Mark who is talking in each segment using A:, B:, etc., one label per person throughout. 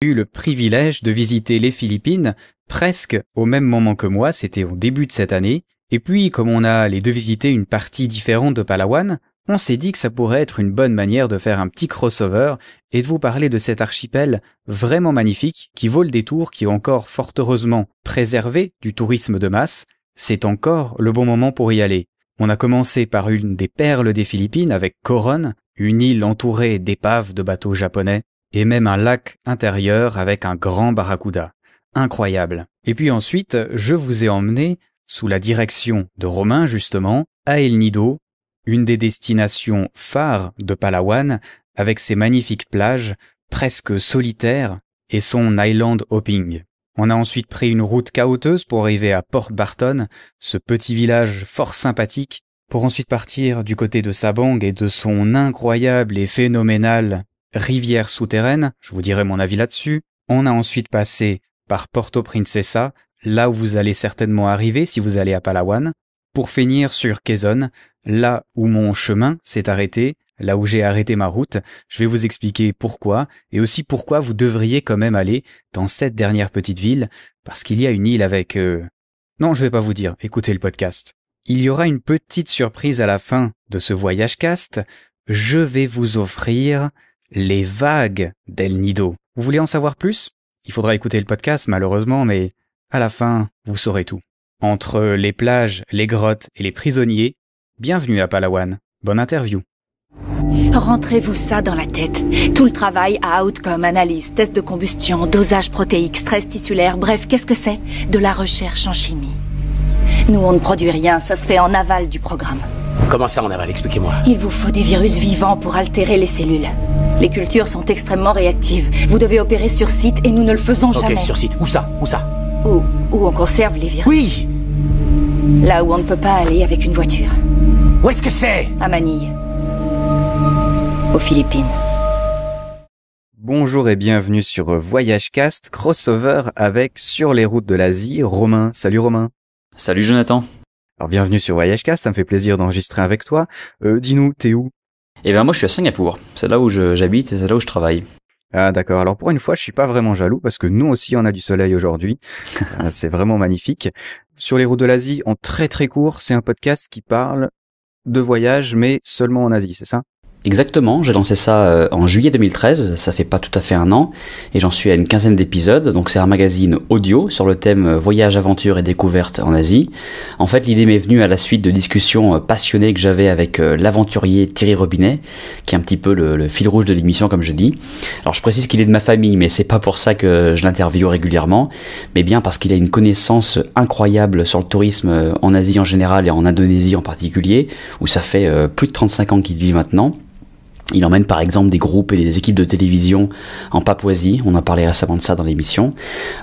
A: eu le privilège de visiter les Philippines presque au même moment que moi, c'était au début de cette année. Et puis, comme on a les deux visité une partie différente de Palawan, on s'est dit que ça pourrait être une bonne manière de faire un petit crossover et de vous parler de cet archipel vraiment magnifique qui vaut le détour, qui est encore fort heureusement préservé du tourisme de masse. C'est encore le bon moment pour y aller. On a commencé par une des perles des Philippines avec Coron, une île entourée d'épaves de bateaux japonais, et même un lac intérieur avec un grand barracuda. Incroyable. Et puis ensuite, je vous ai emmené, sous la direction de Romain justement, à El Nido, une des destinations phares de Palawan, avec ses magnifiques plages, presque solitaires, et son island hopping. On a ensuite pris une route cahoteuse pour arriver à Port Barton, ce petit village fort sympathique, pour ensuite partir du côté de Sabang et de son incroyable et phénoménale rivière souterraine, je vous dirai mon avis là-dessus. On a ensuite passé par Porto Princesa, là où vous allez certainement arriver si vous allez à Palawan, pour finir sur Quezon, là où mon chemin s'est arrêté, là où j'ai arrêté ma route. Je vais vous expliquer pourquoi, et aussi pourquoi vous devriez quand même aller dans cette dernière petite ville, parce qu'il y a une île avec... Non, je vais pas vous dire, écoutez le podcast. Il y aura une petite surprise à la fin de ce voyage cast. Je vais vous offrir les vagues d'El Nido. Vous voulez en savoir plus ? Il faudra écouter le podcast malheureusement, mais à la fin, vous saurez tout. Entre les plages, les grottes et les prisonniers, bienvenue à Palawan. Bonne interview.
B: Rentrez-vous ça dans la tête. Tout le travail à outcome, analyse, test de combustion, dosage protéique, stress tissulaire, bref, qu'est-ce que c'est ? De la recherche en chimie. Nous, on ne produit rien, ça se fait en aval du programme.
C: Comment ça en aval ? Expliquez-moi.
B: Il vous faut des virus vivants pour altérer les cellules. Les cultures sont extrêmement réactives. Vous devez opérer sur site et nous ne le faisons jamais.
C: Ok, sur site. Où ça ?
B: Où on conserve les virus.
C: Oui !
B: Là où on ne peut pas aller avec une voiture.
C: Où est-ce que c'est ?
B: À Manille. Aux Philippines.
A: Bonjour et bienvenue sur VoyageCast, crossover avec Sur les routes de l'Asie, Romain. Salut Romain.
D: Salut Jonathan.
A: Alors bienvenue sur VoyageCast, ça me fait plaisir d'enregistrer avec toi. Dis-nous, t'es où ?
D: Eh ben moi je suis à Singapour, c'est là où j'habite et c'est là où je travaille.
A: Ah d'accord, alors pour une fois je suis pas vraiment jaloux parce que nous aussi on a du soleil aujourd'hui, c'est vraiment magnifique. Sur les routes de l'Asie, en très très court, c'est un podcast qui parle de voyage mais seulement en Asie, c'est ça ?
D: Exactement, j'ai lancé ça en juillet 2013, ça fait pas tout à fait un an, et j'en suis à une quinzaine d'épisodes, donc c'est un magazine audio sur le thème voyage, aventure et découverte en Asie. En fait, l'idée m'est venue à la suite de discussions passionnées que j'avais avec l'aventurier Thierry Robinet, qui est un petit peu le fil rouge de l'émission comme je dis. Alors je précise qu'il est de ma famille, mais c'est pas pour ça que je l'interviewe régulièrement, mais bien parce qu'il a une connaissance incroyable sur le tourisme en Asie en général et en Indonésie en particulier, où ça fait plus de 35 ans qu'il vit maintenant. Il emmène par exemple des groupes et des équipes de télévision en Papouasie, on a parlé récemment de ça dans l'émission.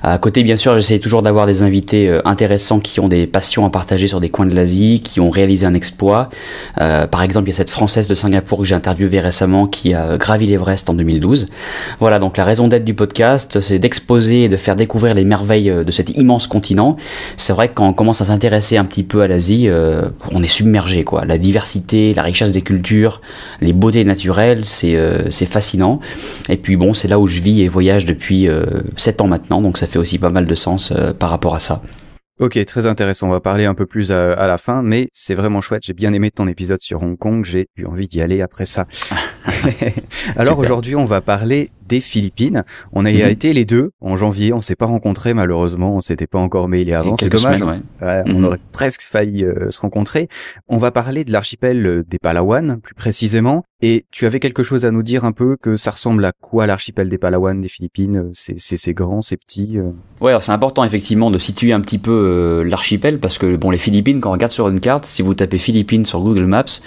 D: À côté bien sûr, j'essaie toujours d'avoir des invités intéressants qui ont des passions à partager sur des coins de l'Asie, qui ont réalisé un exploit. Par exemple, il y a cette Française de Singapour que j'ai interviewée récemment qui a gravi l'Everest en 2012. Voilà, donc la raison d'être du podcast, c'est d'exposer et de faire découvrir les merveilles de cet immense continent. C'est vrai que quand on commence à s'intéresser un petit peu à l'Asie, on est submergé quoi. La diversité, la richesse des cultures, les beautés naturelles, c'est fascinant. Et puis bon, c'est là où je vis et voyage depuis 7 ans maintenant, donc ça fait aussi pas mal de sens par rapport à ça.
A: Ok, très intéressant, on va parler un peu plus à la fin, mais c'est vraiment chouette, j'ai bien aimé ton épisode sur Hong Kong, j'ai eu envie d'y aller après ça. Alors aujourd'hui, on va parler des Philippines. On a été les deux en janvier, on s'est pas rencontrés malheureusement, on s'était pas encore mailés avant, c'est dommage.
D: Semaines, ouais.
A: On aurait presque failli se rencontrer. On va parler de l'archipel des Palawan, plus précisément. Et tu avais quelque chose à nous dire un peu, que ça ressemble à quoi l'archipel des Palawan des Philippines ? C'est grand, c'est petit
D: Ouais, alors c'est important effectivement de situer un petit peu l'archipel parce que bon, les Philippines, quand on regarde sur une carte, si vous tapez Philippines sur Google Maps,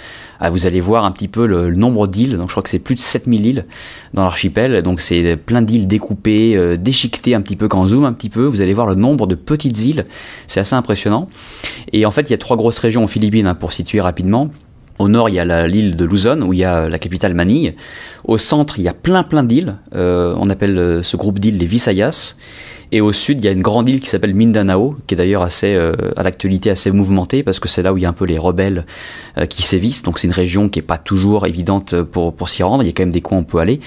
D: vous allez voir un petit peu le nombre d'îles. Donc je crois que c'est plus de 7000 îles dans l'archipel. Donc c'est plein d'îles découpées, déchiquetées un petit peu. Quand on zoome un petit peu, vous allez voir le nombre de petites îles. C'est assez impressionnant. Et en fait, il y a 3 grosses régions aux Philippines pour situer rapidement. Au nord, il y a l'île de Luzon, où il y a la capitale Manille. Au centre, il y a plein d'îles. On appelle ce groupe d'îles les Visayas. Et au sud, il y a une grande île qui s'appelle Mindanao, qui est d'ailleurs à l'actualité assez mouvementée, parce que c'est là où il y a un peu les rebelles qui sévissent. Donc c'est une région qui est pas toujours évidente pour s'y rendre. Il y a quand même des coins où on peut aller.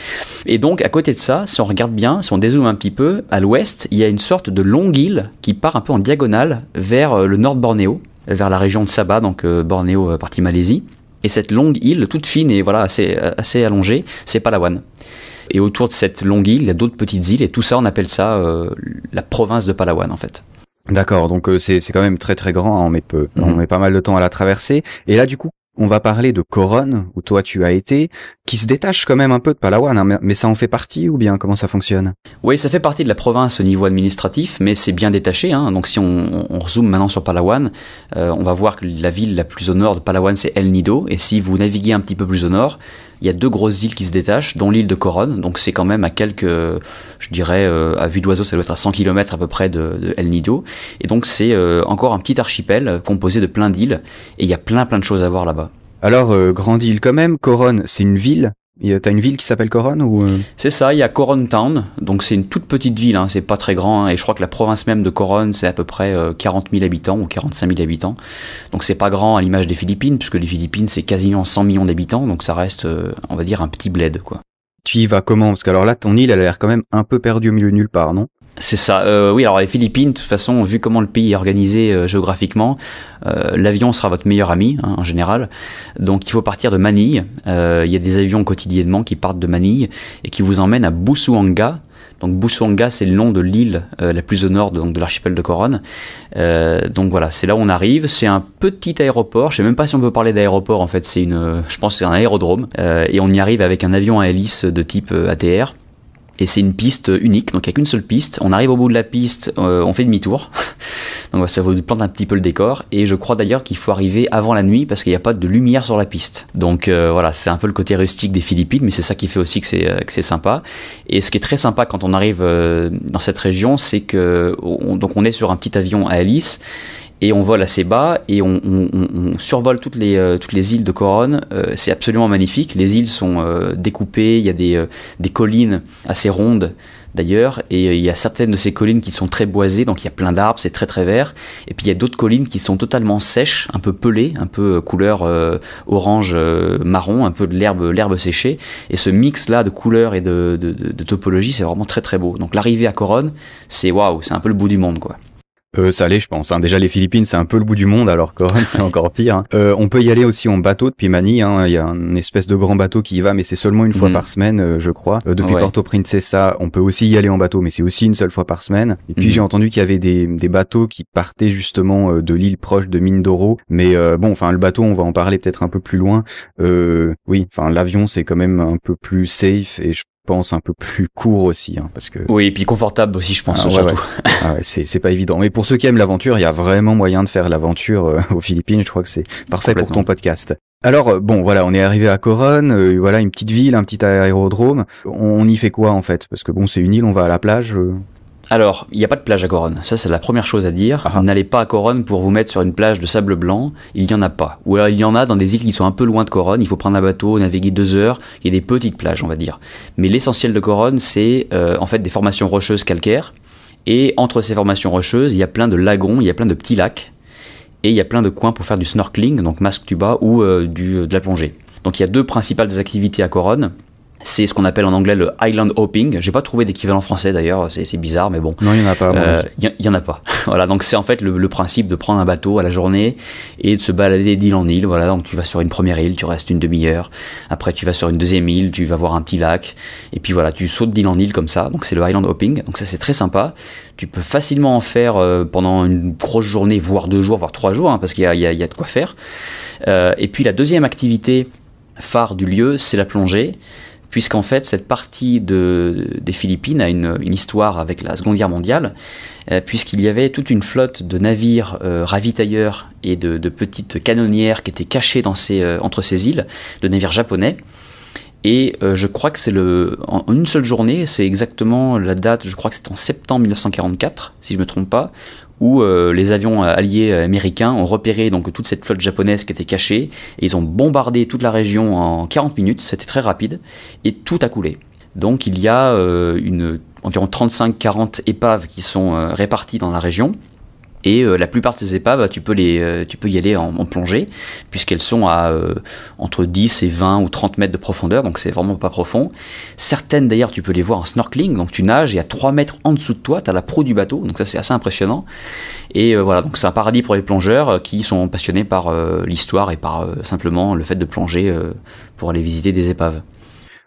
D: Et donc, à côté de ça, si on regarde bien, si on dézoome un petit peu, à l'ouest, il y a une sorte de longue île qui part un peu en diagonale vers le nord de Bornéo, vers la région de Sabah, donc Bornéo, partie Malaisie. Et cette longue île, toute fine et voilà assez allongée, c'est Palawan. Et autour de cette longue île, il y a d'autres petites îles, et tout ça, on appelle ça la province de Palawan, en fait.
A: D'accord, donc c'est quand même très très grand, hein, on met pas mal de temps à la traverser. Et là, du coup, on va parler de Coron, où toi tu as été, qui se détache quand même un peu de Palawan, hein, mais ça en fait partie ou bien comment ça fonctionne?
D: Oui, ça fait partie de la province au niveau administratif, mais c'est bien détaché. Hein. Donc si on zoome maintenant sur Palawan, on va voir que la ville la plus au nord de Palawan, c'est El Nido, et si vous naviguez un petit peu plus au nord, il y a 2 grosses îles qui se détachent, dont l'île de Coron, donc c'est quand même à quelques, je dirais, à vue d'oiseau, ça doit être à 100 km à peu près de El Nido, et donc c'est encore un petit archipel composé de plein d'îles, et il y a plein de choses à voir là-bas.
A: Alors, grande île quand même, Coron, c'est une ville? T'as une ville qui s'appelle Coron ou
D: C'est ça, il y a Coron Town, donc c'est une toute petite ville, hein, c'est pas très grand, hein, et je crois que la province même de Coron, c'est à peu près 40 000 habitants ou 45 000 habitants. Donc c'est pas grand à l'image des Philippines, puisque les Philippines c'est quasiment 100 millions d'habitants, donc ça reste, on va dire, un petit bled, quoi.
A: Tu y vas comment? Parce que alors là, ton île, elle a l'air quand même un peu perdue au milieu de nulle part, non?
D: C'est ça. Oui, alors les Philippines, de toute façon, vu comment le pays est organisé géographiquement, l'avion sera votre meilleur ami, hein, en général. Donc il faut partir de Manille. Il y a des avions quotidiennement qui partent de Manille et qui vous emmènent à Busuanga. Donc Busuanga, c'est le nom de l'île la plus au nord de l'archipel de Coron. Donc voilà, c'est là où on arrive. C'est un petit aéroport. Je sais même pas si on peut parler d'aéroport. En fait, je pense que c'est un aérodrome. Et on y arrive avec un avion à hélice de type ATR. Et c'est une piste unique, donc il n'y a qu'une seule piste. On arrive au bout de la piste, on fait demi-tour. Donc ça vous plante un petit peu le décor. Et je crois d'ailleurs qu'il faut arriver avant la nuit parce qu'il n'y a pas de lumière sur la piste. Donc voilà, c'est un peu le côté rustique des Philippines, mais c'est ça qui fait aussi que c'est sympa. Et ce qui est très sympa quand on arrive dans cette région, c'est que on est sur un petit avion à hélice. Et on vole assez bas et on survole toutes les îles de Coron. C'est absolument magnifique. Les îles sont découpées. Il y a des collines assez rondes d'ailleurs, et il y a certaines de ces collines qui sont très boisées, donc il y a plein d'arbres, c'est très très vert. Et puis il y a d'autres collines qui sont totalement sèches, un peu pelées, un peu couleur orange marron, un peu de l'herbe séchée. Et ce mix là de couleurs et de topologie, c'est vraiment très très beau. Donc l'arrivée à Coron, c'est waouh, c'est un peu le bout du monde, quoi.
A: Ça l'est, je pense. Hein. Déjà, les Philippines, c'est un peu le bout du monde, alors Coron, c'est encore pire. Hein. On peut y aller aussi en bateau depuis Manille. Hein. Il y a une espèce de grand bateau qui y va, mais c'est seulement une fois par semaine, je crois. Depuis Porto Princesa, on peut aussi y aller en bateau, mais c'est aussi une seule fois par semaine. Et puis, j'ai entendu qu'il y avait des bateaux qui partaient justement de l'île proche de Mindoro. Mais bon, enfin, le bateau, on va en parler peut-être un peu plus loin. Oui, enfin, l'avion, c'est quand même un peu plus safe et je pense un peu plus court aussi, hein, parce que
D: oui, et puis confortable aussi, je pense, surtout.
A: Ouais. Ah ouais, c'est pas évident. Mais pour ceux qui aiment l'aventure, il y a vraiment moyen de faire l'aventure aux Philippines. Je crois que c'est parfait pour ton podcast. Alors bon, voilà, on est arrivé à Coron, voilà, une petite ville, un petit aérodrome. On y fait quoi en fait? Parce que bon, c'est une île, on va à la plage.
D: Alors, il n'y a pas de plage à Coron. Ça, c'est la première chose à dire. N'allez pas à Coron pour vous mettre sur une plage de sable blanc. Il n'y en a pas. Ou alors, il y en a dans des îles qui sont un peu loin de Coron. Il faut prendre un bateau, naviguer 2 heures. Il y a des petites plages, on va dire. Mais l'essentiel de Coron, c'est en fait des formations rocheuses calcaires. Et entre ces formations rocheuses, il y a plein de lagons, il y a plein de petits lacs. Et il y a plein de coins pour faire du snorkeling, donc masque tuba, ou de la plongée. Donc, il y a 2 principales activités à Coron. C'est ce qu'on appelle en anglais le island hopping. J'ai pas trouvé d'équivalent français d'ailleurs, c'est bizarre, mais bon.
A: Non, il y en a pas.
D: Il y en a pas. Voilà, donc c'est en fait le principe de prendre un bateau à la journée et de se balader d'île en île. Voilà, donc tu vas sur une première île, tu restes une demi-heure. Après, tu vas sur une deuxième île, tu vas voir un petit lac. Et puis voilà, tu sautes d'île en île comme ça. Donc c'est le island hopping. Donc ça, c'est très sympa. Tu peux facilement en faire pendant une grosse journée, voire 2 jours, voire 3 jours, hein, parce qu'il y a de quoi faire. Et puis la deuxième activité phare du lieu, c'est la plongée. Puisqu'en fait, cette partie des Philippines a une histoire avec la Seconde Guerre mondiale, puisqu'il y avait toute une flotte de navires ravitailleurs et de petites canonnières qui étaient cachées entre ces îles, de navires japonais. Et je crois que c'est en une seule journée, c'est exactement la date, je crois que c'est en septembre 1944, si je ne me trompe pas, où les avions alliés américains ont repéré donc toute cette flotte japonaise qui était cachée, et ils ont bombardé toute la région en 40 minutes, c'était très rapide, et tout a coulé. Donc il y a environ 35-40 épaves qui sont réparties dans la région, et la plupart de ces épaves, tu peux y aller en plongée, puisqu'elles sont à entre 10 et 20 ou 30 mètres de profondeur, donc c'est vraiment pas profond. Certaines d'ailleurs, tu peux les voir en snorkeling, donc tu nages et à 3 mètres en dessous de toi, tu as la proue du bateau, donc ça c'est assez impressionnant. Et voilà, donc c'est un paradis pour les plongeurs qui sont passionnés par l'histoire et par simplement le fait de plonger pour aller visiter des épaves.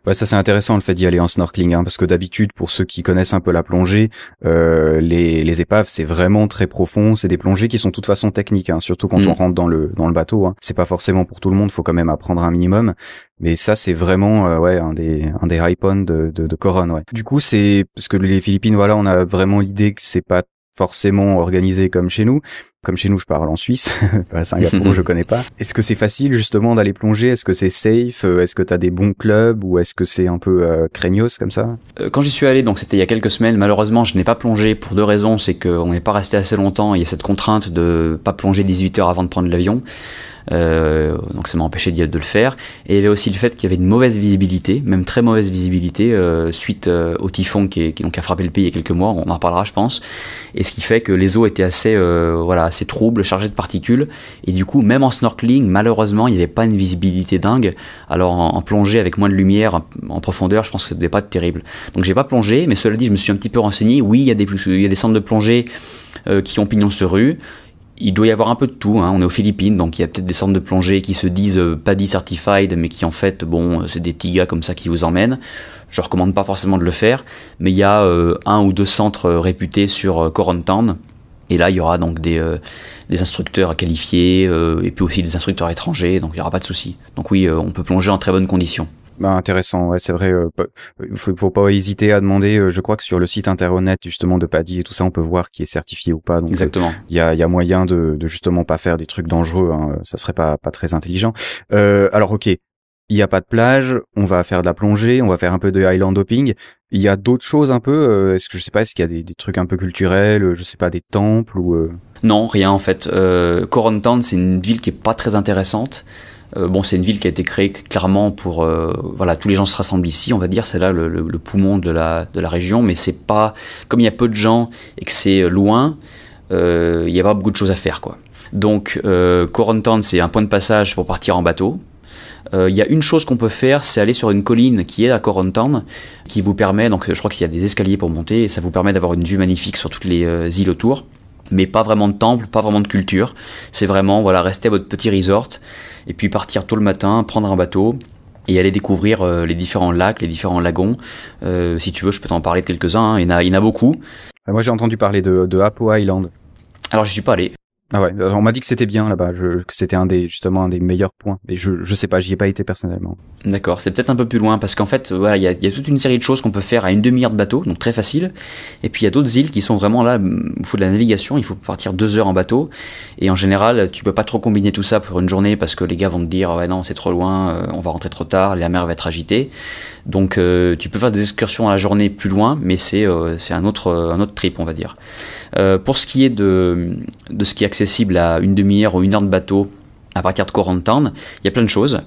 A: Ouais, ça c'est intéressant le fait d'y aller en snorkeling, parce que d'habitude, pour ceux qui connaissent un peu la plongée, les épaves c'est vraiment très profond, c'est des plongées qui sont de toute façon techniques, surtout quand on rentre dans le bateau. C'est pas forcément pour tout le monde, faut quand même apprendre un minimum. Mais ça c'est vraiment un des high points de Coron. Ouais. Du coup c'est parce que les Philippines, voilà, on a vraiment l'idée que c'est pas forcément organisé comme chez nous. Comme chez nous, je parle en Suisse. À Singapour, je connais pas. Est-ce que c'est facile, justement, d'aller plonger? Est-ce que c'est safe? Est-ce que t'as des bons clubs? Ou est-ce que c'est un peu craignos comme ça?
D: Quand j'y suis allé, donc c'était il y a quelques semaines, malheureusement, je n'ai pas plongé pour 2 raisons. C'est qu'on n'est pas resté assez longtemps. Il y a cette contrainte de pas plonger 18 heures avant de prendre l'avion. Donc ça m'a empêché de le faire. Et il y avait aussi le fait qu'il y avait une mauvaise visibilité, même très mauvaise visibilité, suite au typhon qui a frappé le pays il y a quelques mois. On en reparlera, je pense. Et ce qui fait que les eaux étaient assez troubles, chargées de particules. Et du coup, même en snorkeling, malheureusement, il n'y avait pas une visibilité dingue. Alors en plongée avec moins de lumière, en profondeur, je pense que ça ne devait pas être terrible. Donc j'ai pas plongé, mais cela dit, je me suis un petit peu renseigné. Oui, il y a des centres de plongée qui ont pignon sur rue. Il doit y avoir un peu de tout, on est aux Philippines, donc il y a peut-être des centres de plongée qui se disent PADI certified, mais qui en fait, c'est des petits gars comme ça qui vous emmènent. Je recommande pas forcément de le faire, mais il y a 1 ou 2 centres réputés sur Coron Town, et là il y aura donc des instructeurs qualifiés, et puis aussi des instructeurs étrangers, donc il y aura pas de souci. Donc oui, on peut plonger en très bonnes conditions.
A: Bah intéressant, ouais, c'est vrai. Faut pas hésiter à demander. Je crois que sur le site internet justement de PADI et tout ça, on peut voir qui est certifié ou pas. Donc
D: exactement.
A: Il y a moyen de justement pas faire des trucs dangereux. Ça serait pas très intelligent. Alors ok, il y a pas de plage. On va faire de la plongée. On va faire un peu de island hopping. Il y a d'autres choses un peu. Est-ce qu'il y a des trucs un peu culturels? Je sais pas, des temples ou.
D: Non, rien en fait. Coron Town, c'est une ville qui est pas très intéressante. C'est une ville qui a été créée clairement pour tous les gens se rassemblent ici, on va dire, c'est là le poumon de la région, mais c'est pas, comme il y a peu de gens et que c'est loin, il y a pas beaucoup de choses à faire, quoi. Donc Coron Town, c'est un point de passage pour partir en bateau. Il y a une chose qu'on peut faire, c'est aller sur une colline qui est à Coron Town, qui vous permet, donc je crois qu'il y a des escaliers pour monter, et ça vous permet d'avoir une vue magnifique sur toutes les îles autour. Mais pas vraiment de temple, pas vraiment de culture. C'est vraiment, rester à votre petit resort, et puis partir tôt le matin, prendre un bateau, et aller découvrir les différents lacs, les différents lagons. Si tu veux, je peux t'en parler de quelques-uns, il y en a beaucoup.
A: Moi j'ai entendu parler de Apo Island.
D: Alors j'y suis pas allé.
A: Ah ouais, on m'a dit que c'était bien là-bas, que c'était un des meilleurs points. Mais je sais pas, j'y ai pas été personnellement.
D: D'accord, c'est peut-être un peu plus loin parce qu'en fait, il y a toute une série de choses qu'on peut faire à une demi-heure de bateau, donc très facile. Et puis il y a d'autres îles qui sont vraiment là, il faut de la navigation, il faut partir 2 heures en bateau. Et en général, tu peux pas trop combiner tout ça pour une journée parce que les gars vont te dire, ouais non, c'est trop loin, on va rentrer trop tard, la mer va être agitée. Donc tu peux faire des excursions à la journée plus loin, mais c'est un autre trip, on va dire. Pour ce qui est de ce qui est accessible à une demi-heure ou 1 heure de bateau à partir de Coron Town, il y a plein de choses.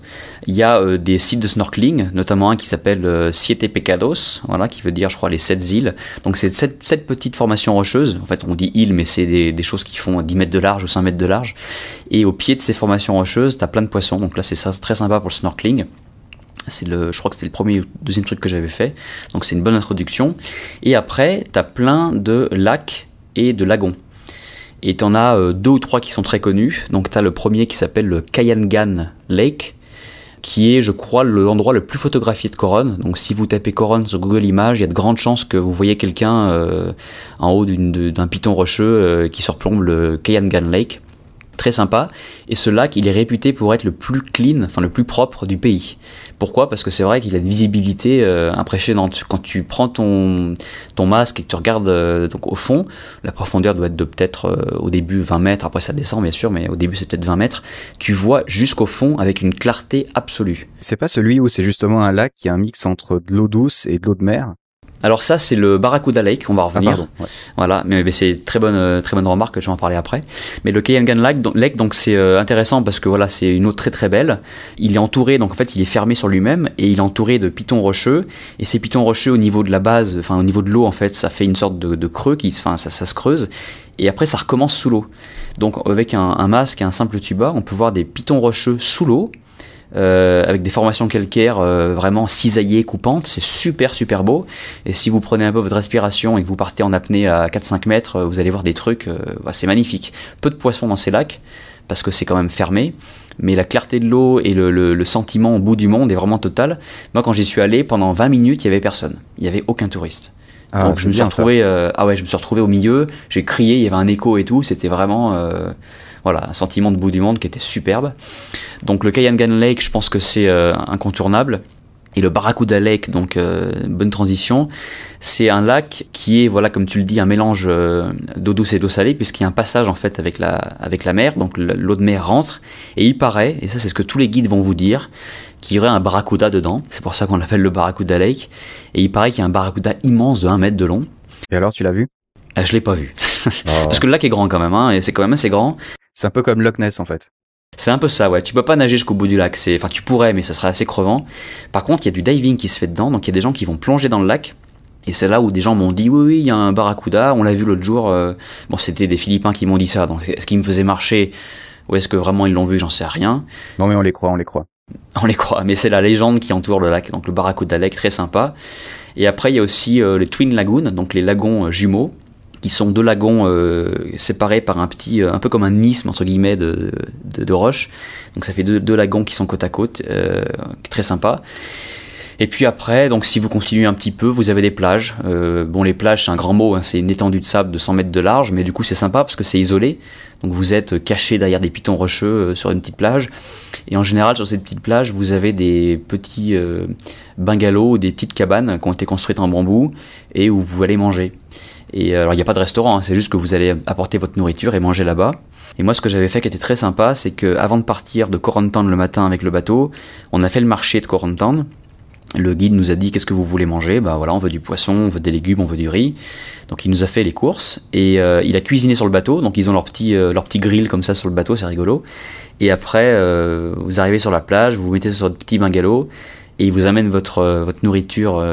D: Il y a des sites de snorkeling, notamment un qui s'appelle Siete Pecados, qui veut dire, je crois, les 7 îles. Donc c'est 7 petites formations rocheuses. En fait, on dit îles, mais c'est des choses qui font 10 mètres de large ou 5 mètres de large. Et au pied de ces formations rocheuses, tu as plein de poissons. Donc là, c'est très sympa pour le snorkeling. Je crois que c'était le premier ou deuxième truc que j'avais fait. Donc c'est une bonne introduction. Et après, tu as plein de lacs et de lagons. Et tu en as 2 ou 3 qui sont très connus. Donc tu as le premier qui s'appelle le Kayangan Lake, qui est, je crois, l'endroit le plus photographié de Coron. Donc si vous tapez Coron sur Google Images, il y a de grandes chances que vous voyez quelqu'un en haut d'un piton rocheux qui surplombe le Kayangan Lake. très sympa. Et ce lac, il est réputé pour être le plus clean, enfin le plus propre du pays. Pourquoi ? Parce que c'est vrai qu'il a une visibilité impressionnante. Quand tu prends ton masque et que tu regardes donc au fond, la profondeur doit être de peut-être au début 20 mètres, après ça descend bien sûr, mais au début c'est peut-être 20 mètres. Tu vois jusqu'au fond avec une clarté absolue.
A: C'est pas celui où c'est justement un lac qui a un mix entre de l'eau douce et de l'eau de mer?
D: Alors ça, c'est le Barracuda Lake, on va revenir.
A: Ah, pardon, ouais.
D: Voilà, mais c'est très bonne remarque, je vais en parler après. Mais le Kayangan Lake, donc c'est intéressant parce que voilà, c'est une eau très très belle. Il est entouré, donc en fait, il est fermé sur lui-même et il est entouré de pitons rocheux. Et ces pitons rocheux, au niveau de la base, enfin au niveau de l'eau, en fait, ça fait une sorte de creux ça se creuse. Et après, ça recommence sous l'eau. Donc avec un masque et un simple tuba, on peut voir des pitons rocheux sous l'eau. Avec des formations calcaires vraiment cisaillées, coupantes, c'est super super beau. Et si vous prenez un peu votre respiration et que vous partez en apnée à 4-5 mètres, vous allez voir des trucs, c'est magnifique. Peu de poissons dans ces lacs, parce que c'est quand même fermé, mais la clarté de l'eau et le sentiment au bout du monde est vraiment total. Moi quand j'y suis allé, pendant 20 minutes, il n'y avait personne, il n'y avait aucun touriste.
A: Ah,
D: donc je me suis retrouvé, je me suis retrouvé au milieu, j'ai crié, il y avait un écho et tout, c'était vraiment... Voilà, un sentiment de bout du monde qui était superbe. Donc le Kayangan Lake, je pense que c'est incontournable. Et le Barracuda Lake, donc bonne transition, c'est un lac qui est, voilà, comme tu le dis, un mélange d'eau douce et d'eau salée, puisqu'il y a un passage en fait avec la mer, donc l'eau de mer rentre, et il paraît, et ça c'est ce que tous les guides vont vous dire, qu'il y aurait un barracuda dedans, c'est pour ça qu'on l'appelle le Barracuda Lake, et il paraît qu'il y a un barracuda immense de 1 mètre de long.
A: Et alors, tu l'as vu?
D: Je l'ai pas vu.
A: Oh.
D: Parce que le lac est grand quand même, hein, et c'est quand même assez grand.
A: C'est un peu comme Loch Ness en fait.
D: C'est un peu ça, ouais. Tu peux pas nager jusqu'au bout du lac. Enfin, tu pourrais, mais ça serait assez crevant. Par contre, il y a du diving qui se fait dedans. Donc, il y a des gens qui vont plonger dans le lac. Et c'est là où des gens m'ont dit, oui, il y a un barracuda. On l'a vu l'autre jour. Bon, c'était des Philippins qui m'ont dit ça. Donc, est-ce qu'ils me faisaient marcher? Ou est-ce que vraiment ils l'ont vu? J'en sais rien.
A: Non, mais on les croit.
D: On les croit. Mais c'est la légende qui entoure le lac. Donc, le Barracuda Lake, très sympa. Et après, il y a aussi les Twin Lagoons. Donc, les lagons jumeaux, qui sont 2 lagons séparés par un peu comme un isthme entre guillemets de roches. Donc ça fait deux lagons qui sont côte à côte, très sympa. Et puis après, donc si vous continuez un petit peu, vous avez des plages. Bon, les plages, c'est un grand mot, hein, c'est une étendue de sable de 100 mètres de large, mais du coup c'est sympa parce que c'est isolé. Donc vous êtes caché derrière des pitons rocheux sur une petite plage. Et en général, sur cette petite plage, vous avez des petits bungalows, des petites cabanes qui ont été construites en bambou et où vous pouvez aller manger. Et alors il n'y a pas de restaurant, hein, c'est juste que vous allez apporter votre nourriture et manger là-bas. Et moi ce que j'avais fait qui était très sympa, c'est que avant de partir de Corantown le matin avec le bateau, on a fait le marché de Corantown. Le guide nous a dit qu'est-ce que vous voulez manger, bah voilà, on veut du poisson, on veut des légumes, on veut du riz. Donc il nous a fait les courses et il a cuisiné sur le bateau, donc ils ont leur petit grill comme ça sur le bateau, c'est rigolo. Et après vous arrivez sur la plage, vous vous mettez sur votre petit bungalow. Et il vous amène votre nourriture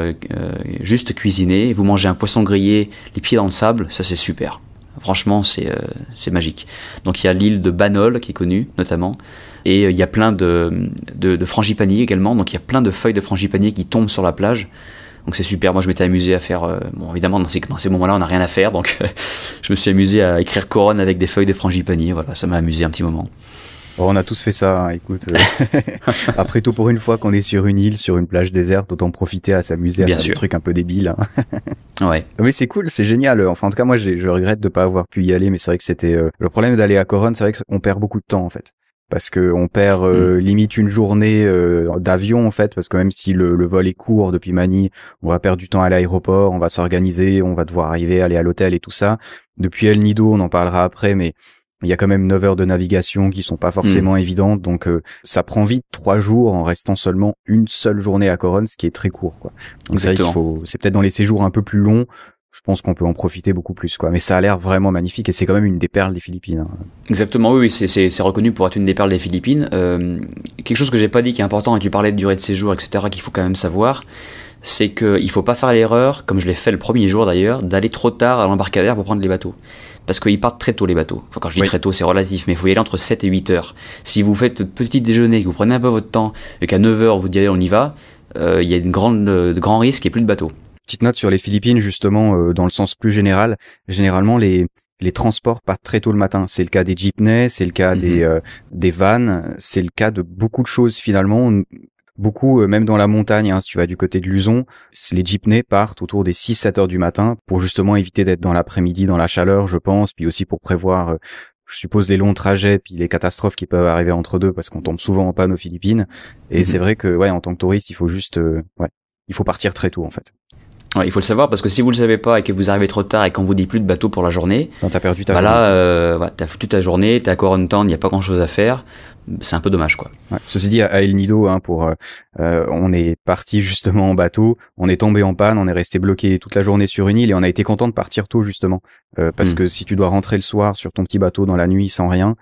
D: juste cuisinée. Vous mangez un poisson grillé, les pieds dans le sable, ça c'est super. Franchement, c'est magique. Donc il y a l'île de Banol qui est connue notamment. Et il y a plein de frangipaniers également. Donc il y a plein de feuilles de frangipanier qui tombent sur la plage. Donc c'est super. Moi je m'étais amusé à faire... bon évidemment dans ces moments-là on n'a rien à faire. Donc je me suis amusé à écrire couronne avec des feuilles de frangipanier. Voilà, ça m'a amusé un petit moment.
A: Bon, on a tous fait ça, hein, écoute. Après tout, pour une fois qu'on est sur une île, sur une plage déserte, autant profiter à s'amuser à faire des trucs un peu débiles. Hein.
D: Ouais.
A: Mais c'est cool, c'est génial. Enfin, en tout cas, moi, je regrette de pas avoir pu y aller, mais c'est vrai que c'était le problème d'aller à Coron, c'est vrai qu'on perd beaucoup de temps en fait. Parce que on perd limite une journée d'avion en fait, parce que même si le vol est court depuis Manille, on va perdre du temps à l'aéroport, on va s'organiser, on va devoir arriver, aller à l'hôtel et tout ça. Depuis El Nido, on en parlera après, mais il y a quand même 9 heures de navigation qui sont pas forcément évidentes, donc ça prend vite 3 jours en restant seulement une seule journée à Coron, ce qui est très court, quoi. Donc c'est vrai c'est peut-être dans les séjours un peu plus longs, je pense qu'on peut en profiter beaucoup plus, quoi. Mais ça a l'air vraiment magnifique et c'est quand même une des perles des Philippines. Hein.
D: Exactement, oui, c'est reconnu pour être une des perles des Philippines. Quelque chose que j'ai pas dit qui est important, et tu parlais de durée de séjour, etc., qu'il faut quand même savoir, c'est qu'il faut pas faire l'erreur, comme je l'ai fait le premier jour d'ailleurs, d'aller trop tard à l'embarcadère pour prendre les bateaux. Parce qu'ils partent très tôt les bateaux. Enfin, quand je dis très tôt, c'est relatif, mais il faut y aller entre 7 et 8 heures. Si vous faites petit déjeuner, que vous prenez un peu votre temps, et qu'à 9 heures vous dites on y va, il y a de grands risques et plus de bateaux.
A: Petite note sur les Philippines, justement, dans le sens plus général, généralement les transports partent très tôt le matin. C'est le cas des jeepneys, c'est le cas des vannes, c'est le cas de beaucoup de choses finalement. Beaucoup, même dans la montagne, hein, si tu vas du côté de Luzon, les jeepneys partent autour des 6-7 heures du matin pour justement éviter d'être dans l'après-midi, dans la chaleur, je pense, puis aussi pour prévoir, je suppose les longs trajets puis les catastrophes qui peuvent arriver entre deux parce qu'on tombe souvent en panne aux Philippines. Et c'est vrai que en tant que touriste, il faut juste il faut partir très tôt en fait.
D: Ouais, il faut le savoir parce que si vous le savez pas et que vous arrivez trop tard et qu'on vous dit plus de bateau pour la journée,
A: t'as perdu ta journée.
D: Là, t'as foutu ta journée, t'es à Corentin, il n'y a pas grand chose à faire. C'est un peu dommage, quoi.
A: Ouais. Ceci dit, à El Nido, on est parti justement en bateau, on est tombé en panne, on est resté bloqué toute la journée sur une île et on a été content de partir tôt justement, parce que si tu dois rentrer le soir sur ton petit bateau dans la nuit sans rien,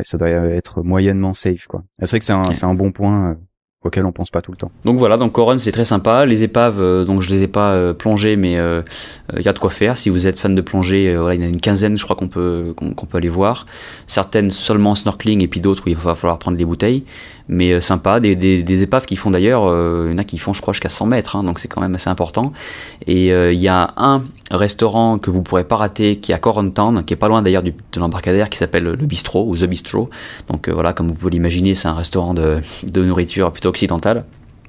A: ça doit être moyennement safe, quoi. C'est vrai que c'est un bon point. Auquel on pense pas tout le temps.
D: Donc voilà, donc Coron c'est très sympa. Les épaves, donc je les ai pas plongées, mais il y a de quoi faire. Si vous êtes fan de plongée, il y en a une quinzaine, je crois qu'on peut aller voir. Certaines seulement snorkeling et puis d'autres où il va falloir prendre les bouteilles. Mais sympa, des épaves qui font d'ailleurs, il y en a qui font je crois jusqu'à 100 mètres, hein, donc c'est quand même assez important. Et il y a un restaurant que vous pourrez pas rater qui est à Corentin, qui est pas loin d'ailleurs de l'embarcadère, qui s'appelle le Bistro ou The Bistro. Donc voilà, comme vous pouvez l'imaginer, c'est un restaurant de nourriture plutôt occidentale,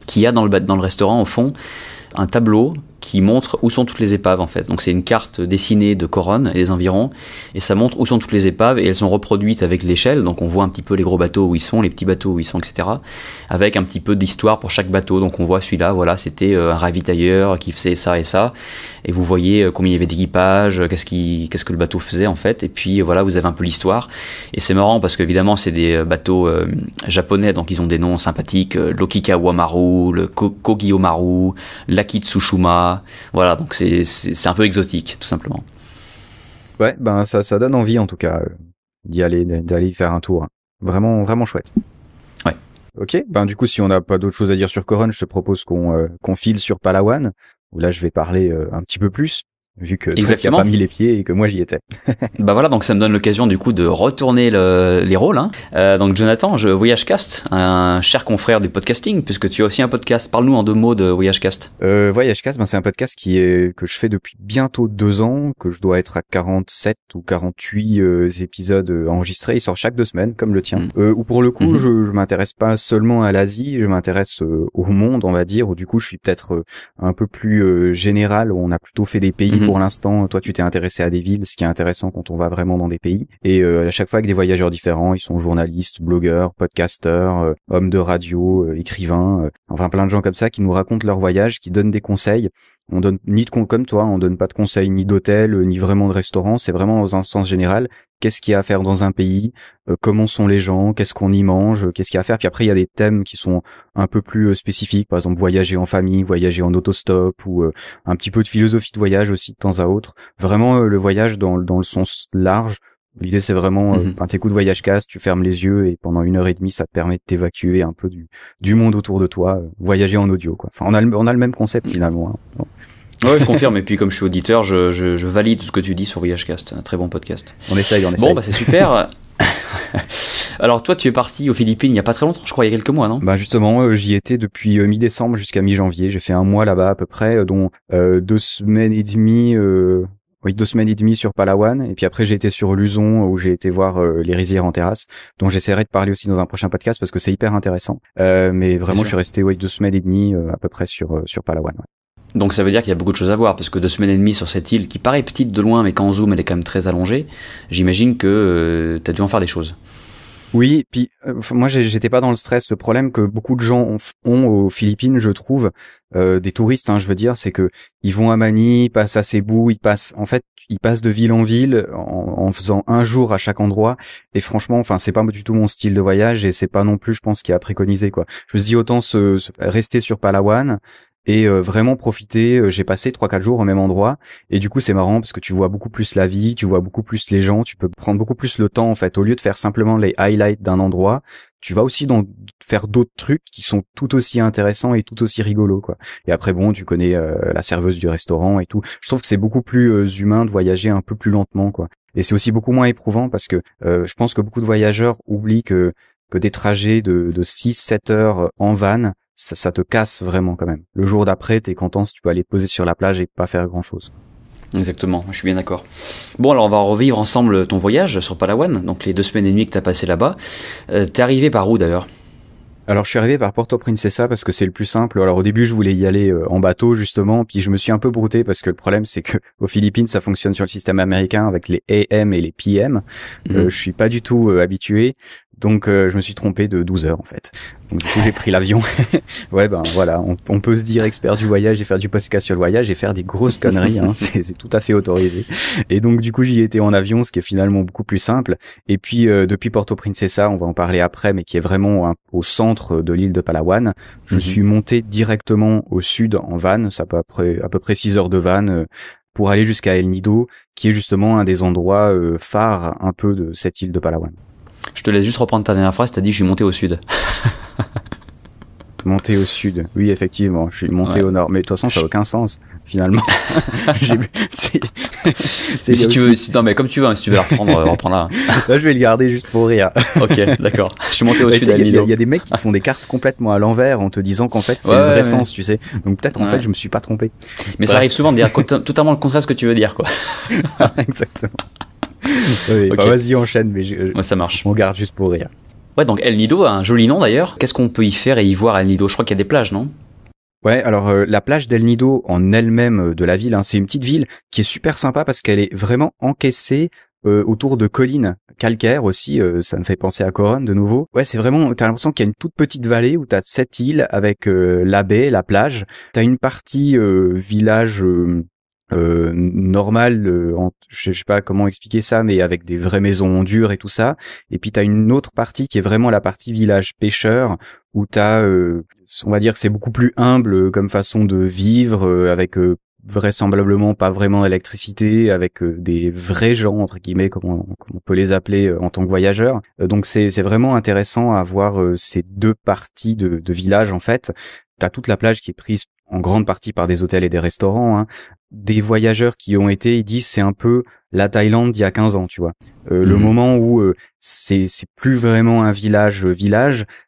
D: qui a dans le restaurant au fond un tableau qui montre où sont toutes les épaves en fait. Donc c'est une carte dessinée de Coron et des environs, et ça montre où sont toutes les épaves, et elles sont reproduites avec l'échelle, donc on voit un petit peu les gros bateaux où ils sont, les petits bateaux où ils sont, etc. Avec un petit peu d'histoire pour chaque bateau. Donc on voit celui-là, voilà, c'était un ravitailleur qui faisait ça et ça, et vous voyez combien il y avait d'équipage, qu'est-ce que le bateau faisait en fait, et puis voilà, vous avez un peu l'histoire. Et c'est marrant parce qu'évidemment c'est des bateaux japonais, donc ils ont des noms sympathiques, l'Okikawa Maru, le Kogyo Maru, l'Akitsushima. Voilà, donc c'est un peu exotique, tout simplement.
A: Ouais, ben ça donne envie en tout cas d'aller y faire un tour. Vraiment, vraiment chouette.
D: Ouais.
A: Ok, ben du coup si on n'a pas d'autre chose à dire sur Coron, je te propose qu'on file sur Palawan, où là je vais parler un petit peu plus, vu que toi tu as pas mis les pieds et que moi j'y étais.
D: Bah voilà, donc ça me donne l'occasion du coup de retourner les rôles. Hein. Donc Jonathan, VoyageCast, un cher confrère du podcasting, puisque tu as aussi un podcast. Parle-nous en 2 mots de VoyageCast.
A: VoyageCast, c'est un podcast que je fais depuis bientôt 2 ans, que je dois être à 47 ou 48 épisodes enregistrés. Il sort chaque 2 semaines, comme le tien. Où pour le coup, je m'intéresse pas seulement à l'Asie, je m'intéresse au monde, on va dire. Où du coup, je suis peut-être un peu plus général. Où on a plutôt fait des pays pour l'instant. Toi, tu t'es intéressé à des villes, ce qui est intéressant quand on va vraiment dans des pays. Et à chaque fois avec des voyageurs différents, ils sont journalistes, blogueurs, podcasteurs, hommes de radio, écrivains, enfin plein de gens comme ça qui nous racontent leur voyage, qui donnent des conseils. On donne comme toi, on donne pas de conseils ni d'hôtel, ni vraiment de restaurant. C'est vraiment dans un sens général. Qu'est-ce qu'il y a à faire dans un pays, comment sont les gens, qu'est-ce qu'on y mange, qu'est-ce qu'il y a à faire. Puis après, il y a des thèmes qui sont un peu plus spécifiques. Par exemple, voyager en famille, voyager en autostop, ou un petit peu de philosophie de voyage aussi de temps à autre. Vraiment, le voyage dans le sens large. L'idée, c'est vraiment, t'écoutes VoyageCast, tu fermes les yeux et pendant 1h30, ça te permet de t'évacuer un peu du monde autour de toi, voyager en audio, quoi. Enfin, on a le même concept finalement. Hein. Bon.
D: Ouais, je confirme. Et puis, comme je suis auditeur, je valide tout ce que tu dis sur VoyageCast. Un très bon podcast.
A: On essaye.
D: Bon, bah, c'est super. Alors, toi, tu es parti aux Philippines il y a pas très longtemps, je crois, il y a quelques mois, non?
A: Bah, justement, j'y étais depuis mi-décembre jusqu'à mi-janvier. J'ai fait 1 mois là-bas, à peu près, dont 2 semaines et demie, 2 semaines et demie sur Palawan, et puis après j'ai été sur Luzon où j'ai été voir les rizières en terrasse, dont j'essaierai de parler aussi dans un prochain podcast parce que c'est hyper intéressant. Mais vraiment je suis resté 2 semaines et demie à peu près sur Palawan. Ouais.
D: Donc ça veut dire qu'il y a beaucoup de choses à voir, parce que 2 semaines et demie sur cette île qui paraît petite de loin, mais qu'en zoom elle est quand même très allongée, j'imagine que t'as dû en faire des choses.
A: Oui, puis moi j'étais pas dans le stress. Le problème que beaucoup de gens ont aux Philippines, je trouve, des touristes, je veux dire, c'est que ils vont à Manille, ils passent à Cebu, ils passent de ville en ville en faisant 1 jour à chaque endroit. Et franchement, c'est pas du tout mon style de voyage et c'est pas non plus, je pense, qu'il y a préconisé, quoi. Je me dis autant rester sur Palawan. Et vraiment profiter, j'ai passé 3-4 jours au même endroit, et du coup c'est marrant parce que tu vois beaucoup plus la vie, tu vois beaucoup plus les gens, tu peux prendre beaucoup plus le temps en fait, au lieu de faire simplement les highlights d'un endroit, tu vas aussi faire d'autres trucs qui sont tout aussi intéressants et tout aussi rigolos, quoi. Et après bon, tu connais la serveuse du restaurant et tout. Je trouve que c'est beaucoup plus humain de voyager un peu plus lentement, quoi. Et c'est aussi beaucoup moins éprouvant parce que je pense que beaucoup de voyageurs oublient que des trajets de 6-7 heures en van, ça te casse vraiment quand même. Le jour d'après, t'es content si tu peux aller te poser sur la plage et pas faire grand chose.
D: Exactement, je suis bien d'accord. Bon, alors on va revivre ensemble ton voyage sur Palawan, donc les 2 semaines et demie que t'as passé là-bas. T'es arrivé par où d'ailleurs ?
A: Alors je suis arrivé par Porto Princesa parce que c'est le plus simple. Alors au début je voulais y aller en bateau justement, puis je me suis un peu brouté parce que le problème c'est que aux Philippines ça fonctionne sur le système américain avec les AM et les PM. Je suis pas du tout habitué, donc je me suis trompé de 12 heures en fait. Donc du coup j'ai pris l'avion. Ouais ben voilà, on peut se dire expert du voyage et faire du podcast sur le voyage et faire des grosses conneries, hein. C'est tout à fait autorisé. Et donc du coup j'y étais en avion, ce qui est finalement beaucoup plus simple. Et puis depuis Porto Princesa, on va en parler après, mais qui est vraiment au centre de l'île de Palawan, je suis monté directement au sud en van, ça peut à peu près 6 heures de van pour aller jusqu'à El Nido, qui est justement un des endroits phares un peu de cette île de Palawan.
D: Je te laisse juste reprendre ta dernière phrase, t'as dit je suis monté au sud.
A: Monter au sud, oui effectivement, je suis monté au nord, mais de toute façon ça n'a aucun sens finalement.
D: Si tu veux, non mais comme tu veux, hein, si tu veux la reprendre, reprends-la.
A: Là je vais le garder juste pour rire.
D: Ok, d'accord. Je suis monté au sud.
A: Il y a des mecs qui te font des cartes complètement à l'envers en te disant qu'en fait c'est le vrai sens, tu sais. Donc peut-être en fait je me suis pas trompé.
D: Mais ça arrive souvent de dire totalement le contraire de ce que tu veux dire, quoi.
A: Exactement. Oui, okay. Vas-y enchaîne, mais
D: ça marche.
A: On garde juste pour rire.
D: Ouais, donc El Nido a un joli nom d'ailleurs. Qu'est-ce qu'on peut y faire et y voir à El Nido? Je crois qu'il y a des plages, non?
A: Ouais, alors la plage d'El Nido en elle-même de la ville, hein, c'est une petite ville qui est super sympa parce qu'elle est vraiment encaissée autour de collines calcaires aussi, ça me fait penser à Coron de nouveau. Ouais, c'est vraiment, t'as l'impression qu'il y a une toute petite vallée où t'as 7 îles avec la baie, la plage. T'as une partie village normal, je sais pas comment expliquer ça, mais avec des vraies maisons en dur et tout ça. Et puis t'as une autre partie qui est vraiment la partie village pêcheur, où t'as, on va dire que c'est beaucoup plus humble comme façon de vivre, avec vraisemblablement pas vraiment d'électricité, avec des vrais gens entre guillemets, comme on peut les appeler en tant que voyageurs. Donc c'est vraiment intéressant à voir ces deux parties de village en fait. T'as toute la plage qui est prise en grande partie par des hôtels et des restaurants, hein. Des voyageurs qui ont été, ils disent c'est un peu la Thaïlande d'il y a 15 ans, tu vois. Le moment où c'est plus vraiment un village,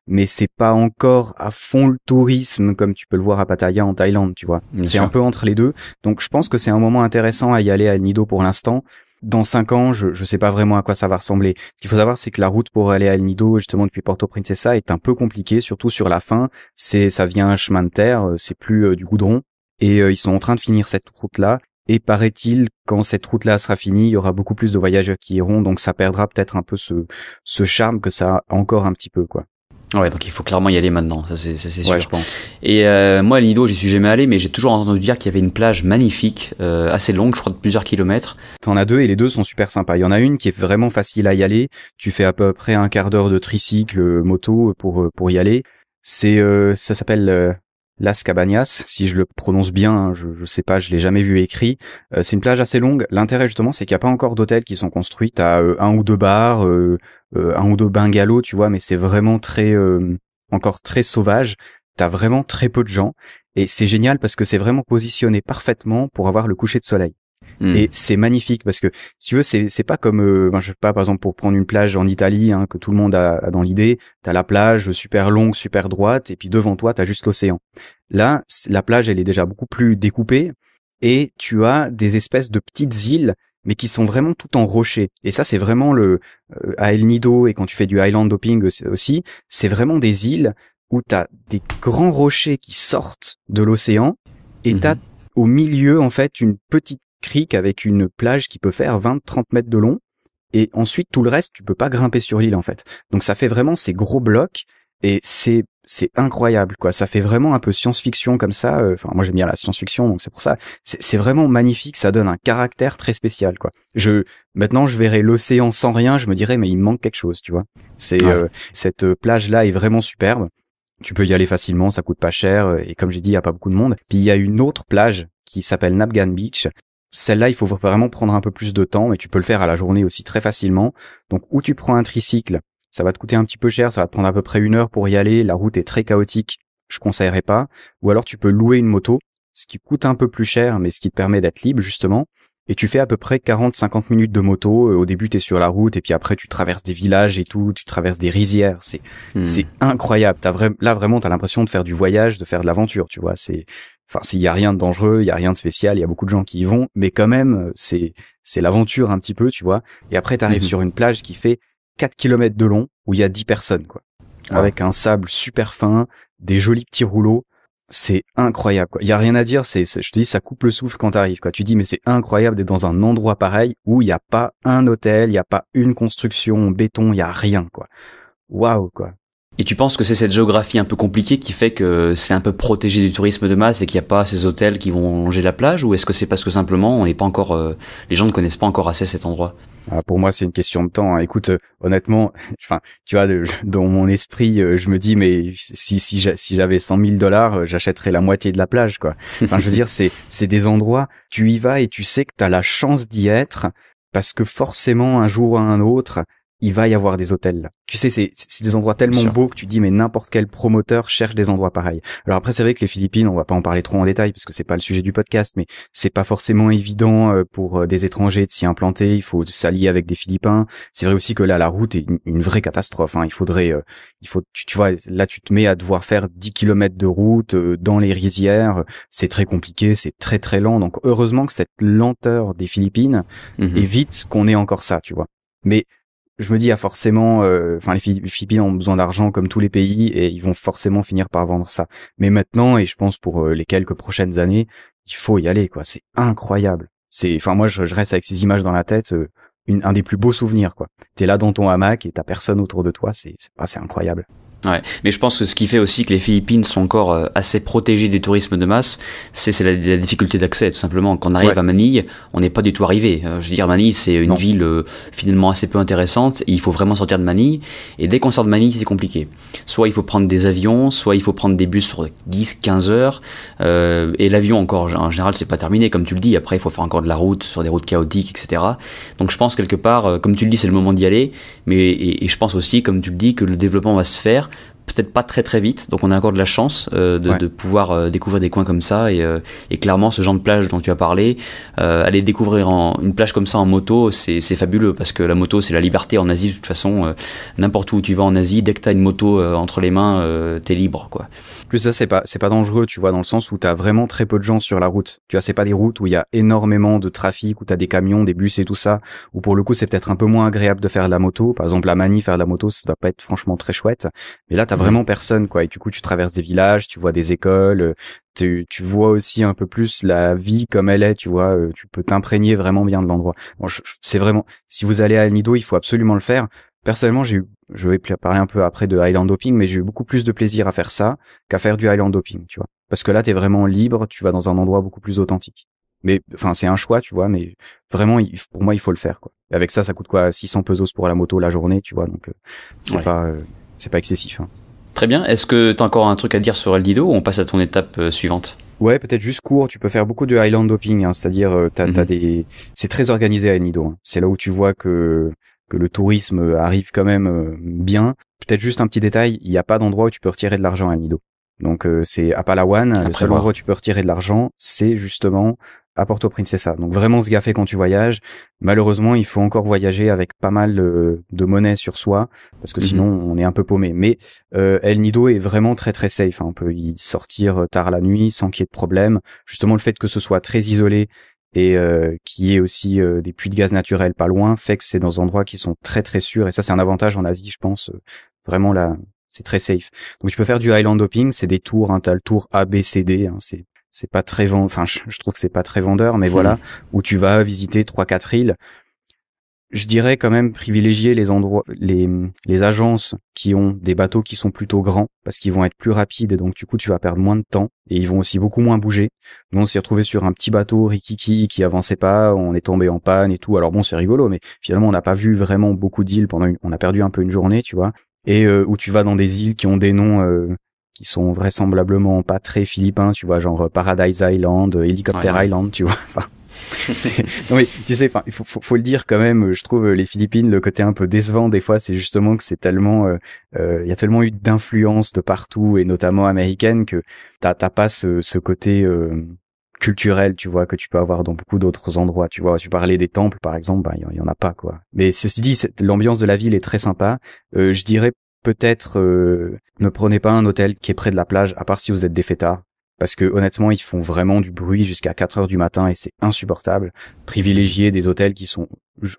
A: mais c'est pas encore à fond le tourisme comme tu peux le voir à Pattaya en Thaïlande, tu vois. C'est un peu entre les deux. Donc je pense que c'est un moment intéressant à y aller à El Nido pour l'instant. Dans 5 ans, je sais pas vraiment à quoi ça va ressembler. Ce qu'il faut savoir, c'est que la route pour aller à El Nido, justement depuis Porto Princesa, est un peu compliquée, surtout sur la fin. Ça vient un chemin de terre, c'est plus du goudron. Et ils sont en train de finir cette route-là. Et paraît-il, quand cette route-là sera finie, il y aura beaucoup plus de voyageurs qui iront, donc ça perdra peut-être un peu ce charme que ça a encore un petit peu, quoi.
D: Ouais, donc il faut clairement y aller maintenant, ça c'est sûr.
A: Ouais, je pense.
D: Et moi, à El Nido, j'y suis jamais allé, mais j'ai toujours entendu dire qu'il y avait une plage magnifique, assez longue, je crois de plusieurs kilomètres.
A: T'en as deux et les deux sont super sympas. Il y en a une qui est vraiment facile à y aller. Tu fais à peu près un quart d'heure de tricycle moto pour y aller. Ça s'appelle Las Cabañas, si je le prononce bien, hein, je sais pas, je l'ai jamais vu écrit. C'est une plage assez longue. L'intérêt justement, c'est qu'il y a pas encore d'hôtels qui sont construits. T'as un ou deux bars, un ou deux bungalows, tu vois, mais c'est vraiment encore très sauvage. T'as vraiment très peu de gens et c'est génial parce que c'est vraiment positionné parfaitement pour avoir le coucher de soleil. Et c'est magnifique parce que si tu veux c'est pas comme je sais pas, par exemple pour prendre une plage en Italie, hein, que tout le monde a dans l'idée, t'as la plage super longue, super droite et puis devant toi t'as juste l'océan. Là la plage elle est déjà beaucoup plus découpée et tu as des espèces de petites îles mais qui sont vraiment tout en rocher. Et ça c'est vraiment à El Nido, et quand tu fais du island hopping aussi, c'est vraiment des îles où t'as des grands rochers qui sortent de l'océan et t'as au milieu en fait une petite crique avec une plage qui peut faire 20-30 mètres de long, et ensuite tout le reste tu peux pas grimper sur l'île en fait. Donc ça fait vraiment ces gros blocs et c'est incroyable quoi. Ça fait vraiment un peu science-fiction comme ça. Enfin moi j'aime bien la science-fiction, donc c'est pour ça. C'est vraiment magnifique, ça donne un caractère très spécial quoi. Maintenant je verrais l'océan sans rien, je me dirais mais il me manque quelque chose, tu vois. Cette plage là est vraiment superbe. Tu peux y aller facilement, ça coûte pas cher et comme j'ai dit il y a pas beaucoup de monde. Puis il y a une autre plage qui s'appelle Napgan Beach. Celle-là, il faut vraiment prendre un peu plus de temps, mais tu peux le faire à la journée aussi très facilement. Donc, où tu prends un tricycle, ça va te coûter un petit peu cher, ça va te prendre à peu près 1 heure pour y aller, la route est très chaotique, je conseillerais pas. Ou alors, tu peux louer une moto, ce qui coûte un peu plus cher, mais ce qui te permet d'être libre, justement. Et tu fais à peu près 40-50 minutes de moto. Au début, t'es sur la route, et puis après, tu traverses des villages et tout, tu traverses des rizières. C'est incroyable. Là, vraiment, t'as l'impression de faire du voyage, de faire de l'aventure, tu vois. S'il y a rien de dangereux, il y a rien de spécial, il y a beaucoup de gens qui y vont, mais quand même, c'est l'aventure un petit peu, tu vois. Et après, t'arrives sur une plage qui fait 4 kilomètres de long, où il y a 10 personnes, quoi. avec un sable super fin, des jolis petits rouleaux. C'est incroyable, quoi. Il y a rien à dire, je te dis, ça coupe le souffle quand t'arrives, quoi. Tu dis, mais c'est incroyable d'être dans un endroit pareil où il y a pas un hôtel, il y a pas une construction en béton, il y a rien, quoi. Waouh, quoi.
D: Et tu penses que c'est cette géographie un peu compliquée qui fait que c'est un peu protégé du tourisme de masse et qu'il n'y a pas ces hôtels qui vont longer la plage, ou est-ce que c'est parce que simplement on n'est pas encore, les gens ne connaissent pas encore assez cet endroit?
A: Pour moi, c'est une question de temps, hein. Écoute, honnêtement, enfin, tu vois, dans mon esprit, je me dis, mais si j'avais $100,000, j'achèterais la moitié de la plage, quoi. Enfin, je veux dire, c'est des endroits, tu y vas et tu sais que t'as la chance d'y être parce que forcément, un jour ou un autre, il va y avoir des hôtels là. Tu sais, c'est des endroits tellement beaux que tu dis, mais n'importe quel promoteur cherche des endroits pareils. Alors après, c'est vrai que les Philippines, on va pas en parler trop en détail parce que c'est pas le sujet du podcast, mais c'est pas forcément évident pour des étrangers de s'y implanter. Il faut s'allier avec des Philippins. C'est vrai aussi que là, la route est une vraie catastrophe, hein. Tu vois, là, tu te mets à devoir faire 10 kilomètres de route dans les rizières. C'est très compliqué, c'est très très lent. Donc heureusement que cette lenteur des Philippines évite qu'on ait encore ça, tu vois. Mais je me dis, forcément, les Philippines ont besoin d'argent comme tous les pays et ils vont forcément finir par vendre ça. Mais maintenant, et je pense pour les quelques prochaines années, il faut y aller, quoi. C'est incroyable. Moi, je reste avec ces images dans la tête, un des plus beaux souvenirs, quoi. T'es là dans ton hamac et t'as personne autour de toi, c'est incroyable.
D: Ouais, mais je pense que ce qui fait aussi que les Philippines sont encore assez protégées du tourisme de masse, c'est la difficulté d'accès, tout simplement. Quand on arrive à Manille, on n'est pas du tout arrivé. Je veux dire, Manille, c'est une ville finalement assez peu intéressante, et il faut vraiment sortir de Manille, et dès qu'on sort de Manille, c'est compliqué. Soit il faut prendre des avions, soit il faut prendre des bus sur 10-15 heures, et l'avion encore, en général, c'est pas terminé, comme tu le dis. Après, il faut faire encore de la route, sur des routes chaotiques, etc. Donc je pense quelque part, comme tu le dis, c'est le moment d'y aller, mais et je pense aussi, comme tu le dis, que le développement va se faire, peut-être pas très très vite, donc on a encore de la chance de pouvoir découvrir des coins comme ça, et clairement ce genre de plage dont tu as parlé, aller découvrir une plage comme ça en moto, c'est fabuleux, parce que la moto c'est la liberté en Asie de toute façon. N'importe où tu vas en Asie, dès que t'as une moto entre les mains, t'es libre, quoi.
A: Plus ça, c'est pas dangereux, tu vois, dans le sens où t'as vraiment très peu de gens sur la route. Tu vois, c'est pas des routes où il y a énormément de trafic, où t'as des camions, des bus et tout ça, où pour le coup c'est peut-être un peu moins agréable de faire de la moto. Par exemple, à Manille, faire de la moto, ça doit pas être franchement très chouette. Mais là, t'as vraiment personne, quoi. Et du coup, tu traverses des villages, tu vois des écoles, tu vois aussi un peu plus la vie comme elle est, tu vois. Tu peux t'imprégner vraiment bien de l'endroit. Bon, c'est vraiment, si vous allez à El Nido, il faut absolument le faire. Personnellement, je vais parler un peu après de Island Hopping, mais j'ai eu beaucoup plus de plaisir à faire ça qu'à faire du Island Hopping, tu vois. Parce que là, t'es vraiment libre, tu vas dans un endroit beaucoup plus authentique. Mais, enfin, c'est un choix, tu vois, mais vraiment, pour moi, il faut le faire, quoi. Et avec ça coûte quoi? 600 pesos pour la moto la journée, tu vois, donc, c'est pas excessif, hein.
D: Très bien. Est-ce que t'as encore un truc à dire sur El Nido, ou on passe à ton étape suivante?
A: Ouais, peut-être juste court, tu peux faire beaucoup de Island Hopping, hein, c'est-à-dire, c'est très organisé à El Nido, hein. C'est là où tu vois que le tourisme arrive quand même bien. Peut-être juste un petit détail, il n'y a pas d'endroit où tu peux retirer de l'argent à El Nido. Donc c'est à Palawan, le seul endroit où tu peux retirer de l'argent, c'est justement à Puerto Princesa. Donc vraiment se gaffer quand tu voyages. Malheureusement, il faut encore voyager avec pas mal de monnaie sur soi, parce que sinon on est un peu paumé. Mais El Nido est vraiment très très safe, hein. On peut y sortir tard la nuit sans qu'il y ait de problème. Justement, le fait que ce soit très isolé et qu'il y ait aussi des puits de gaz naturels pas loin, fait que c'est dans des endroits qui sont très très sûrs, et ça c'est un avantage en Asie, je pense. Vraiment là, c'est très safe. Donc tu peux faire du Island Hopping, c'est des tours, hein, t'as le tour A, B, C, D, hein, c'est pas très enfin je trouve que c'est pas très vendeur, mais voilà, où tu vas visiter 3-4 îles. Je dirais quand même privilégier les endroits, les agences qui ont des bateaux qui sont plutôt grands, parce qu'ils vont être plus rapides, et donc du coup tu vas perdre moins de temps, et ils vont aussi beaucoup moins bouger. Nous on s'est retrouvé sur un petit bateau rikiki qui avançait pas, on est tombé en panne et tout. Alors bon, c'est rigolo, mais finalement on n'a pas vu vraiment beaucoup d'îles on a perdu un peu une journée, tu vois. Et où tu vas dans des îles qui ont des noms qui sont vraisemblablement pas très philippins, tu vois, genre Paradise Island, Helicopter Island, tu vois. Enfin, non mais tu sais, enfin, il faut le dire quand même. Je trouve les Philippines, le côté un peu décevant des fois, c'est justement que c'est tellement, il y a tellement eu d'influence de partout, et notamment américaine, que t'as pas ce côté culturel, tu vois, que tu peux avoir dans beaucoup d'autres endroits. Tu vois, tu parlais des temples par exemple, ben il y en a pas, quoi. Mais ceci dit, l'ambiance de la ville est très sympa. Je dirais peut-être ne prenez pas un hôtel qui est près de la plage, à part si vous êtes des fêtards. Parce que honnêtement, ils font vraiment du bruit jusqu'à 4 heures du matin et c'est insupportable. Privilégier des hôtels qui sont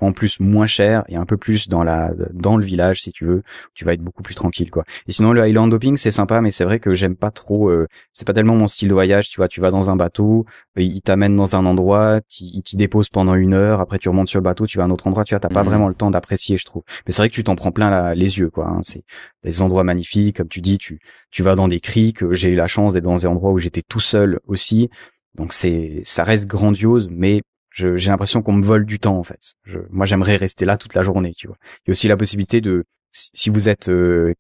A: en plus moins cher et un peu plus dans le village si tu veux, tu vas être beaucoup plus tranquille quoi. Et sinon le island hopping c'est sympa, mais c'est vrai que j'aime pas trop, c'est pas tellement mon style de voyage, tu vois, tu vas dans un bateau, il t'amène dans un endroit, il t'y dépose pendant 1 heure, après tu remontes sur le bateau, tu vas à un autre endroit, tu vois, t'as pas vraiment le temps d'apprécier, je trouve. Mais c'est vrai que tu t'en prends plein les yeux quoi, hein. C'est des endroits magnifiques, comme tu dis, tu vas dans des criques, j'ai eu la chance d'être dans des endroits où j'étais tout seul aussi. Donc ça reste grandiose, mais j'ai l'impression qu'on me vole du temps en fait. Moi j'aimerais rester là toute la journée, tu vois. Il y a aussi la possibilité de, si vous êtes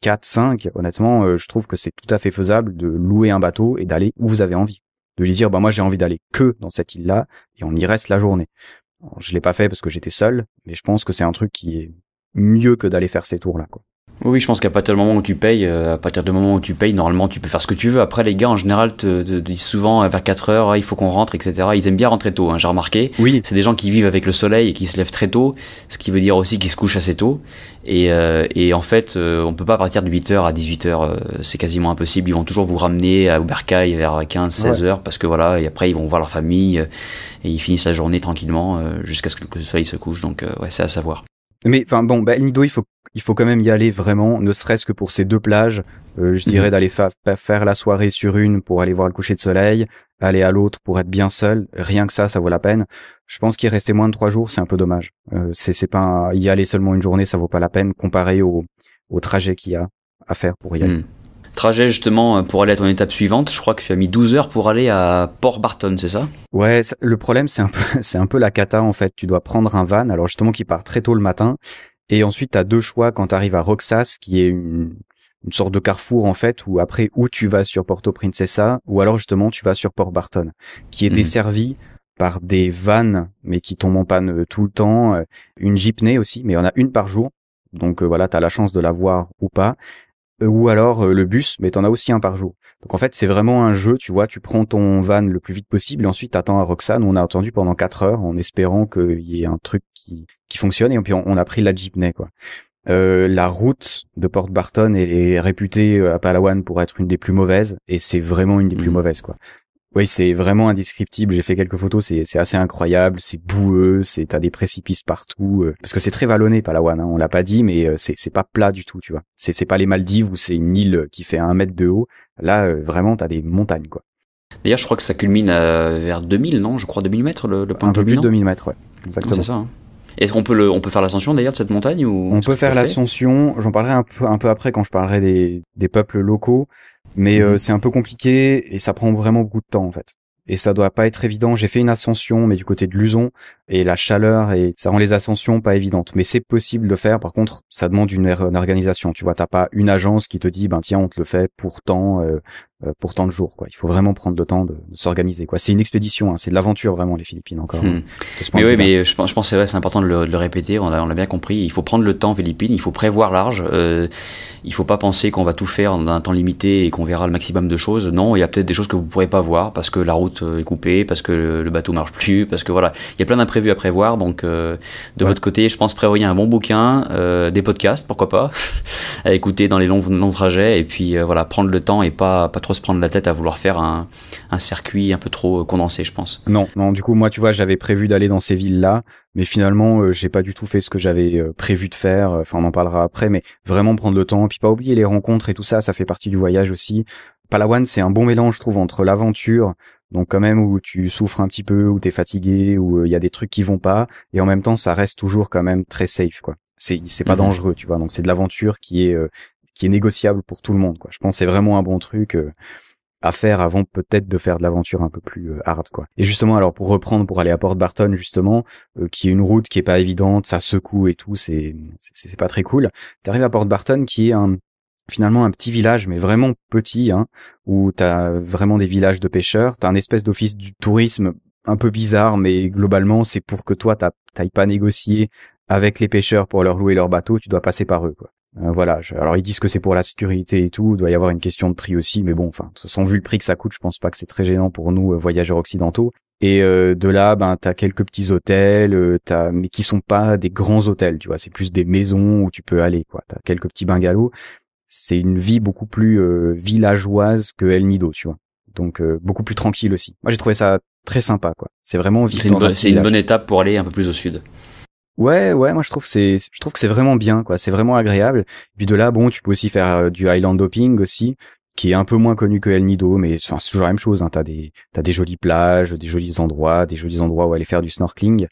A: 4, 5, honnêtement, je trouve que c'est tout à fait faisable de louer un bateau et d'aller où vous avez envie. De lui dire, bah moi j'ai envie d'aller que dans cette île-là et on y reste la journée. Alors, je l'ai pas fait parce que j'étais seul, mais je pense que c'est un truc qui est mieux que d'aller faire ces tours-là, quoi.
D: Oui, je pense qu'à partir du moment où tu payes, normalement, tu peux faire ce que tu veux. Après, les gars, en général, te disent souvent vers 4 heures, ah, il faut qu'on rentre, etc. Ils aiment bien rentrer tôt, hein, j'ai remarqué.
A: Oui.
D: C'est des gens qui vivent avec le soleil et qui se lèvent très tôt, ce qui veut dire aussi qu'ils se couchent assez tôt. Et en fait, on peut pas partir de 8 heures à 18 heures, c'est quasiment impossible. Ils vont toujours vous ramener à Bercail vers 15, 16 heures, parce que voilà, et après, ils vont voir leur famille, et ils finissent la journée tranquillement, jusqu'à ce que le soleil se couche. Donc, ouais, c'est à savoir.
A: Mais enfin bon, El Nido, il faut quand même y aller vraiment, ne serait-ce que pour ces 2 plages. Je dirais d'aller faire la soirée sur une pour aller voir le coucher de soleil, aller à l'autre pour être bien seul. Rien que ça vaut la peine. Je pense qu'il restait moins de 3 jours, c'est un peu dommage. C'est pas y aller seulement une journée, ça vaut pas la peine comparé au trajet qu'il y a à faire pour y aller.
D: Trajet justement pour aller à ton étape suivante, je crois que tu as mis 12 heures pour aller à Port Barton, c'est ça?
A: Ouais, le problème c'est un peu la cata en fait. Tu dois prendre un van, alors justement qui part très tôt le matin, et ensuite t'as 2 choix quand t'arrives à Roxas, qui est une sorte de carrefour en fait, où après où tu vas sur Porto Princesa, ou alors justement tu vas sur Port Barton, qui est desservi par des vannes, mais qui tombent en panne tout le temps, une jeepney aussi, mais il y en a une par jour, donc voilà, t'as la chance de la voir ou pas. Ou alors le bus, mais t'en as aussi un par jour. Donc en fait, c'est vraiment un jeu, tu vois, tu prends ton van le plus vite possible et ensuite t'attends à Roxane. On a attendu pendant 4 heures en espérant qu'il y ait un truc qui fonctionne, et puis on a pris la jeepney, quoi. La route de Port Barton est réputée à Palawan pour être une des plus mauvaises, et c'est vraiment une des plus mauvaises, quoi. Oui, c'est vraiment indescriptible. J'ai fait quelques photos, c'est assez incroyable, c'est boueux, t'as des précipices partout, parce que c'est très vallonné Palawan, hein, on l'a pas dit, mais c'est pas plat du tout, tu vois. C'est pas les Maldives où c'est une île qui fait 1 mètre de haut. Là, vraiment, t'as des montagnes, quoi.
D: D'ailleurs, je crois que ça culmine vers 2000, non? Je crois 2000 mètres, le point
A: un
D: de
A: peu plus de
D: culminant.
A: 2000 mètres, ouais. Exactement.
D: C'est ça, hein. Est-ce qu'on peut faire l'ascension d'ailleurs de cette montagne, ou
A: on peut faire l'ascension? J'en parlerai un peu après quand je parlerai des peuples locaux, mais c'est un peu compliqué et ça prend vraiment beaucoup de temps en fait. Et ça doit pas être évident. J'ai fait une ascension, mais du côté de Luzon, et la chaleur, et ça rend les ascensions pas évidentes. Mais c'est possible de le faire. Par contre, ça demande une organisation. Tu vois, t'as pas une agence qui te dit, ben tiens, on te le fait pour tant de jours, quoi. Il faut vraiment prendre le temps de s'organiser, quoi. C'est une expédition, hein. C'est de l'aventure vraiment, les Philippines, encore.
D: Mais oui, mais je pense c'est vrai, c'est important de le répéter. On l'a bien compris. Il faut prendre le temps, Philippines. Il faut prévoir large. Il faut pas penser qu'on va tout faire dans un temps limité et qu'on verra le maximum de choses. Non, il y a peut-être des choses que vous pourrez pas voir parce que la route est coupée, parce que le bateau marche plus, parce que voilà, il y a plein d'imprévus à prévoir. Donc de votre côté, je pense prévoyez un bon bouquin, des podcasts, pourquoi pas, à écouter dans les longs trajets, et puis voilà, prendre le temps et pas trop se prendre la tête à vouloir faire un circuit un peu trop condensé, je pense.
A: Non, du coup moi tu vois, j'avais prévu d'aller dans ces villes-là, mais finalement j'ai pas du tout fait ce que j'avais prévu de faire. Enfin, on en parlera après, mais vraiment prendre le temps, puis pas oublier les rencontres et tout ça, ça fait partie du voyage aussi. Palawan, c'est un bon mélange, je trouve, entre l'aventure, donc quand même où tu souffres un petit peu, où t'es fatigué, où il y a des trucs qui vont pas, et en même temps ça reste toujours quand même très safe, quoi. C'est pas dangereux, tu vois. Donc c'est de l'aventure qui est négociable pour tout le monde, quoi. Je pense que c'est vraiment un bon truc à faire avant peut-être de faire de l'aventure un peu plus hard, quoi. Et justement, alors pour reprendre, pour aller à Port Barton justement, qui est une route qui est pas évidente, ça secoue et tout, c'est pas très cool. T'arrives à Port Barton qui est finalement un petit village, mais vraiment petit, hein, où t'as vraiment des villages de pêcheurs. T'as un espèce d'office du tourisme un peu bizarre, mais globalement c'est pour que toi t'ailles pas négocier avec les pêcheurs pour leur louer leur bateau, tu dois passer par eux, quoi. Voilà. Alors ils disent que c'est pour la sécurité et tout, il doit y avoir une question de prix aussi, mais bon, enfin, de toute façon, vu le prix que ça coûte, je pense pas que c'est très gênant pour nous voyageurs occidentaux. Et de là, ben t'as quelques petits hôtels, mais qui sont pas des grands hôtels, tu vois, c'est plus des maisons où tu peux aller, quoi. T'as quelques petits bungalows. C'est une vie beaucoup plus villageoise que El Nido, tu vois. Donc beaucoup plus tranquille aussi. Moi, j'ai trouvé ça très sympa, quoi. C'est vraiment vivre dans un petit village.
D: C'est une bonne étape pour aller un peu plus au sud.
A: Ouais, moi je trouve que c'est vraiment bien, quoi. C'est vraiment agréable. Et puis de là, bon, tu peux aussi faire du island hopping aussi, qui est un peu moins connu que El Nido, mais enfin c'est toujours la même chose. Hein. T'as des jolies plages, des jolis endroits où aller faire du snorkeling.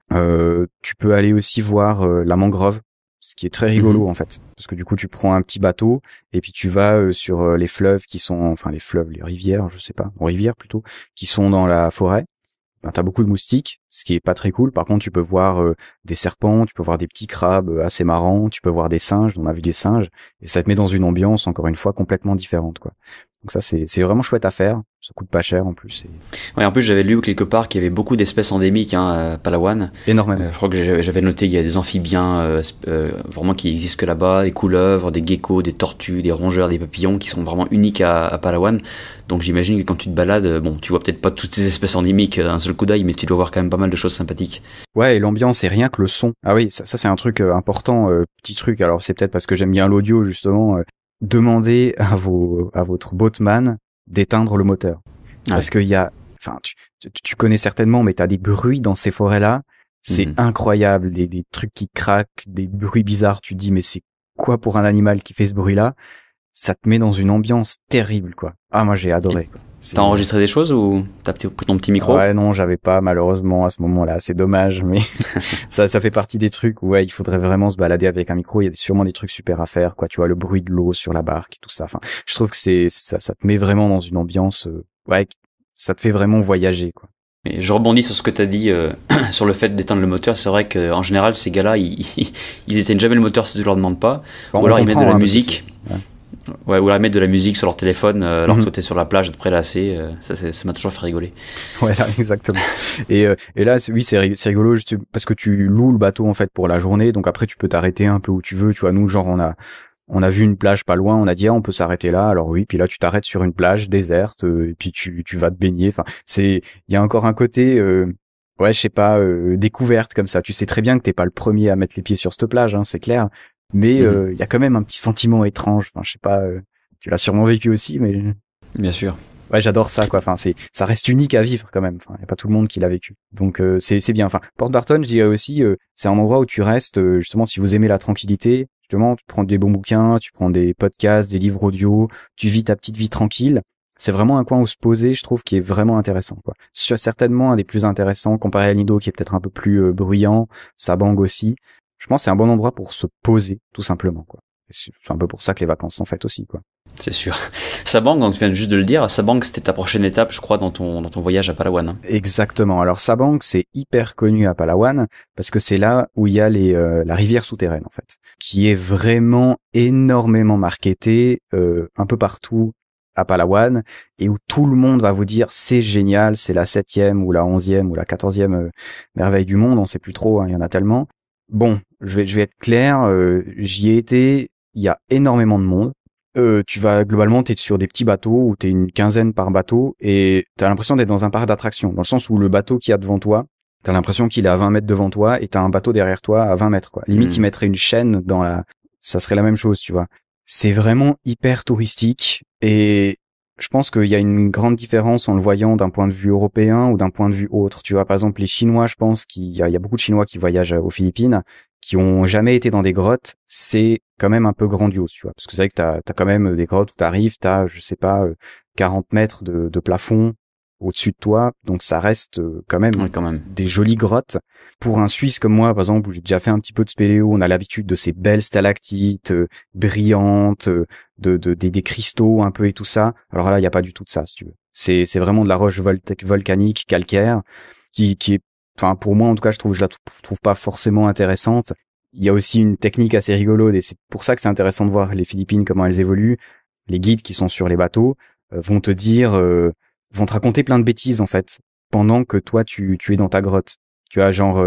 A: Tu peux aller aussi voir la mangrove, ce qui est très rigolo en fait, parce que du coup tu prends un petit bateau et puis tu vas sur les fleuves les rivières, je sais pas, rivières plutôt, qui sont dans la forêt. Ben, t'as beaucoup de moustiques, ce qui est pas très cool. Par contre, tu peux voir des serpents, tu peux voir des petits crabes assez marrants, tu peux voir des singes, on a vu des singes, et ça te met dans une ambiance, encore une fois, complètement différente, quoi. Donc ça, c'est vraiment chouette à faire. Ça coûte pas cher en plus.
D: Ouais, en plus j'avais lu quelque part qu'il y avait beaucoup d'espèces endémiques à Palawan.
A: Énormément.
D: Je crois que j'avais noté qu'il y a des amphibiens vraiment qui existent que là-bas, des couleuvres, des geckos, des tortues, des rongeurs, des papillons qui sont vraiment uniques à Palawan. Donc j'imagine que quand tu te balades, bon, tu vois peut-être pas toutes ces espèces endémiques d'un seul coup d'œil, mais tu dois voir quand même pas mal de choses sympathiques.
A: Ouais, et l'ambiance et rien que le son. Ah oui, ça c'est un truc important, petit truc. Alors c'est peut-être parce que j'aime bien l'audio justement. Demandez à votre boatman d'éteindre le moteur. Parce qu'il y a, enfin, tu connais certainement, mais t'as des bruits dans ces forêts-là. C'est incroyable. Des trucs qui craquent, des bruits bizarres. Tu te dis, mais c'est quoi pour un animal qui fait ce bruit-là? Ça te met dans une ambiance terrible, quoi. Ah, moi, j'ai adoré.
D: T'as enregistré des choses ou t'as pris ton petit micro?
A: Ouais, non, j'avais pas, malheureusement, à ce moment-là. C'est dommage, mais ça fait partie des trucs où, ouais, il faudrait vraiment se balader avec un micro. Il y a sûrement des trucs super à faire, quoi. Tu vois, le bruit de l'eau sur la barque et tout ça. Enfin, je trouve que ça te met vraiment dans une ambiance, ouais, ça te fait vraiment voyager, quoi.
D: Mais je rebondis sur ce que t'as dit sur le fait d'éteindre le moteur. C'est vrai qu'en général, ces gars-là, ils éteignent jamais le moteur si tu leur demandes pas.
A: Bon,
D: ou alors ils mettent de la musique.
A: Ouais,
D: ou alors ils mettent de la musique sur leur téléphone alors que toi t'es sur la plage de prélassé. Ça m'a toujours fait rigoler.
A: Ouais, là, exactement. Et là, oui, c'est rigolo juste parce que tu loues le bateau en fait pour la journée. Donc après, tu peux t'arrêter un peu où tu veux. Tu vois, nous, genre, on a vu une plage pas loin, on a dit on peut s'arrêter là. Alors oui, puis là tu t'arrêtes sur une plage déserte et puis tu vas te baigner. Enfin, il y a encore un côté ouais, je sais pas, découverte comme ça. Tu sais très bien que t'es pas le premier à mettre les pieds sur cette plage, hein, c'est clair. Mais il y a quand même un petit sentiment étrange. Enfin, je sais pas, tu l'as sûrement vécu aussi, mais
D: bien sûr.
A: Ouais, j'adore ça, quoi. Enfin, ça reste unique à vivre quand même. Enfin, y a pas tout le monde qui l'a vécu. Donc c'est bien. Enfin, Port Barton, je dirais aussi, c'est un endroit où tu restes justement si vous aimez la tranquillité. Justement, tu prends des bons bouquins, tu prends des podcasts, des livres audio, tu vis ta petite vie tranquille. C'est vraiment un coin où se poser, je trouve, qui est vraiment intéressant, quoi. C'est certainement un des plus intéressants comparé à Nido, qui est peut-être un peu plus bruyant, Sabang aussi. Je pense que c'est un bon endroit pour se poser, tout simplement, quoi. C'est un peu pour ça que les vacances sont faites aussi, quoi.
D: C'est sûr. Sabang, donc tu viens juste de le dire, Sabang c'était ta prochaine étape, je crois, dans ton voyage à Palawan.
A: Exactement. Alors Sabang, c'est hyper connu à Palawan parce que c'est là où il y a la rivière souterraine, en fait, qui est vraiment énormément marketée un peu partout à Palawan et où tout le monde va vous dire c'est génial, c'est la 7e ou la 11e ou la 14e merveille du monde, on sait plus trop, hein, il y en a tellement. Bon, je vais être clair, j'y ai été, il y a énormément de monde. Tu vas globalement, t'es sur des petits bateaux où t'es une quinzaine par bateau et t'as l'impression d'être dans un parc d'attractions, dans le sens où le bateau qu'il y a devant toi, t'as l'impression qu'il est à 20 mètres devant toi et t'as un bateau derrière toi à 20 mètres, quoi. Limite, ils mettraient une chaîne ça serait la même chose, tu vois. C'est vraiment hyper touristique et je pense qu'il y a une grande différence en le voyant d'un point de vue européen ou d'un point de vue autre. Tu vois, par exemple, les Chinois, je pense qu'il y a beaucoup de Chinois qui voyagent aux Philippines, qui ont jamais été dans des grottes. C'est quand même un peu grandiose, tu vois. Parce que c'est vrai que t'as quand même des grottes où t'arrives, t'as, je sais pas, 40 mètres de plafond au-dessus de toi. Donc ça reste quand même des jolies grottes. Pour un Suisse comme moi, par exemple, où j'ai déjà fait un petit peu de spéléo, on a l'habitude de ces belles stalactites brillantes, des cristaux un peu et tout ça. Alors là, il y a pas du tout de ça, si tu veux. C'est vraiment de la roche volcanique, calcaire, qui est, enfin pour moi en tout cas, je la trouve pas forcément intéressante. Il y a aussi une technique assez rigolote et c'est pour ça que c'est intéressant de voir les Philippines, comment elles évoluent. Les guides qui sont sur les bateaux vont te raconter plein de bêtises en fait pendant que toi tu es dans ta grotte. Tu vois, genre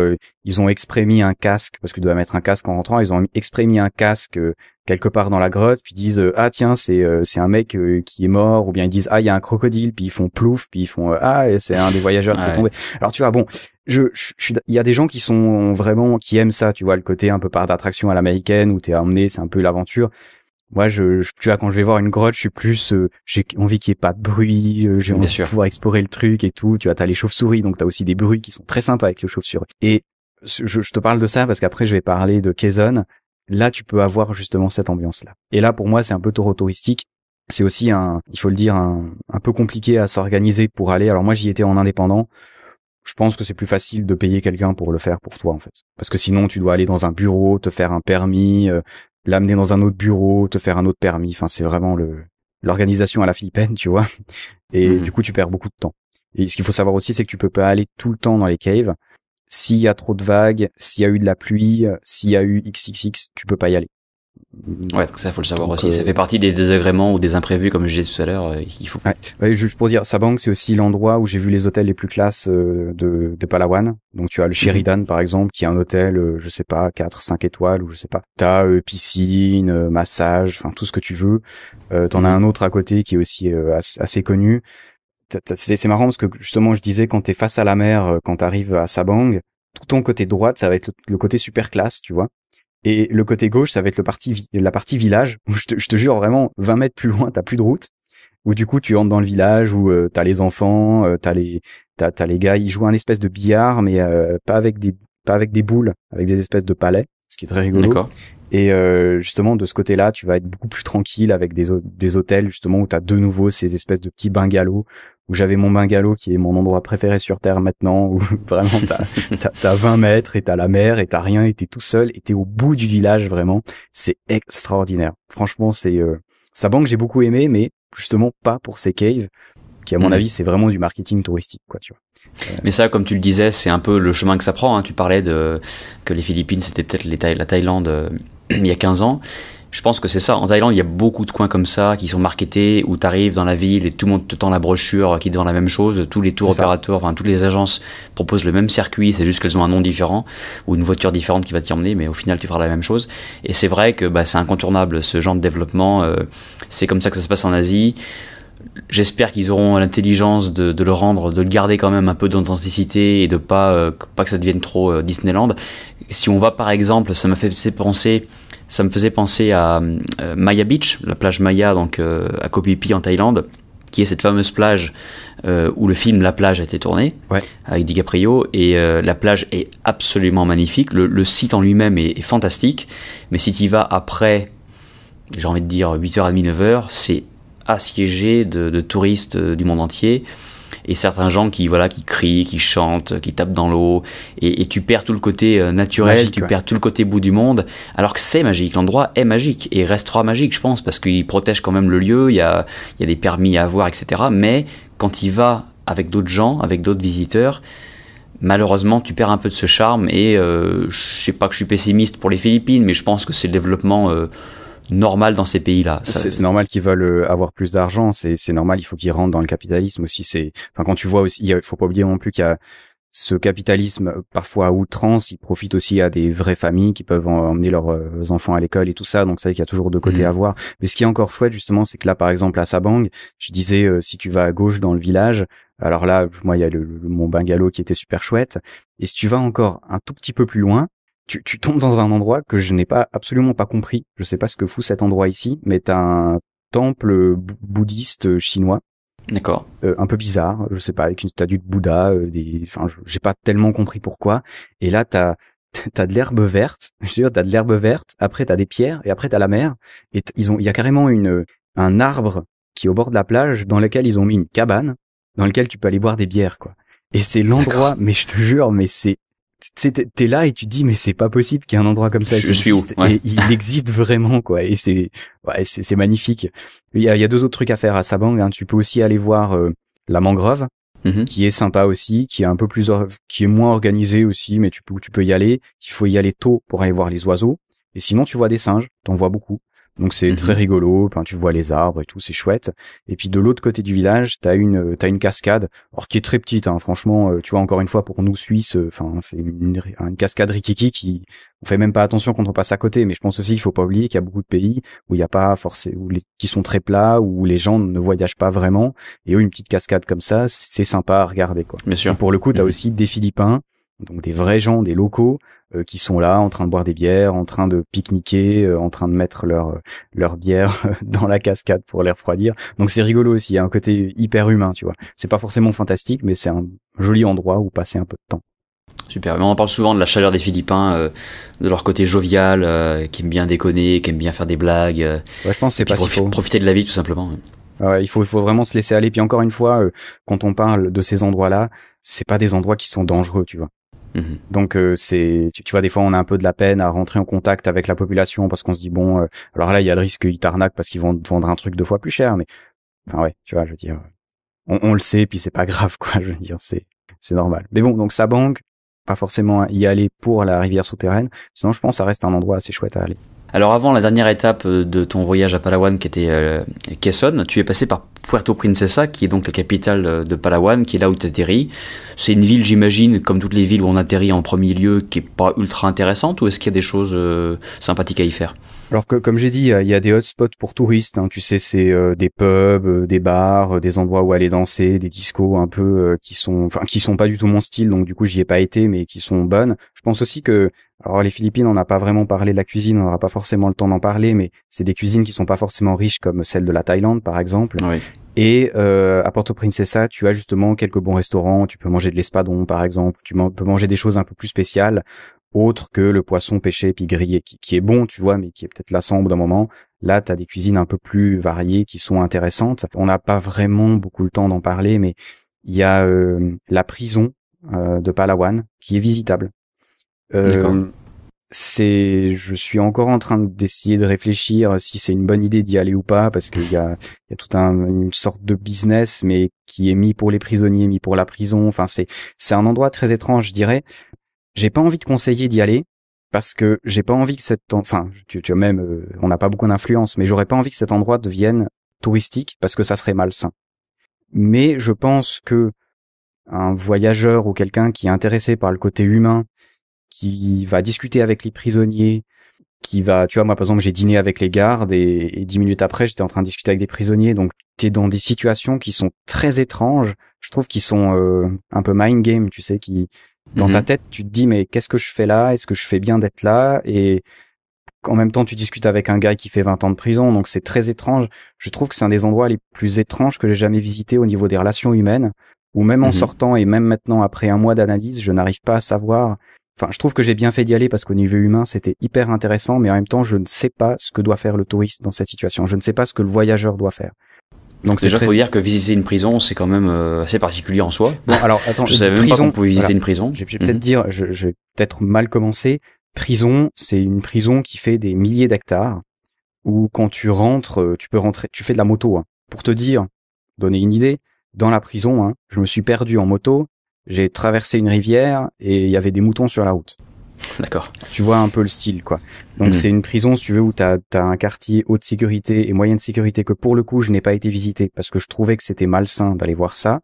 A: ils ont exprès mis un casque parce que tu dois mettre un casque en rentrant, ils ont exprès mis un casque quelque part dans la grotte, puis ils disent ah tiens, c'est un mec qui est mort, ou bien ils disent ah il y a un crocodile, puis ils font plouf, puis ils font ah c'est un des voyageurs qui est tombé. Alors tu vois, bon, il y a des gens qui sont vraiment qui aiment ça, tu vois, le côté un peu parc d'attraction à l'américaine où t'es emmené, c'est un peu l'aventure. Moi, tu vois, quand je vais voir une grotte, je suis plus, j'ai envie qu'il y ait pas de bruit, j'ai envie de pouvoir explorer le truc et tout. Tu vois, t'as les chauves-souris, donc t'as aussi des bruits qui sont très sympas avec les chauves-souris. Et je te parle de ça parce qu'après je vais parler de Quezon. Là, tu peux avoir justement cette ambiance-là. Et là, pour moi, c'est un peu trop touristique. C'est aussi il faut le dire, un peu compliqué à s'organiser pour aller. Alors moi, j'y étais en indépendant. Je pense que c'est plus facile de payer quelqu'un pour le faire pour toi, en fait. Parce que sinon, tu dois aller dans un bureau, te faire un permis, l'amener dans un autre bureau, te faire un autre permis. Enfin, c'est vraiment l'organisation à la philippine, tu vois. Et du coup, tu perds beaucoup de temps. Et ce qu'il faut savoir aussi, c'est que tu peux pas aller tout le temps dans les caves. S'il y a trop de vagues, s'il y a eu de la pluie, s'il y a eu XXX, tu peux pas y aller.
D: Ouais, donc ça faut le savoir aussi. Ça fait partie des désagréments ou des imprévus, comme je disais tout à l'heure. Il faut.
A: Ouais, juste pour dire, Sabang, c'est aussi l'endroit où j'ai vu les hôtels les plus classes de Palawan. Donc tu as le Sheridan par exemple, qui est un hôtel, je sais pas, 4, 5 étoiles ou je sais pas. T'as piscine, massage, enfin tout ce que tu veux. T'en as un autre à côté qui est aussi assez connu. C'est marrant parce que justement je disais quand t'es face à la mer, quand t'arrives à Sabang, tout ton côté droite ça va être le côté super classe, tu vois. Et le côté gauche, ça va être la partie village, où je te jure vraiment, 20 mètres plus loin, t'as plus de route, où du coup tu entres dans le village, où t'as les enfants, t'as les gars, ils jouent un espèce de billard, mais pas avec des boules, avec des espèces de palets, ce qui est très rigolo.
D: D'accord.
A: Et justement de ce côté-là, tu vas être beaucoup plus tranquille avec des hôtels justement où t'as de nouveau ces espèces de petits bungalows, où j'avais mon bungalow qui est mon endroit préféré sur terre maintenant, où vraiment t'as 20 mètres et t'as la mer et t'as rien et t'es tout seul et t'es au bout du village vraiment. C'est extraordinaire. Franchement, c'est Sabang, j'ai beaucoup aimé, mais justement pas pour ces caves qui à mon avis c'est vraiment du marketing touristique, quoi, tu vois.
D: Mais ça, comme tu le disais, c'est un peu le chemin que ça prend, hein. Tu parlais que les Philippines c'était peut-être la Thaïlande il y a 15 ans. Je pense que c'est ça. En Thaïlande, il y a beaucoup de coins comme ça qui sont marketés, où tu arrives dans la ville et tout le monde te tend la brochure qui te vend la même chose. Tous les tours opérateurs, enfin toutes les agences proposent le même circuit, c'est juste qu'elles ont un nom différent ou une voiture différente qui va t'y emmener, mais au final tu feras la même chose. Et c'est vrai que c'est incontournable ce genre de développement. C'est comme ça que ça se passe en Asie. J'espère qu'ils auront l'intelligence de le rendre, de le garder quand même un peu d'authenticité et de pas que ça devienne trop Disneyland. Si on va par exemple, ça me faisait penser à Maya Beach, la plage Maya, donc à Koh Phi Phi en Thaïlande, qui est cette fameuse plage où le film La Plage a été tourné, avec DiCaprio, et la plage est absolument magnifique. Le site en lui-même est fantastique, mais si tu y vas après, j'ai envie de dire 8h30, 9h, c'est assiégé de touristes du monde entier. Et certains gens qui crient, qui chantent, qui tapent dans l'eau, et tu perds tout le côté naturel, magique, perds tout le côté bout du monde, alors que c'est magique, l'endroit est magique et restera magique, je pense, parce qu'il protège quand même le lieu, il y a des permis à avoir, etc. Mais quand il va avec d'autres gens, avec d'autres visiteurs, malheureusement tu perds un peu de ce charme. Et je sais pas que je suis pessimiste pour les Philippines, mais je pense que c'est le développement normal dans ces pays-là.
A: C'est normal qu'ils veulent avoir plus d'argent, c'est normal, il faut qu'ils rentrent dans le capitalisme aussi. Quand tu vois aussi, il faut pas oublier non plus qu'il y a ce capitalisme parfois à outrance, il profite aussi à des vraies familles qui peuvent emmener leurs enfants à l'école et tout ça, donc c'est vrai qu'il y a toujours deux côtés à voir. Mais ce qui est encore chouette justement, c'est que là par exemple à Sabang, je disais si tu vas à gauche dans le village, alors là moi il y a mon bungalow qui était super chouette, et si tu vas encore un tout petit peu plus loin, tu tombes dans un endroit que je n'ai absolument pas compris. Je sais pas ce que fout cet endroit ici, mais t'as un temple bouddhiste chinois.
D: D'accord.
A: Un peu bizarre, je sais pas, avec une statue de Bouddha, j'ai pas tellement compris pourquoi. Et là, t'as de l'herbe verte. Je veux dire, t'as de l'herbe verte. Après, t'as des pierres, et après, t'as la mer. Et il y a carrément un arbre qui est au bord de la plage, dans lequel ils ont mis une cabane, dans lequel tu peux aller boire des bières, quoi. Et c'est l'endroit, mais je te jure, mais t'es là et tu te dis mais c'est pas possible qu'il y ait un endroit comme ça qui existe. Et il existe vraiment, quoi, et c'est magnifique. Il y a deux autres trucs à faire à Sabang, hein. Tu peux aussi aller voir la mangrove, qui est sympa aussi, qui est moins organisé aussi, mais tu peux y aller. Il faut y aller tôt pour aller voir les oiseaux, et sinon tu vois des singes, t'en vois beaucoup. Donc c'est très rigolo, tu vois les arbres et tout, c'est chouette. Et puis de l'autre côté du village, t'as une cascade, alors qui est très petite, hein, franchement, tu vois, encore une fois pour nous Suisses, c'est une cascade rikiki qui on fait même pas attention quand on passe à côté, mais je pense aussi qu'il faut pas oublier qu'il y a beaucoup de pays où il y a pas forcément, qui sont très plats, où les gens ne voyagent pas vraiment, et où une petite cascade comme ça, c'est sympa à regarder, quoi.
D: Bien sûr.
A: Et pour le coup, t'as aussi des Philippins, donc des vrais gens, des locaux, qui sont là en train de boire des bières, en train de pique-niquer, en train de mettre leur bière dans la cascade pour les refroidir. Donc c'est rigolo aussi, il y a un côté hyper humain, tu vois. C'est pas forcément fantastique, mais c'est un joli endroit où passer un peu de temps.
D: Super. Mais on en parle souvent de la chaleur des Philippins, de leur côté jovial, qui aiment bien déconner, qui aiment bien faire des blagues.
A: Ouais, je pense que c'est pas si faux.
D: Profiter de la vie tout simplement.
A: Il faut vraiment se laisser aller. Puis encore une fois, quand on parle de ces endroits-là, c'est pas des endroits qui sont dangereux, tu vois.
D: Mhm.
A: Donc tu vois, des fois on a un peu de la peine à rentrer en contact avec la population parce qu'on se dit bon, alors là il y a le risque qu'ils t'arnaquent parce qu'ils vont te vendre un truc 2 fois plus cher, mais enfin ouais, tu vois, je veux dire, on le sait, puis c'est pas grave quoi, je veux dire, c'est normal. Mais bon, donc Sabang, pas forcément y aller pour la rivière souterraine, sinon je pense que ça reste un endroit assez chouette à aller.
D: Alors avant la dernière étape de ton voyage à Palawan qui était Quezon, tu es passé par Puerto Princesa qui est donc la capitale de Palawan, qui est là où tu atterris. C'est une ville, j'imagine, comme toutes les villes où on atterrit en premier lieu, qui est pas ultra intéressante, ou est-ce qu'il y a des choses sympathiques à y faire?
A: Alors que comme j'ai dit, il y a des hotspots pour touristes, hein, tu sais, c'est des pubs, des bars, des endroits où aller danser, des discos un peu qui sont pas du tout mon style, donc du coup j'y ai pas été, mais qui sont bonnes. Je pense aussi que, alors les Philippines, on n'a pas vraiment parlé de la cuisine, on n'aura pas forcément le temps d'en parler, mais c'est des cuisines qui sont pas forcément riches comme celle de la Thaïlande par exemple.
D: Oui.
A: Et à Puerto Princesa, tu as justement quelques bons restaurants, tu peux manger de l'espadon par exemple, peux manger des choses un peu plus spéciales, autre que le poisson pêché puis grillé, qui est bon, tu vois, mais qui est peut-être lassant au bout d'un moment. Là, t'as des cuisines un peu plus variées qui sont intéressantes. On n'a pas vraiment beaucoup le temps d'en parler, mais il y a la prison de Palawan qui est visitable.
D: D'accord.
A: Je suis encore en train d'essayer de réfléchir si c'est une bonne idée d'y aller ou pas, parce qu'il y a tout une sorte de business, mais qui est mis pour les prisonniers, mis pour la prison. Enfin, c'est un endroit très étrange, je dirais. J'ai pas envie de conseiller d'y aller parce que j'ai pas envie que tu vois même on n'a pas beaucoup d'influence, mais j'aurais pas envie que cet endroit devienne touristique parce que ça serait malsain. Mais je pense que un voyageur ou quelqu'un qui est intéressé par le côté humain, qui va discuter avec les prisonniers, tu vois, moi par exemple j'ai dîné avec les gardes et 10 minutes après j'étais en train de discuter avec des prisonniers, donc t'es dans des situations qui sont très étranges, je trouve qu'ils sont un peu mind game, tu sais, qui dans ta tête, tu te dis, mais qu'est-ce que je fais là? Est-ce que je fais bien d'être là? Et en même temps, tu discutes avec un gars qui fait 20 ans de prison, donc c'est très étrange. Je trouve que c'est un des endroits les plus étranges que j'ai jamais visité au niveau des relations humaines, où même en sortant et même maintenant après un mois d'analyse, je n'arrive pas à savoir. Enfin, je trouve que j'ai bien fait d'y aller parce qu'au niveau humain, c'était hyper intéressant, mais en même temps, je ne sais pas ce que doit faire le touriste dans cette situation. Je ne sais pas ce que le voyageur doit faire. Donc
D: déjà, faut dire que visiter une prison, c'est quand même assez particulier en soi.
A: Bon, alors attends,
D: je savais même pas qu'on pouvait visiter une prison.
A: Je vais peut-être dire, je vais peut-être mal commencer. Prison, c'est une prison qui fait des milliers d'hectares, où quand tu rentres, tu peux rentrer, tu fais de la moto. Hein. Pour te dire, donner une idée, dans la prison, hein, je me suis perdu en moto, j'ai traversé une rivière et il y avait des moutons sur la route.
D: D'accord.
A: Tu vois un peu le style, quoi. Donc c'est une prison, si tu veux, où t'as un quartier haute sécurité et moyenne sécurité que pour le coup je n'ai pas été visité parce que je trouvais que c'était malsain d'aller voir ça.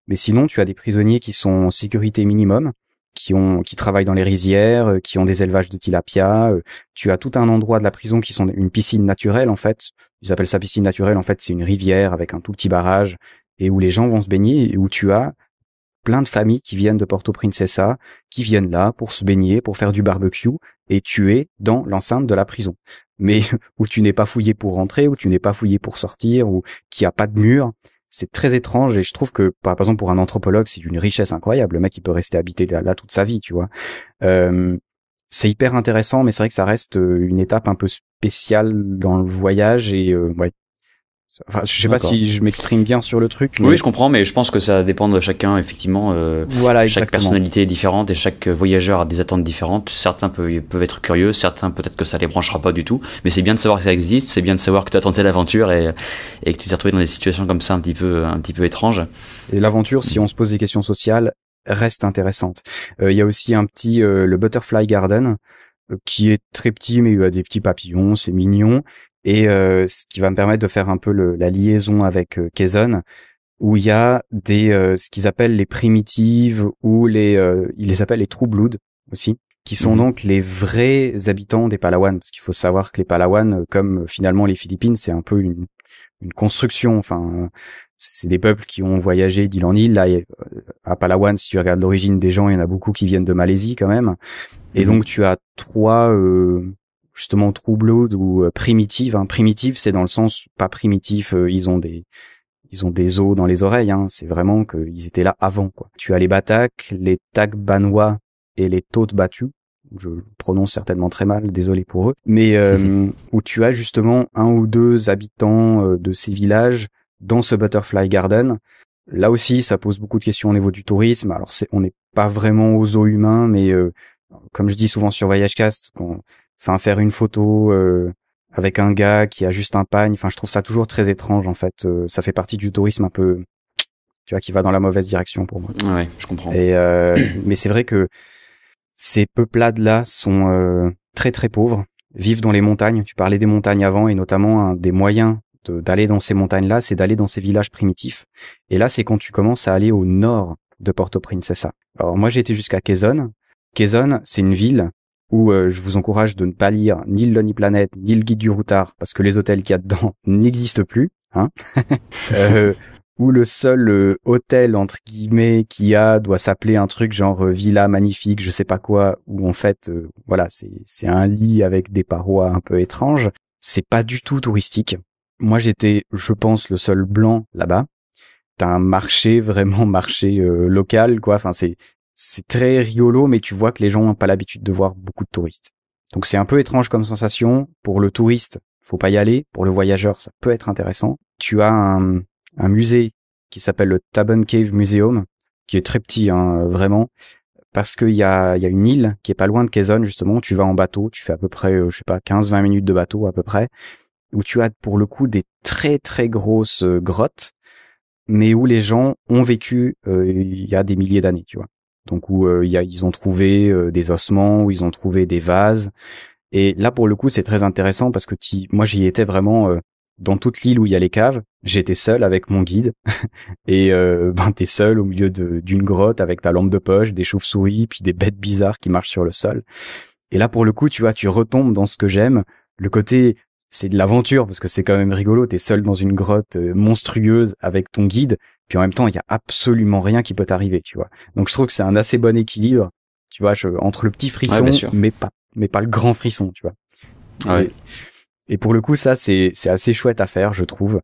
A: Mais sinon tu as des prisonniers qui sont en sécurité minimum, qui travaillent dans les rizières, qui ont des élevages de tilapia. Tu as tout un endroit de la prison qui sont une piscine naturelle en fait. Ils appellent ça piscine naturelle, en fait c'est une rivière avec un tout petit barrage et où les gens vont se baigner et où tu as plein de familles qui viennent de Puerto Princesa, qui viennent là pour se baigner, pour faire du barbecue, et tu es dans l'enceinte de la prison. Mais où tu n'es pas fouillé pour rentrer, où tu n'es pas fouillé pour sortir, où qu'il n'y a pas de mur. C'est très étrange et je trouve que, par exemple, pour un anthropologue, c'est d'une richesse incroyable. Le mec, il peut rester habité là toute sa vie, tu vois. C'est hyper intéressant, mais c'est vrai que ça reste une étape un peu spéciale dans le voyage et ouais. Enfin, je sais pas si je m'exprime bien sur le truc. Mais...
D: Oui, je comprends, mais je pense que ça dépend de chacun, effectivement.
A: Voilà,
D: chaque personnalité est différente et chaque voyageur a des attentes différentes. Certains peuvent être curieux, certains peut-être que ça les branchera pas du tout. Mais c'est bien de savoir que ça existe, c'est bien de savoir que tu as tenté l'aventure et que tu t'es retrouvé dans des situations comme ça un petit peu étranges.
A: Et l'aventure, si on se pose des questions sociales, reste intéressante. Il y a aussi un petit le Butterfly Garden qui est très petit, mais il y a des petits papillons, c'est mignon. Et ce qui va me permettre de faire un peu la liaison avec Quezon, où il y a ce qu'ils appellent les primitives ou ils les appellent les True Blood aussi, qui sont donc les vrais habitants des Palawan, parce qu'il faut savoir que les Palawan, comme finalement les Philippines, c'est un peu une construction. Enfin, c'est des peuples qui ont voyagé d'île en île. Là, à Palawan, si tu regardes l'origine des gens, il y en a beaucoup qui viennent de Malaisie quand même. Et donc tu as trois justement True Blood ou primitive. Hein. Primitive, c'est dans le sens pas primitif. Ils ont des os dans les oreilles. Hein. C'est vraiment qu'ils étaient là avant. Quoi. Tu as les Batak, les Tagbanwa et les Tote Batu, je prononce certainement très mal, désolé pour eux, mais où tu as justement 1 ou 2 habitants de ces villages dans ce Butterfly Garden. Là aussi, ça pose beaucoup de questions au niveau du tourisme. Alors on n'est pas vraiment aux eaux humains, mais comme je dis souvent sur VoyageCast, faire une photo avec un gars qui a juste un pagne, je trouve ça toujours très étrange en fait. Ça fait partie du tourisme un peu, tu vois, qui va dans la mauvaise direction pour moi.
D: Ouais, je comprends.
A: Et mais c'est vrai que ces peuplades-là sont très très pauvres, vivent dans les montagnes. Tu parlais des montagnes avant, et notamment un des moyens d'aller dans ces montagnes-là, c'est d'aller dans ces villages primitifs. Et là, c'est quand tu commences à aller au nord de Porto Princesa. Alors moi, j'ai été jusqu'à Quezon. Quezon, c'est une ville où je vous encourage de ne pas lire ni le Lonely Planet, ni le guide du routard, parce que les hôtels qu'il y a dedans n'existent plus, hein. Où le seul hôtel entre guillemets qu'il y a doit s'appeler un truc genre villa magnifique, je sais pas quoi, où en fait voilà, c'est un lit avec des parois un peu étranges. C'est pas du tout touristique. Moi j'étais, je pense, le seul blanc là-bas. T'as un marché, vraiment marché local quoi. C'est très rigolo, mais tu vois que les gens n'ont pas l'habitude de voir beaucoup de touristes. Donc c'est un peu étrange comme sensation. Pour le touriste, faut pas y aller. Pour le voyageur, ça peut être intéressant. Tu as un musée qui s'appelle le Taban Cave Museum, qui est très petit, hein, vraiment, parce qu'il y a une île qui est pas loin de Quezon, justement. Tu vas en bateau, tu fais à peu près, 15-20 minutes de bateau à peu près, où tu as pour le coup des très très grosses grottes, mais où les gens ont vécu il y a des milliers d'années, tu vois. Donc où ils ont trouvé des ossements, où ils ont trouvé des vases. Et là pour le coup c'est très intéressant parce que moi j'y étais vraiment dans toute l'île où il y a les caves. J'étais seul avec mon guide et t'es seul au milieu d'une grotte avec ta lampe de poche, des chauves-souris, puis des bêtes bizarres qui marchent sur le sol. Et là pour le coup tu vois, tu retombes dans ce que j'aime, le côté c'est de l'aventure parce que c'est quand même rigolo, t'es seul dans une grotte monstrueuse avec ton guide, puis en même temps il y a absolument rien qui peut t'arriver, tu vois. Donc je trouve que c'est un assez bon équilibre, tu vois, entre le petit frisson mais pas le grand frisson, tu vois.
D: Ouais.
A: Et pour le coup ça c'est assez chouette à faire, je trouve.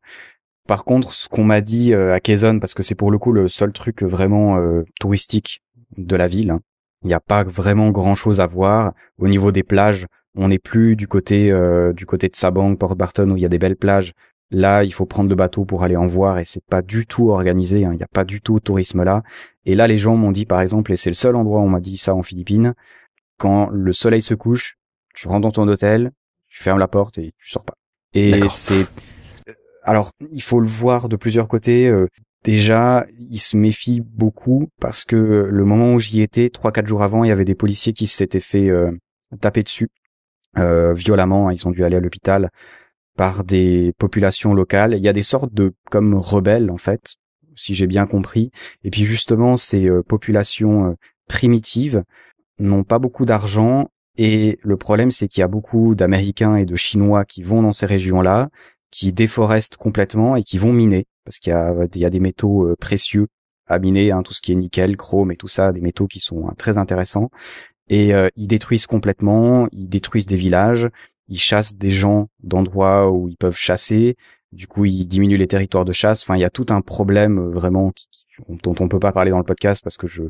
A: Par contre, ce qu'on m'a dit à Quezon, parce que c'est pour le coup le seul truc vraiment touristique de la ville, hein, il n'y a pas vraiment grand chose à voir. Au niveau des plages, on n'est plus du côté de Sabang, Port Barton où il y a des belles plages. Là, il faut prendre le bateau pour aller en voir et c'est pas du tout organisé, hein, il n'y a pas du tout de tourisme là. Et là, les gens m'ont dit par exemple, et c'est le seul endroit où on m'a dit ça en Philippines, quand le soleil se couche, tu rentres dans ton hôtel, tu fermes la porte et tu sors pas. Et
D: D'accord.
A: Alors, il faut le voir de plusieurs côtés. Déjà, ils se méfient beaucoup parce que le moment où j'y étais, 3-4 jours avant, il y avait des policiers qui s'étaient fait taper dessus violemment. Ils ont dû aller à l'hôpital par des populations locales. Il y a des sortes de comme rebelles en fait, si j'ai bien compris. Et puis justement, ces populations primitives n'ont pas beaucoup d'argent. Et le problème, c'est qu'il y a beaucoup d'Américains et de Chinois qui vont dans ces régions-là, qui déforestent complètement et qui vont miner, parce qu'il y a des métaux précieux à miner, hein, tout ce qui est nickel, chrome et tout ça, des métaux qui sont très intéressants. Et ils détruisent complètement, ils détruisent des villages, ils chassent des gens d'endroits où ils peuvent chasser, du coup ils diminuent les territoires de chasse. Enfin, il y a tout un problème vraiment dont on peut pas parler dans le podcast parce que je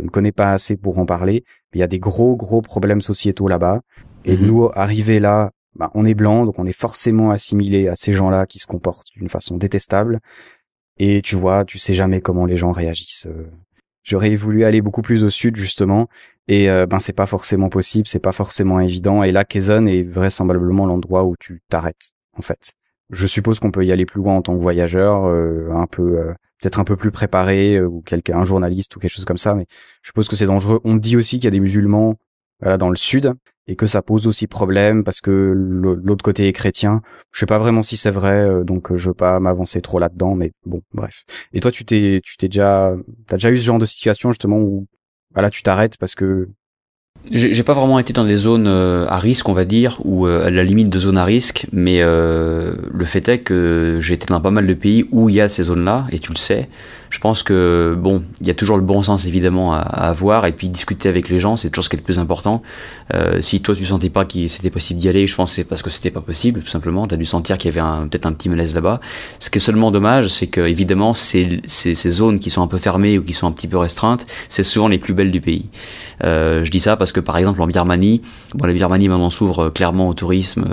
A: ne connais pas assez pour en parler. Mais il y a des gros problèmes sociétaux là-bas. Et nous, arrivés là, on est blanc, donc on est forcément assimilé à ces gens-là qui se comportent d'une façon détestable. Et tu vois, tu sais jamais comment les gens réagissent. J'aurais voulu aller beaucoup plus au sud justement, et c'est pas forcément possible, c'est pas forcément évident. Et là, Quezon est vraisemblablement l'endroit où tu t'arrêtes, en fait. Je suppose qu'on peut y aller plus loin en tant que voyageur, peut-être un peu plus préparé, ou un journaliste ou quelque chose comme ça. Mais je suppose que c'est dangereux. On dit aussi qu'il y a des musulmans dans le sud et que ça pose aussi problème parce que l'autre côté est chrétien. Je sais pas vraiment si c'est vrai, donc je veux pas m'avancer trop là-dedans, mais bon, bref. Et toi, t'as déjà eu ce genre de situation justement où tu t'arrêtes parce que
D: J'ai pas vraiment été dans des zones à risque, on va dire, ou à la limite de zones à risque, mais le fait est que j'ai été dans pas mal de pays où il y a ces zones-là, et tu le sais. Je pense que bon, il y a toujours le bon sens évidemment à avoir, et puis discuter avec les gens, c'est toujours ce qui est le plus important. Si toi tu sentais pas que c'était possible d'y aller, je pense que c'est parce que c'était pas possible, tout simplement. T'as dû sentir qu'il y avait peut-être un petit malaise là-bas. Ce qui est seulement dommage, c'est que évidemment ces zones qui sont un peu fermées ou qui sont un petit peu restreintes, c'est souvent les plus belles du pays. Je dis ça parce que par exemple en Birmanie, bon, la Birmanie maintenant s'ouvre clairement au tourisme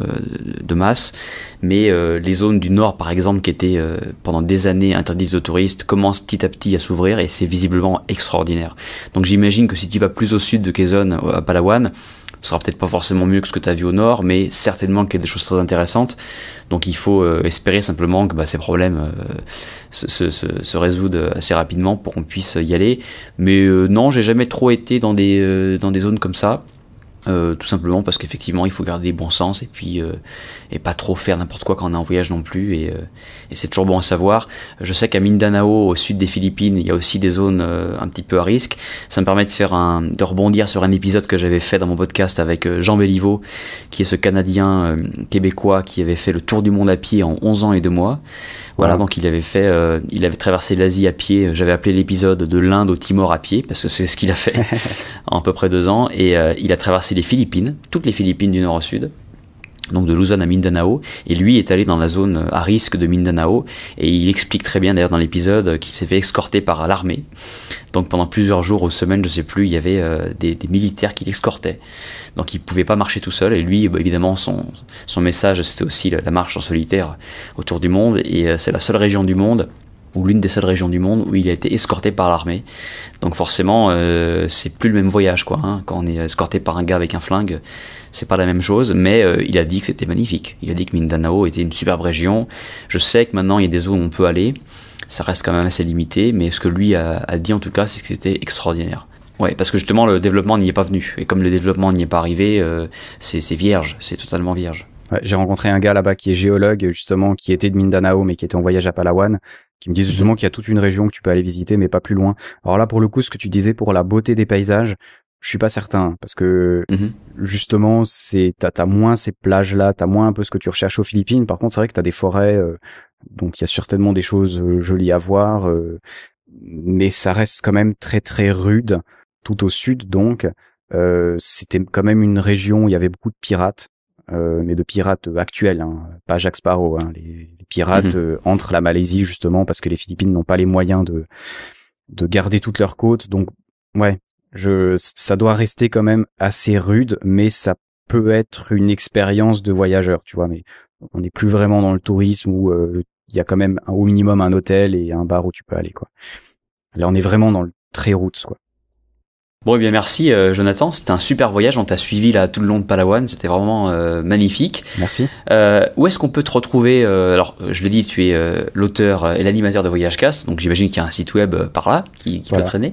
D: de masse, mais les zones du nord par exemple qui étaient pendant des années interdites aux touristes commencent petit à petit à s'ouvrir, et c'est visiblement extraordinaire. Donc j'imagine que si tu vas plus au sud de Quezon, à Palawan, ce sera peut-être pas forcément mieux que ce que tu as vu au nord, mais certainement qu'il y a des choses très intéressantes. Donc il faut espérer simplement que ces problèmes se résoudent assez rapidement pour qu'on puisse y aller. Mais non, j'ai jamais trop été dans des zones comme ça. Tout simplement parce qu'effectivement il faut garder bon sens, et puis et pas trop faire n'importe quoi quand on est en voyage non plus, et c'est toujours bon à savoir. Je sais qu'à Mindanao, au sud des Philippines, il y a aussi des zones un petit peu à risque. Ça me permet de rebondir sur un épisode que j'avais fait dans mon podcast avec Jean Béliveau, qui est ce Canadien québécois qui avait fait le tour du monde à pied en 11 ans et 2 mois. Voilà, donc il avait traversé l'Asie à pied. J'avais appelé l'épisode de l'Inde au Timor à pied, parce que c'est ce qu'il a fait en à peu près 2 ans. Et il a traversé les Philippines, toutes les Philippines du nord au sud, donc de Luzon à Mindanao, et lui est allé dans la zone à risque de Mindanao, et il explique très bien d'ailleurs dans l'épisode qu'il s'est fait escorter par l'armée. Donc pendant plusieurs jours ou semaines, je sais plus, il y avait des militaires qui l'escortaient. Donc il pouvait pas marcher tout seul, et lui, évidemment, son message, c'était aussi la marche en solitaire autour du monde, et c'est la seule région du monde, ou l'une des seules régions du monde où il a été escorté par l'armée. Donc forcément, c'est plus le même voyage, quoi. Hein. Quand on est escorté par un gars avec un flingue, c'est pas la même chose, mais il a dit que c'était magnifique. Il a dit que Mindanao était une superbe région. Je sais que maintenant, il y a des zones où on peut aller. Ça reste quand même assez limité, mais ce que lui a dit en tout cas, c'est que c'était extraordinaire. Ouais, parce que justement, le développement n'y est pas venu. Et comme le développement n'y est pas arrivé, c'est vierge, c'est totalement vierge.
A: Ouais, j'ai rencontré un gars là-bas qui est géologue, justement, qui était de Mindanao, mais qui était en voyage à Palawan, qui me dit justement qu'il y a toute une région que tu peux aller visiter, mais pas plus loin. Alors là, pour le coup, ce que tu disais pour la beauté des paysages, je suis pas certain, parce que justement, t'as moins ces plages-là, t'as moins un peu ce que tu recherches aux Philippines. Par contre, c'est vrai que t'as des forêts, donc il y a certainement des choses jolies à voir, mais ça reste quand même très très rude, tout au sud. Donc, c'était quand même une région où il y avait beaucoup de pirates. Mais de pirates actuels, hein, pas Jack Sparrow, hein, les pirates entre la Malaisie justement, parce que les Philippines n'ont pas les moyens de garder toutes leurs côtes. Donc ouais, ça doit rester quand même assez rude, mais ça peut être une expérience de voyageur, tu vois. Mais on n'est plus vraiment dans le tourisme où il y a quand même au minimum un hôtel et un bar où tu peux aller, quoi. Là, on est vraiment dans le très roots, quoi.
D: Bon, eh bien merci Jonathan, c'était un super voyage, on t'a suivi là tout le long de Palawan, c'était vraiment magnifique.
A: Merci.
D: Où est-ce qu'on peut te retrouver alors, je l'ai dit, tu es l'auteur et l'animateur de Voyagecast, donc j'imagine qu'il y a un site web par là qui peut traîner.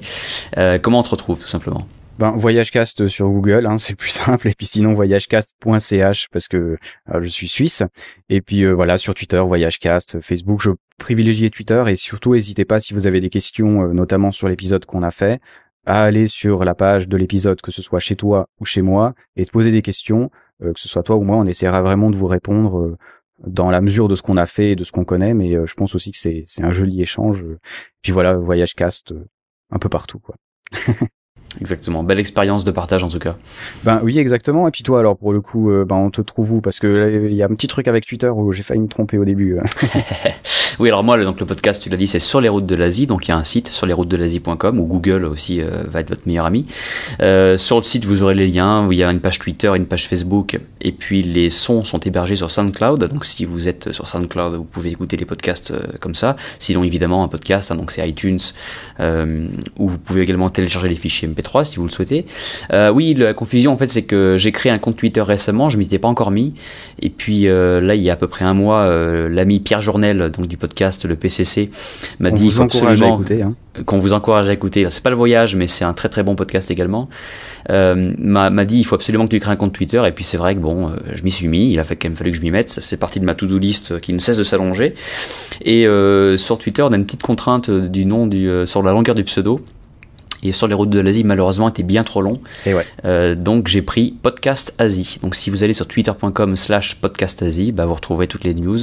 D: Comment on te retrouve, tout simplement?
A: Voyagecast sur Google, hein, c'est le plus simple. Et puis sinon, voyagecast.ch, parce que je suis suisse. Et puis voilà, sur Twitter, Voyagecast, Facebook, je privilégie Twitter. Et surtout, n'hésitez pas, si vous avez des questions, notamment sur l'épisode qu'on a fait, à aller sur la page de l'épisode, que ce soit chez toi ou chez moi, et de poser des questions, que ce soit toi ou moi, on essaiera vraiment de vous répondre dans la mesure de ce qu'on a fait et de ce qu'on connaît, mais je pense aussi que c'est un joli échange. Puis voilà, Voyagecast un peu partout, quoi.
D: Exactement, belle expérience de partage en tout cas.
A: Oui, exactement. Et puis toi, alors pour le coup, on te trouve où? Parce que il y a un petit truc avec Twitter où j'ai failli me tromper au début.
D: Oui, alors moi, donc le podcast, tu l'as dit, c'est Sur les routes de l'Asie, donc il y a un site surlesroutesdelasie.com, ou Google aussi va être votre meilleur ami. Sur le site, vous aurez les liens, où il y a une page Twitter, une page Facebook, et puis les sons sont hébergés sur SoundCloud. Donc si vous êtes sur SoundCloud, vous pouvez écouter les podcasts comme ça. Sinon, évidemment, un podcast, hein, donc c'est iTunes, où vous pouvez également télécharger les fichiers MP3 si vous le souhaitez. Oui, la confusion en fait, c'est que j'ai créé un compte Twitter récemment, je m'y étais pas encore mis, et puis là, il y a à peu près un mois, l'ami Pierre Journel, donc du podcast Le PCC, m'a dit qu'on vous encourage à écouter. C'est pas le voyage, mais c'est un très très bon podcast également. M'a dit il faut absolument que tu crées un compte Twitter, et puis c'est vrai que bon, je m'y suis mis. Il a quand même fallu que je m'y mette. C'est partie de ma to-do list qui ne cesse de s'allonger. Et sur Twitter, on a une petite contrainte du nom sur la longueur du pseudo. Et sur les routes de l'Asie, malheureusement, était bien trop long.
A: Et ouais.
D: Donc j'ai pris Podcast Asie. Donc si vous allez sur twitter.com/podcastasie, vous retrouverez toutes les news.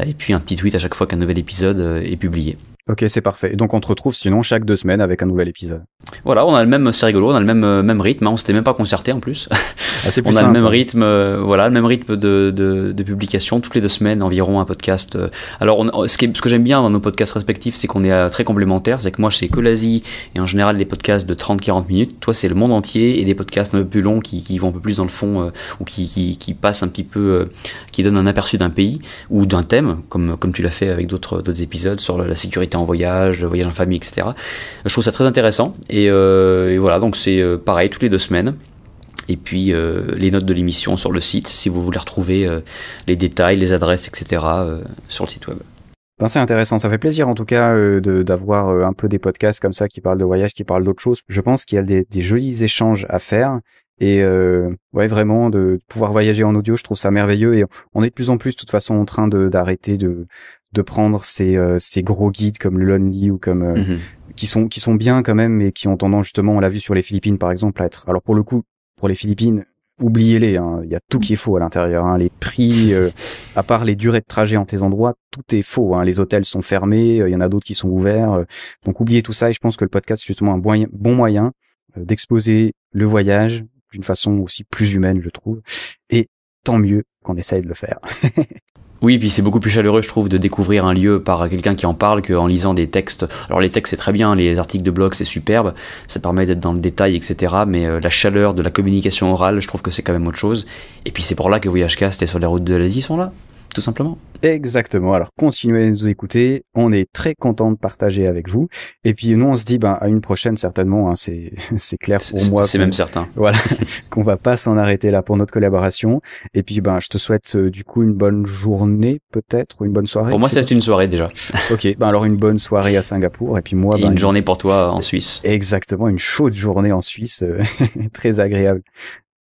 D: Et puis un petit tweet à chaque fois qu'un nouvel épisode est publié.
A: Ok, c'est parfait. Donc on te retrouve sinon chaque 2 semaines avec un nouvel épisode.
D: Voilà, on a le même, c'est rigolo, on a le même rythme, hein, on s'était même pas concerté en plus.
A: C'est plus
D: on a
A: simple,
D: le même rythme, voilà, le même rythme de publication, toutes les 2 semaines environ un podcast. Alors, ce que j'aime bien dans nos podcasts respectifs, c'est qu'on est très complémentaires. C'est que moi, c'est que l'Asie et en général des podcasts de 30-40 minutes. Toi, c'est le monde entier et des podcasts un peu plus longs qui vont un peu plus dans le fond ou qui passent un petit peu, qui donnent un aperçu d'un pays ou d'un thème, comme tu l'as fait avec d'autres épisodes sur la sécurité en voyage, le voyage en famille, etc. Je trouve ça très intéressant et voilà, donc c'est pareil toutes les 2 semaines. Et puis les notes de l'émission sur le site, si vous voulez retrouver les détails, les adresses, etc. Sur le site web.
A: Ben, c'est intéressant, ça fait plaisir en tout cas d'avoir un peu des podcasts comme ça qui parlent de voyage, qui parlent d'autres choses. Je pense qu'il y a des jolis échanges à faire et ouais vraiment de pouvoir voyager en audio, je trouve ça merveilleux et on est de plus en plus de toute façon en train d'arrêter de prendre ces gros guides comme le Lonely ou comme qui sont bien quand même mais qui ont tendance justement, on l'a vu sur les Philippines par exemple, à être, alors pour le coup pour les Philippines, oubliez-les, hein. Il y a tout qui est faux à l'intérieur, hein. Les prix, à part les durées de trajet entre les endroits, tout est faux, hein. Les hôtels sont fermés, il y en a d'autres qui sont ouverts, donc oubliez tout ça et je pense que le podcast c'est justement un bon moyen d'exposer le voyage d'une façon aussi plus humaine, je trouve, et tant mieux qu'on essaye de le faire.
D: Oui, puis c'est beaucoup plus chaleureux, je trouve, de découvrir un lieu par quelqu'un qui en parle qu'en lisant des textes. Alors les textes, c'est très bien, les articles de blog, c'est superbe, ça permet d'être dans le détail, etc. Mais la chaleur de la communication orale, je trouve que c'est quand même autre chose. Et puis c'est pour là que VoyageCast et Sur les routes de l'Asie sont là, tout simplement.
A: Exactement. Alors continuez à nous écouter. On est très content de partager avec vous. Et puis nous on se dit à une prochaine certainement. Hein, c'est clair pour moi.
D: C'est même certain.
A: Voilà, qu'on va pas s'en arrêter là pour notre collaboration. Et puis je te souhaite du coup une bonne journée peut-être ou une bonne soirée.
D: Pour moi c'est une soirée déjà.
A: Ok. Alors une bonne soirée à Singapour. Et puis moi
D: et une journée pour toi en Suisse.
A: Exactement, une chaude journée en Suisse, très agréable.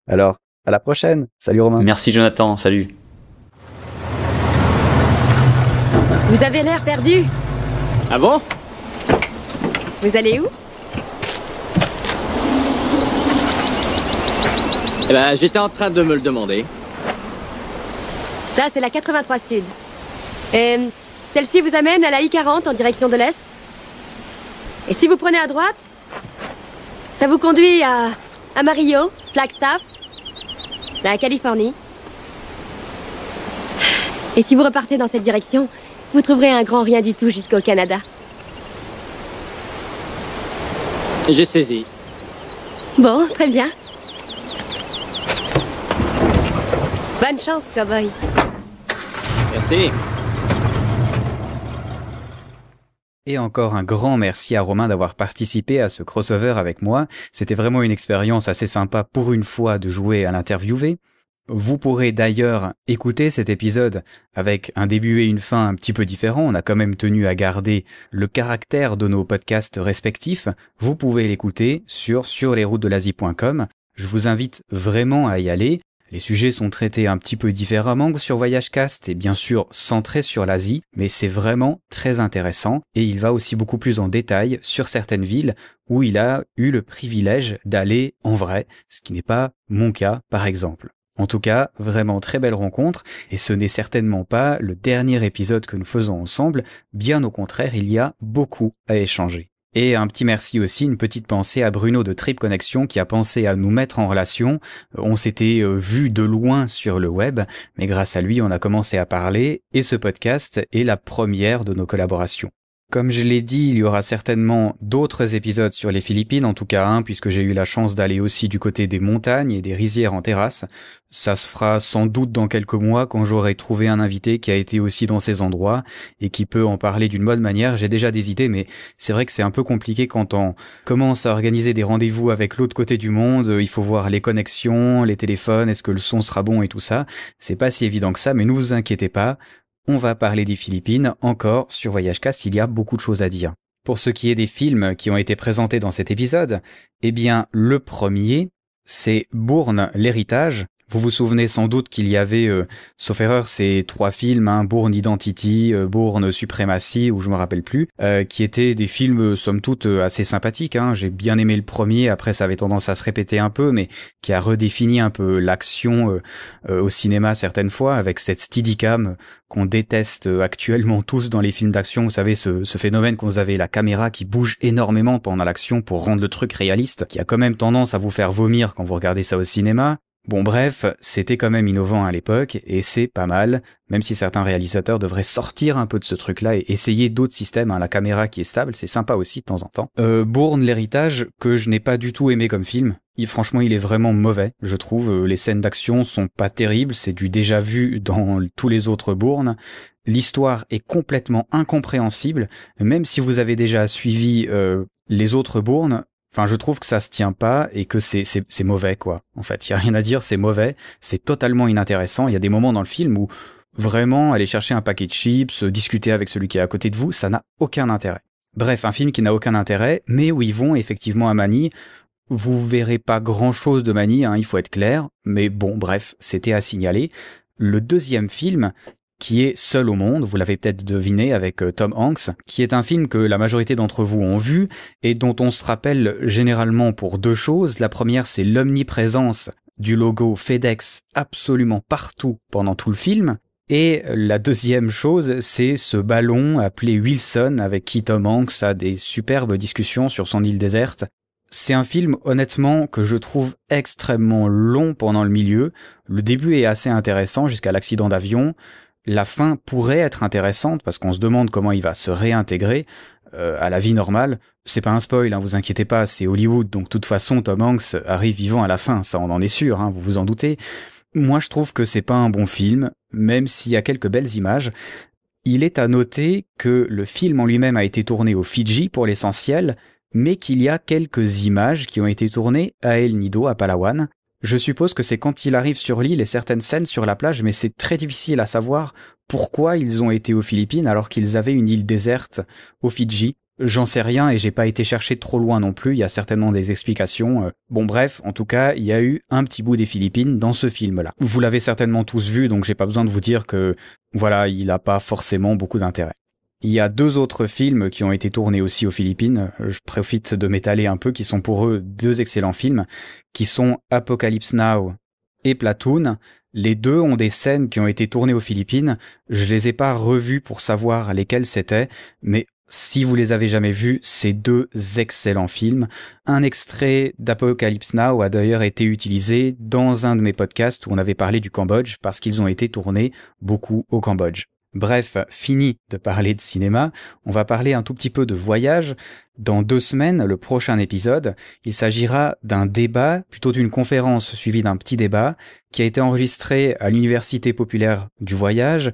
A: Alors à la prochaine. Salut Romain.
D: Merci Jonathan. Salut.
E: Vous avez l'air perdu.
C: Ah bon?
E: Vous allez où?
C: Eh ben, j'étais en train de me le demander.
E: Ça, c'est la 83 Sud. Et celle-ci vous amène à la I-40 en direction de l'Est. Et si vous prenez à droite, ça vous conduit à Amarillo, Flagstaff, la Californie. Et si vous repartez dans cette direction, vous trouverez un grand rien du tout jusqu'au Canada.
C: J'ai saisi.
E: Bon, très bien. Bonne chance, cowboy.
C: Merci.
A: Et encore un grand merci à Romain d'avoir participé à ce crossover avec moi. C'était vraiment une expérience assez sympa pour une fois de jouer à l'interviewé. Vous pourrez d'ailleurs écouter cet épisode avec un début et une fin un petit peu différents. On a quand même tenu à garder le caractère de nos podcasts respectifs. Vous pouvez l'écouter sur surlesroutesdelasie.com. Je vous invite vraiment à y aller. Les sujets sont traités un petit peu différemment que sur VoyageCast et bien sûr centrés sur l'Asie, mais c'est vraiment très intéressant et il va aussi beaucoup plus en détail sur certaines villes où il a eu le privilège d'aller en vrai, ce qui n'est pas mon cas par exemple. En tout cas, vraiment très belle rencontre, et ce n'est certainement pas le dernier épisode que nous faisons ensemble, bien au contraire, il y a beaucoup à échanger. Et un petit merci aussi, une petite pensée à Bruno de Trip Connection qui a pensé à nous mettre en relation. On s'était vu de loin sur le web, mais grâce à lui, on a commencé à parler, et ce podcast est la première de nos collaborations. Comme je l'ai dit, il y aura certainement d'autres épisodes sur les Philippines, en tout cas un, puisque j'ai eu la chance d'aller aussi du côté des montagnes et des rizières en terrasse. Ça se fera sans doute dans quelques mois quand j'aurai trouvé un invité qui a été aussi dans ces endroits et qui peut en parler d'une bonne manière. J'ai déjà des idées, mais c'est vrai que c'est un peu compliqué quand on commence à organiser des rendez-vous avec l'autre côté du monde. Il faut voir les connexions, les téléphones, est-ce que le son sera bon et tout ça. C'est pas si évident que ça, mais ne vous inquiétez pas. On va parler des Philippines encore sur VoyageCast, il y a beaucoup de choses à dire. Pour ce qui est des films qui ont été présentés dans cet épisode, eh bien, le premier, c'est Bourne, l'héritage, Vous vous souvenez sans doute qu'il y avait, sauf erreur, ces 3 films, hein, Bourne Identity, Bourne Supremacy, ou je me rappelle plus, qui étaient des films somme toute assez sympathiques. Hein. J'ai bien aimé le premier, après ça avait tendance à se répéter un peu, mais qui a redéfini un peu l'action au cinéma certaines fois, avec cette steadicam qu'on déteste actuellement tous dans les films d'action. Vous savez, ce phénomène qu'on avait, la caméra qui bouge énormément pendant l'action pour rendre le truc réaliste, qui a quand même tendance à vous faire vomir quand vous regardez ça au cinéma. Bon bref, c'était quand même innovant à l'époque et c'est pas mal, même si certains réalisateurs devraient sortir un peu de ce truc-là et essayer d'autres systèmes, hein. La caméra qui est stable, c'est sympa aussi de temps en temps. Bourne, l'héritage, que je n'ai pas du tout aimé comme film. Franchement, il est vraiment mauvais, je trouve. Les scènes d'action sont pas terribles, c'est du déjà vu dans tous les autres Bourne. L'histoire est complètement incompréhensible, même si vous avez déjà suivi les autres Bourne. Enfin, je trouve que ça se tient pas et que c'est mauvais, quoi. En fait, il y a rien à dire, c'est mauvais, c'est totalement inintéressant. Il y a des moments dans le film où vraiment aller chercher un paquet de chips, discuter avec celui qui est à côté de vous, ça n'a aucun intérêt. Bref, un film qui n'a aucun intérêt, mais où ils vont effectivement à Manille. Vous verrez pas grand-chose de Manille, hein, il faut être clair, mais bon, bref, c'était à signaler. Le deuxième film, qui est Seul au monde, vous l'avez peut-être deviné, avec Tom Hanks, qui est un film que la majorité d'entre vous ont vu et dont on se rappelle généralement pour 2 choses. La première, c'est l'omniprésence du logo FedEx absolument partout pendant tout le film. Et la deuxième chose, c'est ce ballon appelé Wilson avec qui Tom Hanks a des superbes discussions sur son île déserte. C'est un film, honnêtement, que je trouve extrêmement long pendant le milieu. Le début est assez intéressant jusqu'à l'accident d'avion. La fin pourrait être intéressante parce qu'on se demande comment il va se réintégrer à la vie normale. C'est pas un spoil, hein, vous inquiétez pas, c'est Hollywood, donc de toute façon Tom Hanks arrive vivant à la fin, ça on en est sûr, hein, vous vous en doutez. Moi je trouve que c'est pas un bon film, même s'il y a quelques belles images. Il est à noter que le film en lui-même a été tourné aux Fidji pour l'essentiel, mais qu'il y a quelques images qui ont été tournées à El Nido, à Palawan. Je suppose que c'est quand il arrive sur l'île et certaines scènes sur la plage, mais c'est très difficile à savoir pourquoi ils ont été aux Philippines alors qu'ils avaient une île déserte aux Fidji. J'en sais rien et j'ai pas été chercher trop loin non plus, il y a certainement des explications. Bon bref, en tout cas, il y a eu un petit bout des Philippines dans ce film-là. Vous l'avez certainement tous vu, donc j'ai pas besoin de vous dire que, voilà, il a pas forcément beaucoup d'intérêt. Il y a 2 autres films qui ont été tournés aussi aux Philippines, je profite de m'étaler un peu, qui sont pour eux 2 excellents films, qui sont Apocalypse Now et Platoon. Les 2 ont des scènes qui ont été tournées aux Philippines, je les ai pas revues pour savoir lesquelles c'était, mais si vous les avez jamais vus, c'est 2 excellents films. Un extrait d'Apocalypse Now a d'ailleurs été utilisé dans un de mes podcasts où on avait parlé du Cambodge, parce qu'ils ont été tournés beaucoup au Cambodge. Bref, fini de parler de cinéma, on va parler un tout petit peu de voyage. Dans 2 semaines, le prochain épisode, il s'agira d'un débat, plutôt d'une conférence suivie d'un petit débat, qui a été enregistré à l'Université populaire du voyage,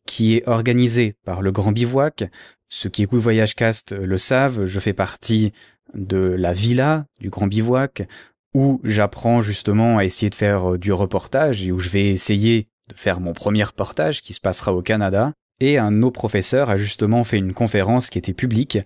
A: qui est organisé par le Grand Bivouac. Ceux qui écoutent VoyageCast le savent, je fais partie de la villa du Grand Bivouac, où j'apprends justement à essayer de faire du reportage et où je vais essayer de faire mon premier reportage qui se passera au Canada. Et un de nos professeurs a justement fait une conférence qui était publique,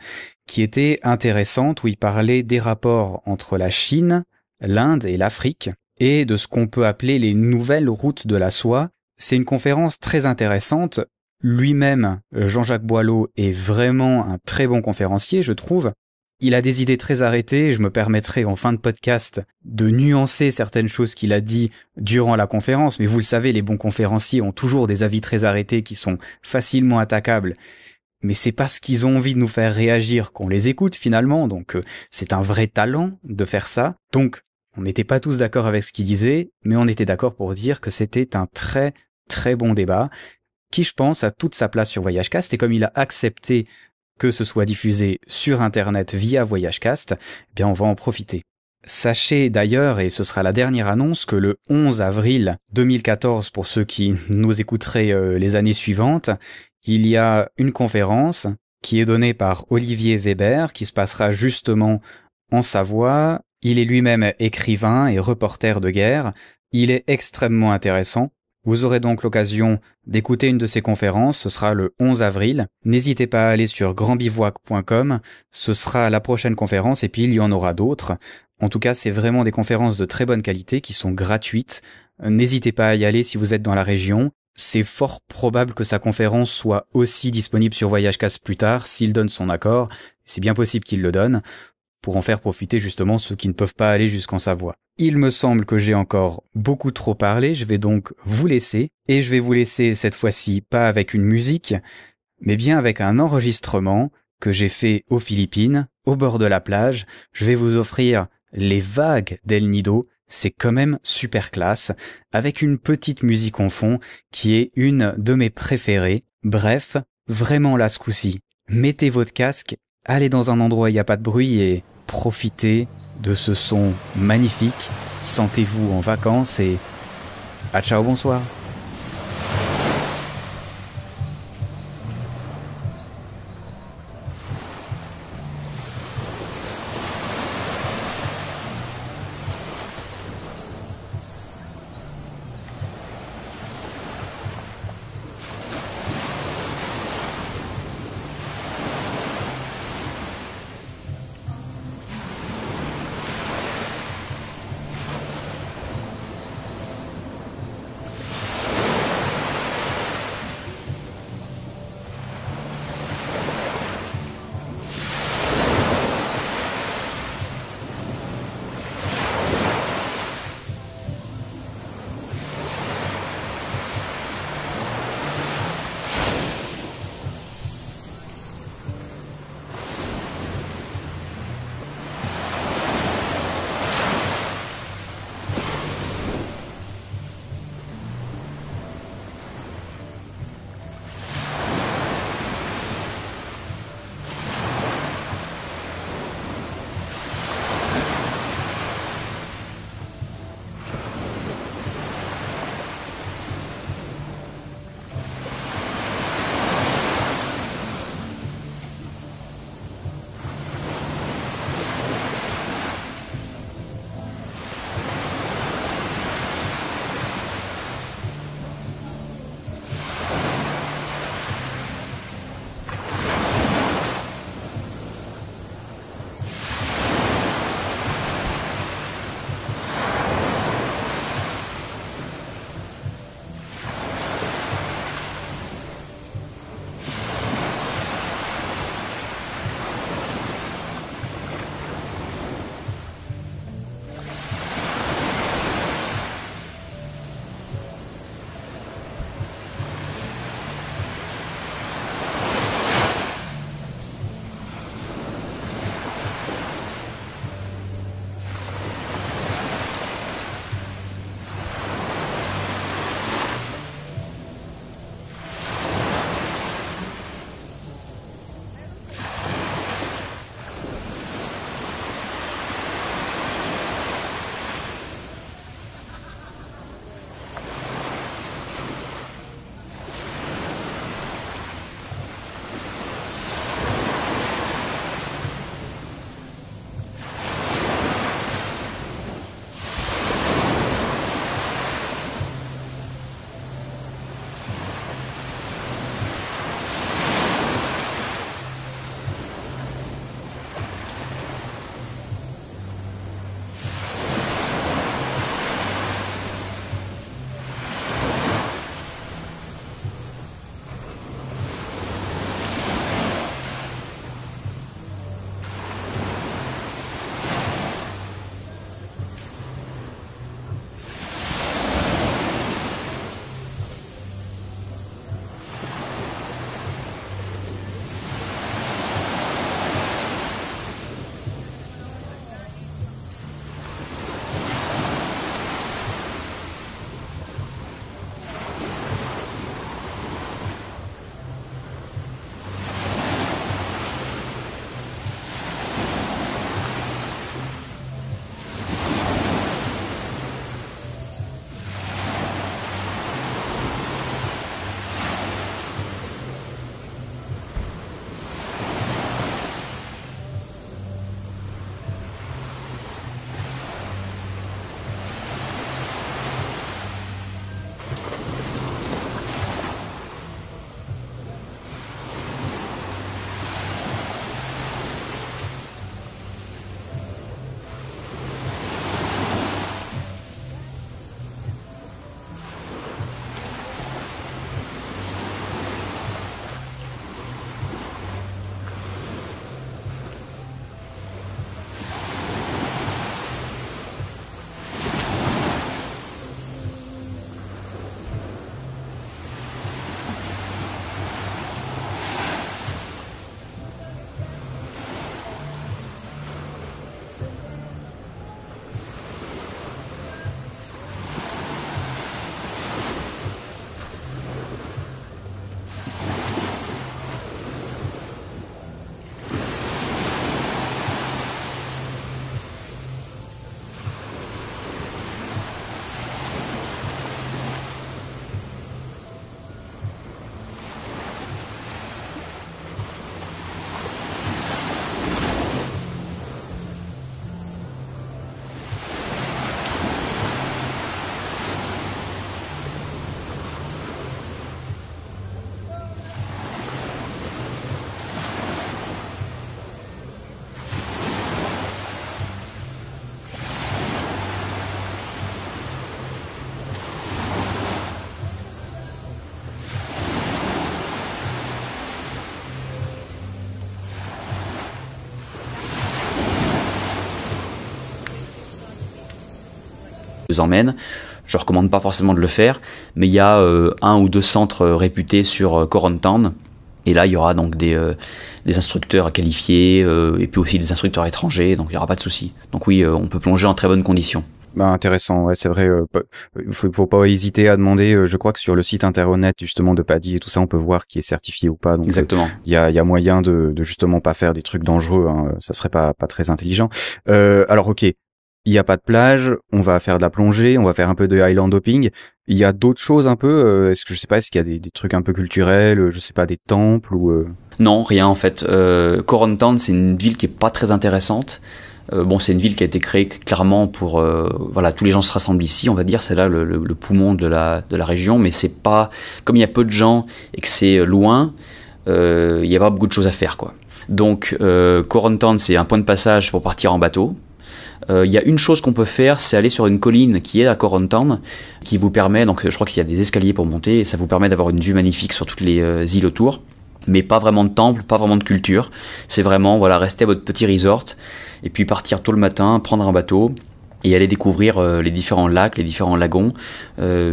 A: qui était intéressante, où il parlait des rapports entre la Chine, l'Inde et l'Afrique, et de ce qu'on peut appeler les nouvelles routes de la soie. C'est une conférence très intéressante. Lui-même, Jean-Jacques Boileau, est vraiment un très bon conférencier, je trouve. Il a des idées très arrêtées, je me permettrai en fin de podcast de nuancer certaines choses qu'il a dit durant la conférence, mais vous le savez, les bons conférenciers ont toujours des avis très arrêtés qui sont facilement attaquables. Mais c'est parce qu'ils ont envie de nous faire réagir qu'on les écoute finalement, donc c'est un vrai talent de faire ça. Donc, on n'était pas tous d'accord avec ce qu'il disait, mais on était d'accord pour dire que c'était un très très bon débat, qui je pense a toute sa place sur VoyageCast, et comme il a accepté que ce soit diffusé sur Internet via VoyageCast, eh bien on va en profiter. Sachez d'ailleurs, et ce sera la dernière annonce, que le 11 avril 2014, pour ceux qui nous écouteraient les années suivantes, il y a une conférence qui est donnée par Olivier Weber, qui se passera justement en Savoie. Il est lui-même écrivain et reporter de guerre. Il est extrêmement intéressant. Vous aurez donc l'occasion d'écouter une de ces conférences, ce sera le 11 avril. N'hésitez pas à aller sur grandbivouac.com, ce sera la prochaine conférence et puis il y en aura d'autres. En tout cas, c'est vraiment des conférences de très bonne qualité qui sont gratuites. n'hésitez pas à y aller si vous êtes dans la région. C'est fort probable que sa conférence soit aussi disponible sur VoyageCast plus tard, s'il donne son accord. C'est bien possible qu'il le donne, pour en faire profiter justement ceux qui ne peuvent pas aller jusqu'en Savoie. Il me semble que j'ai encore beaucoup trop parlé, je vais donc vous laisser, et je vais vous laisser cette fois-ci pas avec une musique, mais bien avec un enregistrement que j'ai fait aux Philippines, au bord de la plage. Je vais vous offrir les vagues d'El Nido, c'est quand même super classe, avec une petite musique en fond qui est une de mes préférées. Bref, vraiment là ce coup-ci, mettez votre casque, allez dans un endroit où il n'y a pas de bruit et profitez de ce son magnifique. Sentez-vous en vacances et à ciao, bonsoir.
D: vous emmène. Je recommande pas forcément de le faire, mais il y a 1 ou 2 centres réputés sur Corantown. Et là, il y aura donc des instructeurs qualifiés et puis aussi des instructeurs étrangers, donc il n'y aura pas de souci. Donc oui, on peut plonger en très bonnes conditions.
A: Bah intéressant, ouais, c'est vrai. Faut pas hésiter à demander. Je crois que sur le site internet justement de PADI et tout ça, on peut voir qui est certifié ou pas. Donc
D: exactement.
A: Il y a moyen de justement pas faire des trucs dangereux. Hein, ça serait pas très intelligent. Alors ok, il y a pas de plage. On va faire de la plongée. On va faire un peu de island hopping. Il y a d'autres choses un peu. Est-ce que je sais pas, est-ce qu'il y a des trucs un peu culturels, je sais pas, des temples ou
D: Non, rien en fait. Corantown, c'est une ville qui est pas très intéressante. Bon, c'est une ville qui a été créée clairement pour voilà, tous les gens se rassemblent ici, on va dire, c'est là le poumon de la région, mais c'est pas comme il y a peu de gens et que c'est loin, il y a pas beaucoup de choses à faire quoi. Donc Corantown, c'est un point de passage pour partir en bateau. Il y a une chose qu'on peut faire, c'est aller sur une colline qui est à Corantown, qui vous permet, donc je crois qu'il y a des escaliers pour monter, et ça vous permet d'avoir une vue magnifique sur toutes les îles autour, mais pas vraiment de temple, pas vraiment de culture. C'est vraiment, voilà, rester à votre petit resort, et puis partir tôt le matin, prendre un bateau, et aller découvrir les différents lacs, les différents lagons.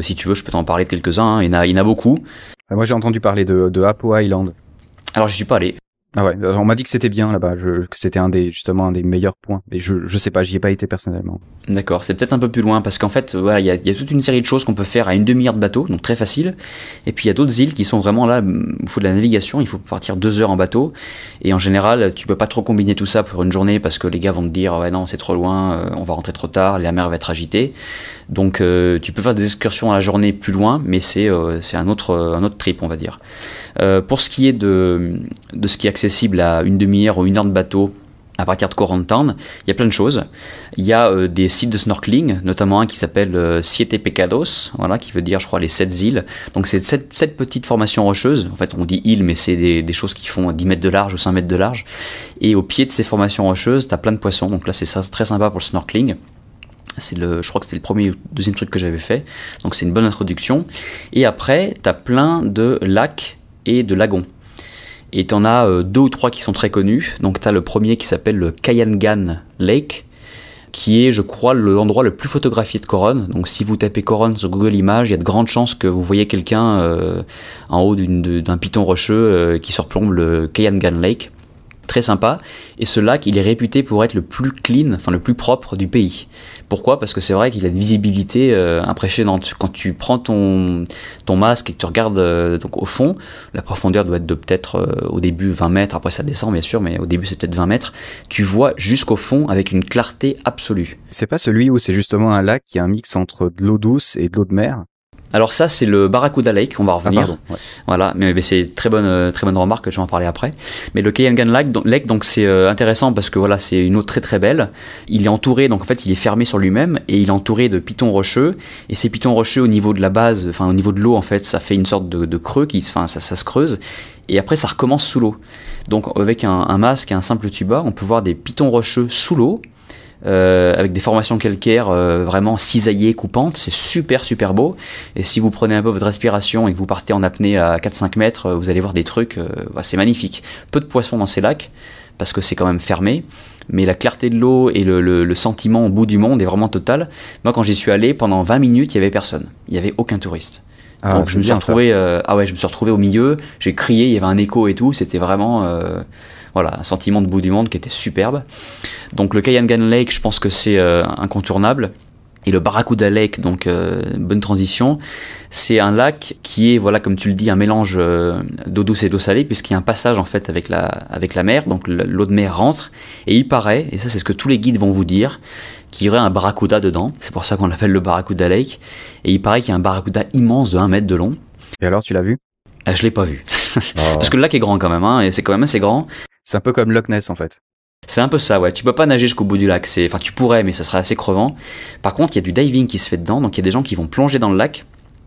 D: Si tu veux, je peux t'en parler de quelques-uns, hein. Il y en a beaucoup.
A: Moi, j'ai entendu parler de Apo Island.
D: Alors, je suis pas allé.
A: Ah ouais, on m'a dit que c'était bien là-bas, que c'était justement un des meilleurs points, mais je sais pas, j'y ai pas été personnellement.
D: D'accord, c'est peut-être un peu plus loin parce qu'en fait, voilà, il y a toute une série de choses qu'on peut faire à une demi-heure de bateau, donc très facile. Et puis il y a d'autres îles qui sont vraiment là, il faut de la navigation, il faut partir 2 heures en bateau. Et en général, tu peux pas trop combiner tout ça pour une journée parce que les gars vont te dire ouais non c'est trop loin, on va rentrer trop tard, la mer va être agitée. Donc tu peux faire des excursions à la journée plus loin, mais c'est un autre trip on va dire. Pour ce qui est de ce qui est accessible à une demi-heure ou 1 heure de bateau à partir de Corantown, il y a plein de choses. Il y a des sites de snorkeling, notamment un qui s'appelle Siete Pecados, voilà, qui veut dire je crois les 7 îles. Donc c'est 7 petites formations rocheuses, en fait on dit îles mais c'est des choses qui font 10 mètres de large ou 5 mètres de large. Et au pied de ces formations rocheuses, tu as plein de poissons, donc là c'est ça, c'est très sympa pour le snorkeling. Je crois que c'était le premier ou deuxième truc que j'avais fait, donc c'est une bonne introduction. Et après, tu as plein de lacs et de lagons. Et tu en as 2 ou 3 qui sont très connus. Donc tu as le premier qui s'appelle le Kayangan Lake, qui est, je crois, l'endroit le plus photographié de Coron. Donc si vous tapez Coron sur Google Images, il y a de grandes chances que vous voyez quelqu'un en haut d'un piton rocheux qui surplombe le Kayangan Lake. Très sympa, et ce lac il est réputé pour être le plus clean, enfin le plus propre du pays. Pourquoi ? Parce que c'est vrai qu'il a une visibilité impressionnante. Quand tu prends ton masque et que tu regardes donc au fond, la profondeur doit être de peut-être au début 20 mètres, après ça descend bien sûr, mais au début c'est peut-être 20 mètres, tu vois jusqu'au fond avec une clarté absolue.
A: C'est pas celui où c'est justement un lac qui a un mix entre de l'eau douce et de l'eau de mer ?
D: Alors ça c'est le Barracuda Lake, on va revenir.
A: Ah, pardon, ouais.
D: Voilà, mais c'est très bonne remarque, je vais en parler après. Mais le Kayangan Lake donc c'est intéressant parce que voilà, c'est une eau très très belle. Il est entouré, donc en fait il est fermé sur lui-même et il est entouré de pitons rocheux. Et ces pitons rocheux au niveau de la base, enfin au niveau de l'eau en fait, ça fait une sorte de creux ça se creuse. Et après ça recommence sous l'eau. Donc avec un masque et un simple tuba, on peut voir des pitons rocheux sous l'eau. Avec des formations calcaires vraiment cisaillées, coupantes, c'est super super beau. Et si vous prenez un peu votre respiration et que vous partez en apnée à 4-5 mètres, vous allez voir des trucs, c'est magnifique. Peu de poissons dans ces lacs parce que c'est quand même fermé, mais la clarté de l'eau et le sentiment au bout du monde est vraiment total. Moi quand j'y suis allé, pendant 20 minutes il n'y avait personne, il n'y avait aucun touriste. Donc je me suis retrouvé au milieu, j'ai crié, il y avait un écho et tout, c'était vraiment voilà, un sentiment de bout du monde qui était superbe. Donc le Kayangan Lake, je pense que c'est incontournable. Et le Barracuda Lake, donc bonne transition, c'est un lac qui est, voilà, comme tu le dis, un mélange d'eau douce et d'eau salée, puisqu'il y a un passage en fait avec la mer, donc l'eau de mer rentre, et il paraît, et ça c'est ce que tous les guides vont vous dire, qu'il y aurait un barracuda dedans, c'est pour ça qu'on l'appelle le Barracuda Lake, et il paraît qu'il y a un barracuda immense de 1 mètre de long.
A: Et alors, tu l'as vu ?
D: Je l'ai pas vu. Parce que le lac est grand quand même, hein, et c'est quand même assez grand.
A: C'est un peu comme Loch Ness en fait.
D: C'est un peu ça, ouais. Tu peux pas nager jusqu'au bout du lac. Enfin, tu pourrais, mais ça serait assez crevant. Par contre, il y a du diving qui se fait dedans. Donc, il y a des gens qui vont plonger dans le lac.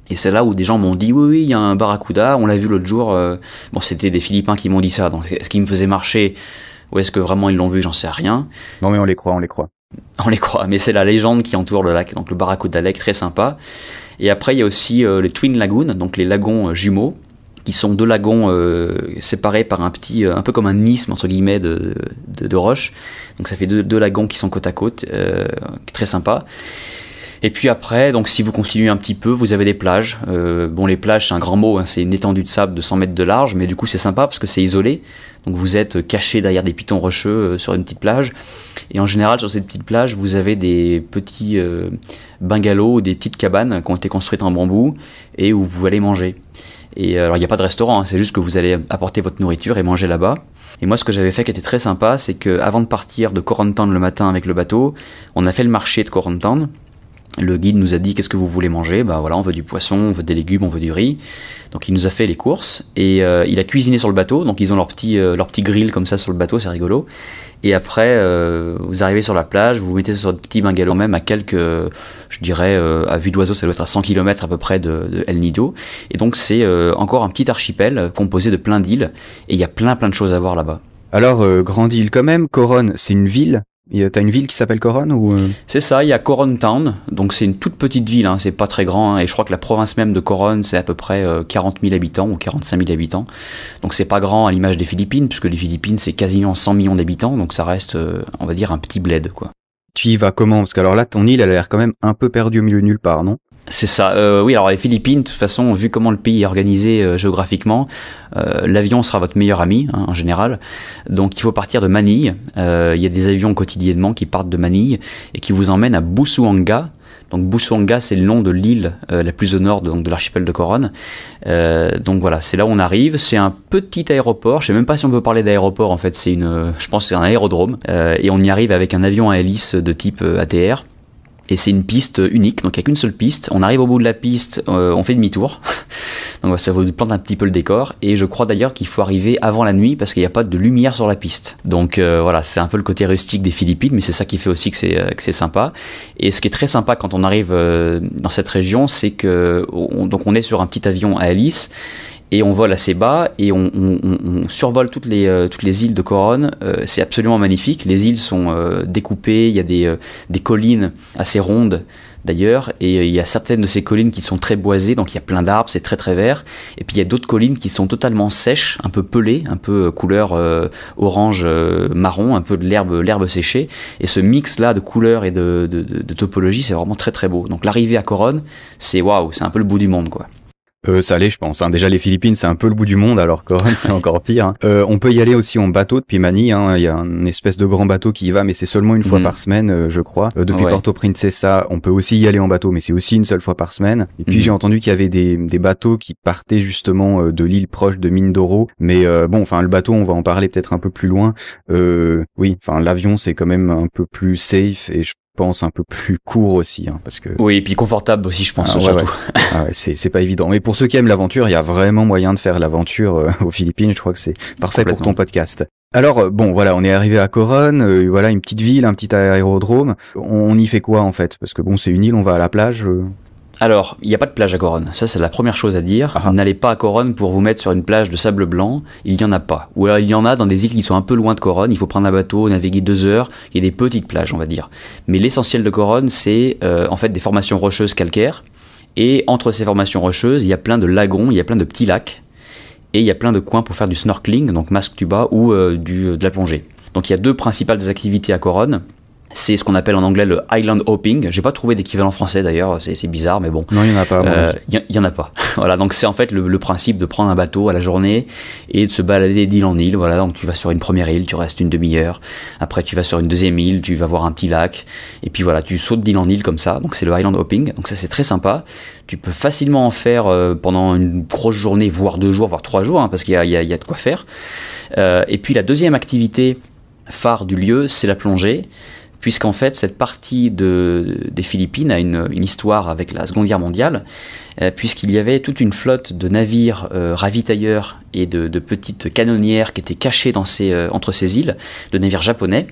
D: Et c'est là où des gens m'ont dit, oui, il y a un barracuda. On l'a vu l'autre jour. Bon, c'était des Philippins qui m'ont dit ça. Donc, est-ce qu'ils me faisaient marcher ou est-ce que vraiment ils l'ont vu? J'en sais rien.
A: Non, mais on les croit.
D: On les croit. Mais c'est la légende qui entoure le lac. Donc, le Barracuda Lake, très sympa. Et après, il y a aussi les Twin Lagoons, donc les lagons jumeaux, qui sont 2 lagons séparés par un peu comme un isthme entre guillemets de roches. Donc ça fait deux lagons qui sont côte à côte, très sympa. Et puis après, donc si vous continuez un petit peu, vous avez des plages. Bon, les plages, c'est un grand mot, hein, c'est une étendue de sable de 100 mètres de large, mais du coup c'est sympa parce que c'est isolé. Donc vous êtes caché derrière des pitons rocheux sur une petite plage. Et en général, sur cette petite plage, vous avez des petits bungalows, des petites cabanes qui ont été construites en bambou et où vous pouvez aller manger. Et alors il n'y a pas de restaurant, hein, c'est juste que vous allez apporter votre nourriture et manger là-bas. Et moi ce que j'avais fait qui était très sympa, c'est qu'avant de partir de Corentin le matin avec le bateau, on a fait le marché de Corentin. Le guide nous a dit qu'est-ce que vous voulez manger, bah voilà, on veut du poisson, on veut des légumes, on veut du riz. Donc il nous a fait les courses et il a cuisiné sur le bateau, donc ils ont leur petit grill comme ça sur le bateau, c'est rigolo. Et après vous arrivez sur la plage, vous vous mettez sur votre petit bungalow même à quelques, je dirais à vue d'oiseau ça doit être à 100 km à peu près de El Nido. Et donc c'est encore un petit archipel composé de plein d'îles et il y a plein de choses à voir là-bas.
A: Alors, grande île quand même, Coron, c'est une ville. T'as une ville qui s'appelle Coron ou
D: C'est ça, il y a Coron Town, donc c'est une toute petite ville, hein, c'est pas très grand, hein, et je crois que la province même de Coron, c'est à peu près 40 000 habitants ou 45 000 habitants. Donc c'est pas grand à l'image des Philippines, puisque les Philippines c'est quasiment 100 millions d'habitants, donc ça reste, on va dire, un petit bled, quoi.
A: Tu y vas comment? Parce que alors là, ton île, elle a l'air quand même un peu perdue au milieu de nulle part, non?
D: C'est ça, oui, alors les Philippines, de toute façon, vu comment le pays est organisé géographiquement, l'avion sera votre meilleur ami, hein, en général. Donc il faut partir de Manille, il y a des avions quotidiennement qui partent de Manille et qui vous emmènent à Busuanga. Donc Busuanga, c'est le nom de l'île la plus au nord de l'archipel de Coron. Donc voilà, c'est là où on arrive. C'est un petit aéroport. Je sais même pas si on peut parler d'aéroport. En fait, je pense que c'est un aérodrome. Et on y arrive avec un avion à hélice de type ATR. Et c'est une piste unique, donc il n'y a qu'une seule piste. On arrive au bout de la piste, on fait demi-tour. Donc ça vous plante un petit peu le décor. Et je crois d'ailleurs qu'il faut arriver avant la nuit parce qu'il n'y a pas de lumière sur la piste. Donc voilà, c'est un peu le côté rustique des Philippines, mais c'est ça qui fait aussi que c'est sympa. Et ce qui est très sympa quand on arrive dans cette région, c'est que donc on est sur un petit avion à hélice. Et on vole assez bas et on survole toutes les îles de Coron. C'est absolument magnifique. Les îles sont découpées, il y a des collines assez rondes d'ailleurs, et il y a certaines de ces collines qui sont très boisées, donc il y a plein d'arbres, c'est très très vert. Et puis il y a d'autres collines qui sont totalement sèches, un peu pelées, un peu couleur orange marron, un peu de l'herbe séchée. Et ce mix là de couleurs et de topologie, c'est vraiment très très beau. Donc l'arrivée à Coron, c'est waouh, c'est un peu le bout du monde, quoi.
A: Ça l'est, je pense. Hein. Déjà, les Philippines, c'est un peu le bout du monde, alors Coron, c'est encore pire. Hein. On peut y aller aussi en bateau depuis Manille. Hein. Il y a une espèce de grand bateau qui y va, mais c'est seulement une fois par semaine, je crois. Depuis Porto Princesa, on peut aussi y aller en bateau, mais c'est aussi une seule fois par semaine. Et puis, j'ai entendu qu'il y avait des bateaux qui partaient justement de l'île proche de Mindoro. Mais bon, enfin, le bateau, on va en parler peut-être un peu plus loin. Oui, enfin, l'avion, c'est quand même un peu plus safe et je pense un peu plus court aussi, hein, parce que
D: oui, et puis confortable aussi, je pense, surtout.
A: Ouais. Ah ouais, c'est pas évident. Mais pour ceux qui aiment l'aventure, il y a vraiment moyen de faire l'aventure aux Philippines. Je crois que c'est parfait pour ton podcast. Alors bon, voilà, on est arrivé à Coron, voilà, une petite ville, un petit aérodrome. On y fait quoi en fait? Parce que bon, c'est une île, on va à la plage.
D: Alors, il n'y a pas de plage à Coron, ça c'est la première chose à dire. N'allez pas à Coron pour vous mettre sur une plage de sable blanc, il n'y en a pas. Ou alors il y en a dans des îles qui sont un peu loin de Coron, il faut prendre un bateau, naviguer 2 heures, il y a des petites plages on va dire. Mais l'essentiel de Coron c'est en fait des formations rocheuses calcaires, et entre ces formations rocheuses il y a plein de lagons, il y a plein de petits lacs, et il y a plein de coins pour faire du snorkeling, donc masque tuba ou de la plongée. Donc il y a 2 principales activités à Coron. C'est ce qu'on appelle en anglais le island hopping. J'ai pas trouvé d'équivalent français d'ailleurs, c'est bizarre, mais bon.
A: Non, il y en a pas.
D: Il y en a pas. Voilà, donc c'est en fait le principe de prendre un bateau à la journée et de se balader d'île en île. Voilà, donc tu vas sur une première île, tu restes une demi-heure. Après, tu vas sur une deuxième île, tu vas voir un petit lac. Et puis voilà, tu sautes d'île en île comme ça. Donc c'est le island hopping. Donc ça, c'est très sympa. Tu peux facilement en faire pendant une grosse journée, voire 2 jours, voire 3 jours, hein, parce qu'il y a de quoi faire. Et puis la deuxième activité phare du lieu, c'est la plongée. Puisqu'en fait, cette partie des Philippines a une histoire avec la Seconde Guerre mondiale, puisqu'il y avait toute une flotte de navires ravitailleurs et de petites canonnières qui étaient cachées entre ces îles, de navires japonais.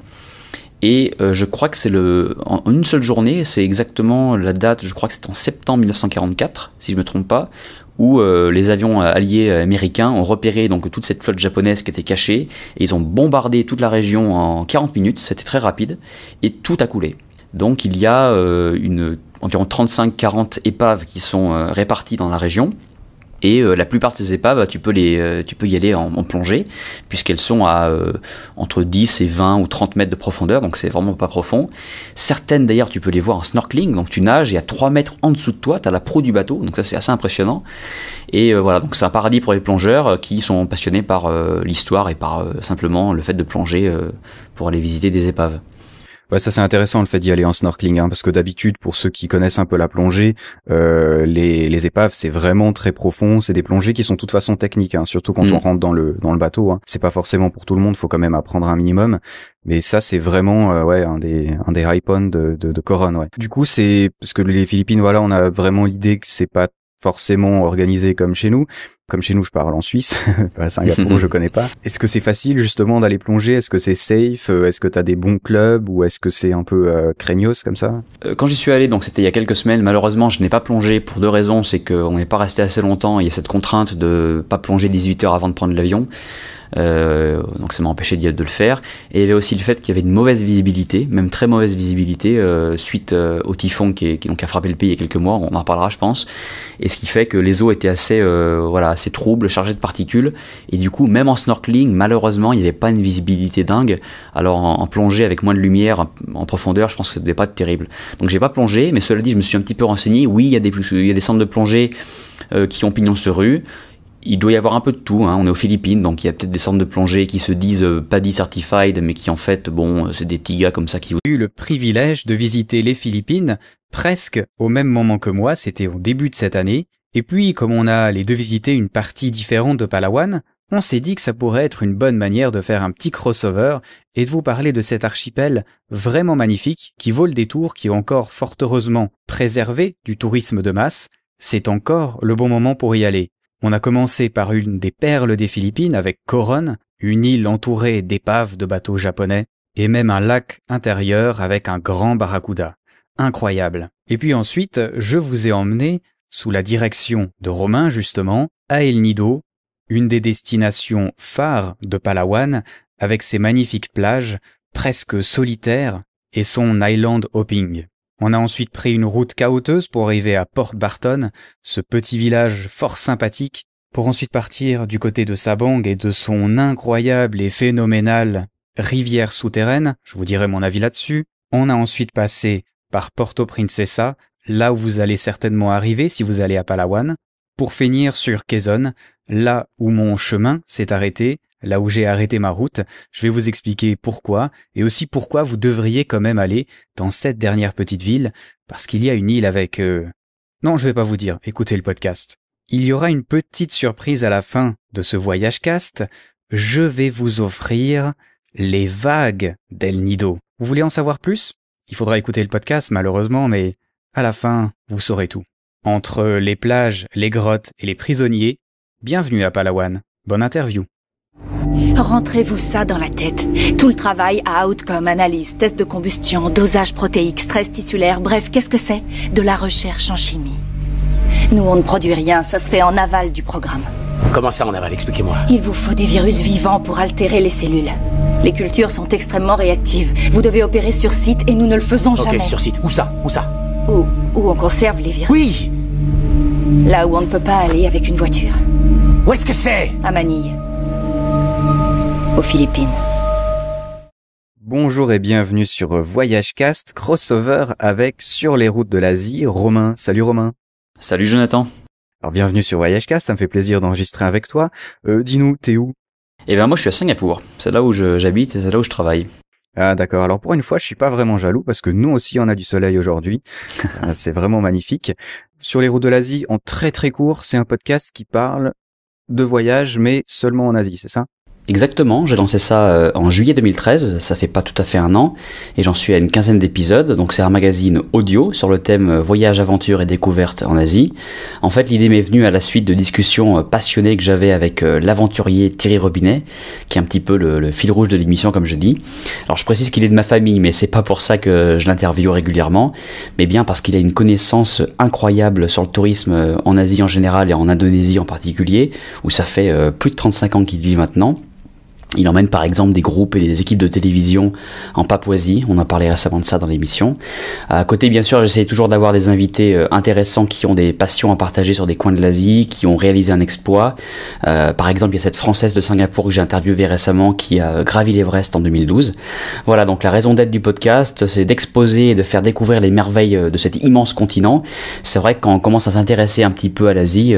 D: Et je crois que c'est en une seule journée, c'est exactement la date, je crois que c'est en septembre 1944, si je ne me trompe pas, où les avions alliés américains ont repéré donc toute cette flotte japonaise qui était cachée, et ils ont bombardé toute la région en 40 minutes, c'était très rapide, et tout a coulé. Donc il y a environ 35-40 épaves qui sont réparties dans la région, Et la plupart de ces épaves, tu peux y aller en plongée, puisqu'elles sont à entre 10 et 20 ou 30 mètres de profondeur, donc c'est vraiment pas profond. Certaines d'ailleurs, tu peux les voir en snorkeling, donc tu nages et à 3 mètres en dessous de toi, tu as la proue du bateau, donc ça c'est assez impressionnant. Et voilà, donc c'est un paradis pour les plongeurs qui sont passionnés par l'histoire et par simplement le fait de plonger pour aller visiter des épaves.
A: Ouais, ça c'est intéressant le fait d'y aller en snorkeling, hein, parce que d'habitude, pour ceux qui connaissent un peu la plongée, les épaves c'est vraiment très profond, c'est des plongées qui sont de toute façon techniques, hein, surtout quand on rentre dans le bateau. Hein. C'est pas forcément pour tout le monde, faut quand même apprendre un minimum, mais ça c'est vraiment un des high points de Coron. Ouais. Du coup c'est parce que les Philippines, voilà, on a vraiment l'idée que c'est pas forcément organisé comme chez nous. Comme chez nous, je parle en Suisse. À Singapour, je connais pas. Est-ce que c'est facile, justement, d'aller plonger? Est-ce que c'est safe? Est-ce que t'as des bons clubs? Ou est-ce que c'est un peu craignos, comme ça?
D: Quand j'y suis allé, donc c'était il y a quelques semaines, malheureusement, je n'ai pas plongé pour 2 raisons. C'est qu'on n'est pas resté assez longtemps. Il y a cette contrainte de pas plonger 18 heures avant de prendre l'avion. Donc ça m'a empêché de le faire. Et il y avait aussi le fait qu'il y avait une mauvaise visibilité, même très mauvaise visibilité, suite au typhon qui a frappé le pays il y a quelques mois. On en reparlera, je pense. Et ce qui fait que les eaux étaient assez troubles, chargées de particules. Et du coup, même en snorkeling, malheureusement, il n'y avait pas une visibilité dingue. Alors en plongée avec moins de lumière, en profondeur, je pense que ça devait pas être terrible. Donc j'ai pas plongé, mais cela dit, je me suis un petit peu renseigné. Oui, il y a des centres de plongée qui ont pignon sur rue. Il doit y avoir un peu de tout, hein. On est aux Philippines, donc il y a peut-être des centres de plongée qui se disent PADI certified, mais qui en fait, c'est des petits gars comme ça qui...
A: J'ai eu le privilège de visiter les Philippines presque au même moment que moi, c'était au début de cette année, et puis comme on a les deux visité une partie différente de Palawan, on s'est dit que ça pourrait être une bonne manière de faire un petit crossover et de vous parler de cet archipel vraiment magnifique qui vaut le détour, qui est encore fort heureusement préservé du tourisme de masse. C'est encore le bon moment pour y aller. On a commencé par une des perles des Philippines avec Coron, une île entourée d'épaves de bateaux japonais, et même un lac intérieur avec un grand barracuda. Incroyable. Et puis ensuite, je vous ai emmené, sous la direction de Romain justement, à El Nido, une des destinations phares de Palawan, avec ses magnifiques plages, presque solitaires, et son island hopping. On a ensuite pris une route cahoteuse pour arriver à Port Barton, ce petit village fort sympathique, pour ensuite partir du côté de Sabang et de son incroyable et phénoménale rivière souterraine, je vous dirai mon avis là-dessus. On a ensuite passé par Porto Princesa, là où vous allez certainement arriver si vous allez à Palawan, pour finir sur Quezon, là où mon chemin s'est arrêté, là où j'ai arrêté ma route. Je vais vous expliquer pourquoi, et aussi pourquoi vous devriez quand même aller dans cette dernière petite ville, parce qu'il y a une île avec... Non, je vais pas vous dire, écoutez le podcast. Il y aura une petite surprise à la fin de ce voyage cast. Je vais vous offrir les vagues d'El Nido. Vous voulez en savoir plus? Il faudra écouter le podcast malheureusement, mais à la fin, vous saurez tout. Entre les plages, les grottes et les prisonniers, bienvenue à Palawan. Bonne interview.
B: Rentrez-vous ça dans la tête. Tout le travail à outcome, analyse, test de combustion, dosage protéique, stress tissulaire, bref, qu'est-ce que c'est? De la recherche en chimie. Nous, on ne produit rien, ça se fait en aval du programme.
F: Comment ça en aval? Expliquez-moi.
B: Il vous faut des virus vivants pour altérer les cellules. Les cultures sont extrêmement réactives. Vous devez opérer sur site et nous ne le faisons jamais.
F: Ok, sur site. Où ça?
B: Où on conserve les virus.
F: Oui!
B: Là où on ne peut pas aller avec une voiture.
F: Où est-ce que c'est?
B: À Manille. Aux Philippines.
A: Bonjour et bienvenue sur Voyage Cast, crossover avec Sur les routes de l'Asie, Romain. Salut Romain.
D: Salut Jonathan.
A: Alors bienvenue sur Voyage Cast, ça me fait plaisir d'enregistrer avec toi. Dis-nous, t'es où?
D: Eh ben moi je suis à Singapour, c'est là où j'habite et c'est là où je travaille.
A: Ah d'accord, alors pour une fois je suis pas vraiment jaloux parce que nous aussi on a du soleil aujourd'hui, c'est vraiment magnifique. Sur les routes de l'Asie, en très très court, c'est un podcast qui parle de voyage mais seulement en Asie, c'est ça?
D: Exactement, j'ai lancé ça en juillet 2013, ça fait pas tout à fait un an, et j'en suis à une quinzaine d'épisodes, donc c'est un magazine audio sur le thème voyage, aventure et découverte en Asie. En fait, l'idée m'est venue à la suite de discussions passionnées que j'avais avec l'aventurier Thierry Robinet, qui est un petit peu le fil rouge de l'émission comme je dis. Alors je précise qu'il est de ma famille, mais c'est pas pour ça que je l'interviewe régulièrement, mais bien parce qu'il a une connaissance incroyable sur le tourisme en Asie en général et en Indonésie en particulier, où ça fait plus de 35 ans qu'il vit maintenant. Il emmène par exemple des groupes et des équipes de télévision en Papouasie, on en parlait récemment de ça dans l'émission. À côté, bien sûr, j'essaie toujours d'avoir des invités intéressants qui ont des passions à partager sur des coins de l'Asie, qui ont réalisé un exploit. Par exemple, il y a cette Française de Singapour que j'ai interviewée récemment qui a gravi l'Everest en 2012. Voilà, donc la raison d'être du podcast, c'est d'exposer et de faire découvrir les merveilles de cet immense continent. C'est vrai que quand on commence à s'intéresser un petit peu à l'Asie,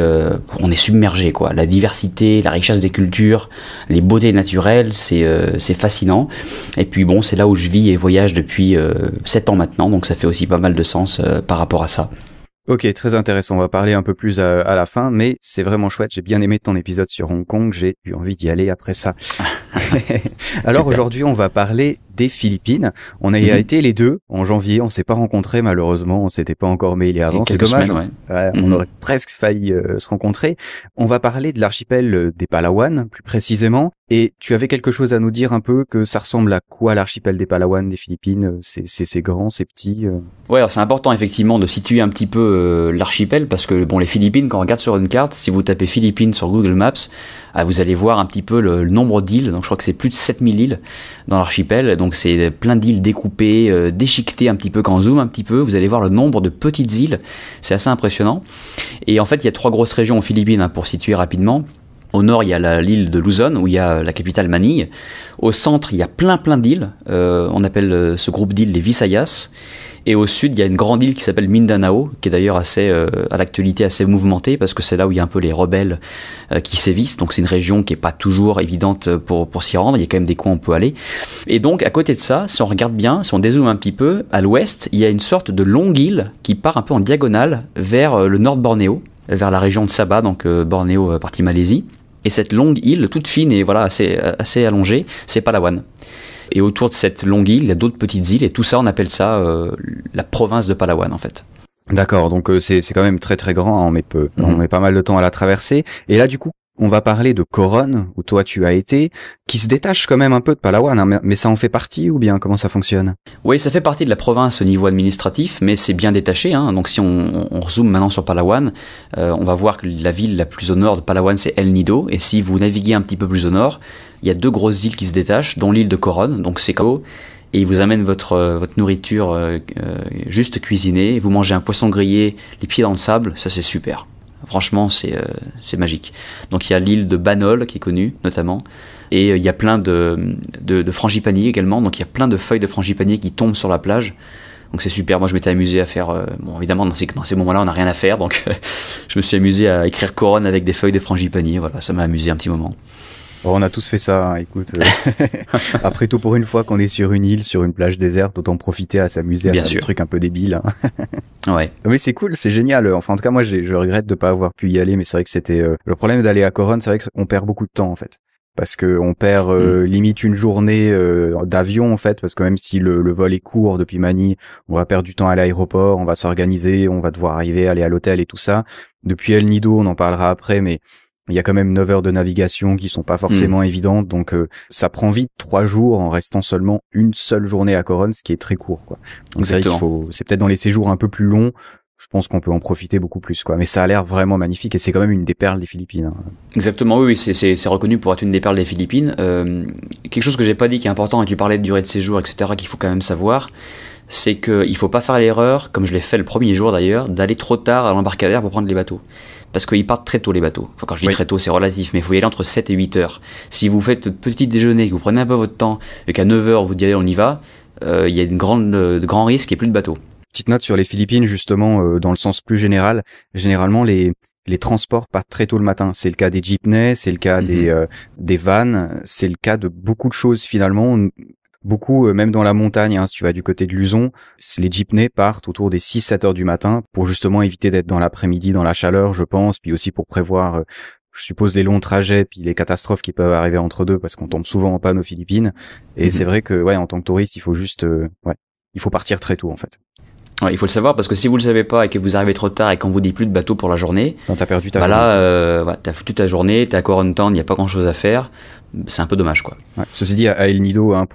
D: on est submergé, quoi. La diversité, la richesse des cultures, les beautés naturelles, c'est fascinant. Et puis bon, c'est là où je vis et voyage depuis 7 ans maintenant, donc ça fait aussi pas mal de sens par rapport à ça.
A: Ok, très intéressant. On va parler un peu plus à la fin, mais c'est vraiment chouette. J'ai bien aimé ton épisode sur Hong Kong. J'ai eu envie d'y aller après ça. Alors aujourd'hui, on va parler des Philippines. On a été les deux en janvier. On s'est pas rencontrés malheureusement. On s'était pas encore mailés avant. C'est dommage.
D: Semaines,
A: on aurait presque failli se rencontrer. On va parler de l'archipel des Palawan, plus précisément. Et tu avais quelque chose à nous dire un peu, que ça ressemble à quoi l'archipel des Palawan des Philippines? C'est grand, c'est petit.
D: Ouais, alors c'est important effectivement de situer un petit peu l'archipel, parce que bon, les Philippines, quand on regarde sur une carte, si vous tapez Philippines sur Google Maps, vous allez voir un petit peu le nombre d'îles. Donc je crois que c'est plus de 7000 îles dans l'archipel. Donc c'est plein d'îles découpées, déchiquetées un petit peu. Quand on zoome un petit peu, vous allez voir le nombre de petites îles. C'est assez impressionnant. Et en fait, il y a 3 grosses régions aux Philippines, pour situer rapidement. Au nord, il y a l'île de Luzon, où il y a la capitale Manille. Au centre, il y a plein d'îles. On appelle ce groupe d'îles les Visayas. Et au sud, il y a une grande île qui s'appelle Mindanao, qui est d'ailleurs assez à l'actualité assez mouvementée, parce que c'est là où il y a un peu les rebelles qui sévissent. Donc c'est une région qui est pas toujours évidente pour s'y rendre. Il y a quand même des coins où on peut aller. Et donc à côté de ça, si on regarde bien, si on dézoome un petit peu, à l'ouest, il y a une sorte de longue île qui part un peu en diagonale vers le nord de Bornéo, vers la région de Sabah, donc Bornéo partie Malaisie. Et cette longue île, toute fine et voilà assez allongée, c'est Palawan. Et autour de cette longue île, il y a d'autres petites îles, et tout ça, on appelle ça la province de Palawan, en fait.
A: D'accord, donc c'est quand même très très grand, hein, on met pas mal de temps à la traverser. Et là, du coup, on va parler de Coron, où toi tu as été, qui se détache quand même un peu de Palawan, hein, mais ça en fait partie ou bien comment ça fonctionne?
D: Oui, ça fait partie de la province au niveau administratif, mais c'est bien détaché, hein. Donc si on zoome maintenant sur Palawan, on va voir que la ville la plus au nord de Palawan, c'est El Nido, et si vous naviguez un petit peu plus au nord, il y a 2 grosses îles qui se détachent, dont l'île de Coron, donc c'est Kao, et ils vous amènent votre nourriture juste cuisinée, vous mangez un poisson grillé, les pieds dans le sable, ça c'est super. Franchement, c'est magique. Donc il y a l'île de Banol qui est connue notamment, et il y a plein de frangipaniers également. Donc il y a plein de feuilles de frangipaniers qui tombent sur la plage. Donc c'est super. Moi je m'étais amusé à faire. Bon évidemment dans ces moments-là on n'a rien à faire, donc je me suis amusé à écrire Coron avec des feuilles de frangipaniers. Voilà, ça m'a amusé un petit moment.
A: Bon, on a tous fait ça, hein, écoute. Après tout, pour une fois qu'on est sur une île, sur une plage déserte, autant profiter à s'amuser à faire des trucs un peu débiles. Hein.
D: Ouais.
A: Mais c'est cool, c'est génial. Enfin, en tout cas, moi, je regrette de pas avoir pu y aller, mais c'est vrai que c'était le problème d'aller à Coron, c'est vrai qu'on perd beaucoup de temps en fait. Parce que on perd limite une journée d'avion en fait, parce que même si le vol est court depuis Manille, on va perdre du temps à l'aéroport, on va s'organiser, on va devoir arriver, aller à l'hôtel et tout ça. Depuis El Nido, on en parlera après, mais il y a quand même 9 heures de navigation qui sont pas forcément évidentes, donc ça prend vite 3 jours en restant seulement une seule journée à Coron, ce qui est très court, quoi. Donc c'est vrai c'est peut-être dans les séjours un peu plus longs, je pense qu'on peut en profiter beaucoup plus, quoi. Mais ça a l'air vraiment magnifique et c'est quand même une des perles des Philippines. Hein.
D: Exactement, oui, c'est reconnu pour être une des perles des Philippines. Quelque chose que j'ai pas dit qui est important, et tu parlais de durée de séjour, etc., qu'il faut quand même savoir, c'est qu'il faut pas faire l'erreur, comme je l'ai fait le premier jour d'ailleurs, d'aller trop tard à l'embarcadère pour prendre les bateaux. Parce qu'ils partent très tôt les bateaux. Enfin, quand je dis très tôt, c'est relatif, mais il faut y aller entre 7 et 8 heures. Si vous faites petit déjeuner, que vous prenez un peu votre temps, et qu'à 9 heures vous dites allez, on y va, il y a de grands risques et plus de bateaux.
A: Petite note sur les Philippines, justement, dans le sens plus général, généralement les transports partent très tôt le matin. C'est le cas des jeepneys, c'est le cas des vannes, c'est le cas de beaucoup de choses finalement. Beaucoup, même dans la montagne, hein, si tu vas du côté de Luzon, les jeepneys partent autour des 6-7 heures du matin pour justement éviter d'être dans l'après-midi, dans la chaleur, je pense, puis aussi pour prévoir, je suppose, les longs trajets, puis les catastrophes qui peuvent arriver entre deux, parce qu'on tombe souvent en panne aux Philippines. Et c'est vrai que, en tant que touriste, il faut juste, il faut partir très tôt, en fait.
D: Ouais, il faut le savoir, parce que si vous le savez pas et que vous arrivez trop tard et qu'on vous dit plus de bateau pour la journée,
A: quand t'as perdu ta journée.
D: Là, t'as foutu ta journée, t'es à Coron-Town, il n'y a pas grand chose à faire. C'est un peu dommage, quoi.
A: Ouais. Ceci dit, à El Nido, hein,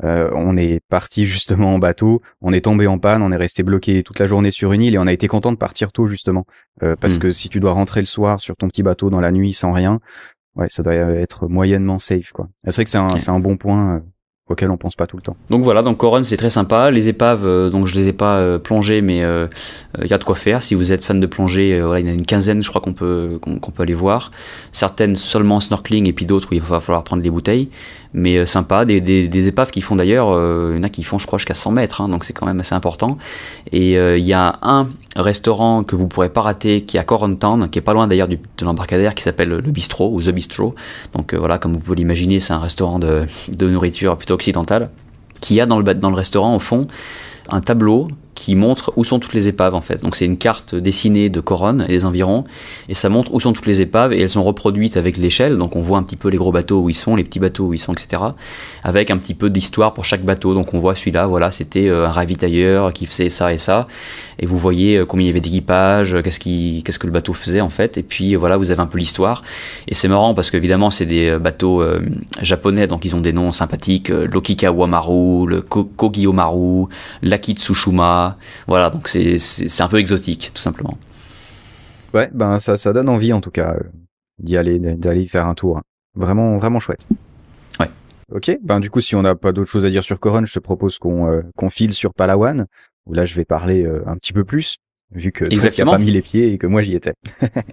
A: on est parti justement en bateau, on est tombé en panne, on est resté bloqué toute la journée sur une île et on a été content de partir tôt justement, parce que si tu dois rentrer le soir sur ton petit bateau dans la nuit sans rien, ouais, ça doit être moyennement safe, quoi. C'est vrai que c'est un bon point auquel on pense pas tout le temps.
D: Donc voilà, donc Coron c'est très sympa. Les épaves, donc je les ai pas plongées, mais il y a de quoi faire. Si vous êtes fan de plongée, voilà, il y en a une quinzaine, je crois qu'on peut aller voir. Certaines seulement snorkeling et puis d'autres où il va falloir prendre les bouteilles. Mais sympa, des épaves qui font d'ailleurs, il y en a qui font je crois jusqu'à 100 mètres, hein, donc c'est quand même assez important. Et il y a un restaurant que vous pourrez pas rater qui est à Coron Town, qui est pas loin d'ailleurs de l'embarcadère, qui s'appelle le Bistrot ou The Bistro. Donc voilà, comme vous pouvez l'imaginer, c'est un restaurant de nourriture plutôt occidentale, qui a dans le restaurant au fond un tableau qui montre où sont toutes les épaves en fait. Donc c'est une carte dessinée de Coron et des environs, et ça montre où sont toutes les épaves, et elles sont reproduites avec l'échelle, donc on voit un petit peu les gros bateaux où ils sont, les petits bateaux où ils sont, etc. Avec un petit peu d'histoire pour chaque bateau. Donc on voit celui-là, voilà, c'était un ravitailleur qui faisait ça et ça, et vous voyez combien il y avait d'équipage, qu'est-ce que le bateau faisait en fait, et puis voilà, vous avez un peu l'histoire. Et c'est marrant parce qu'évidemment c'est des bateaux japonais, donc ils ont des noms sympathiques, l'Okikawa Maru, le Kogyo Maru, l'Akitsushima. Voilà, donc c'est un peu exotique, tout simplement.
A: Ouais, ben ça donne envie en tout cas d'aller y faire un tour. Vraiment, vraiment chouette.
D: Ouais.
A: Ok, ben du coup si on n'a pas d'autre chose à dire sur Coron, je te propose qu'on file sur Palawan, où là je vais parler un petit peu plus, vu que toi tu as pas mis les pieds et que moi j'y étais.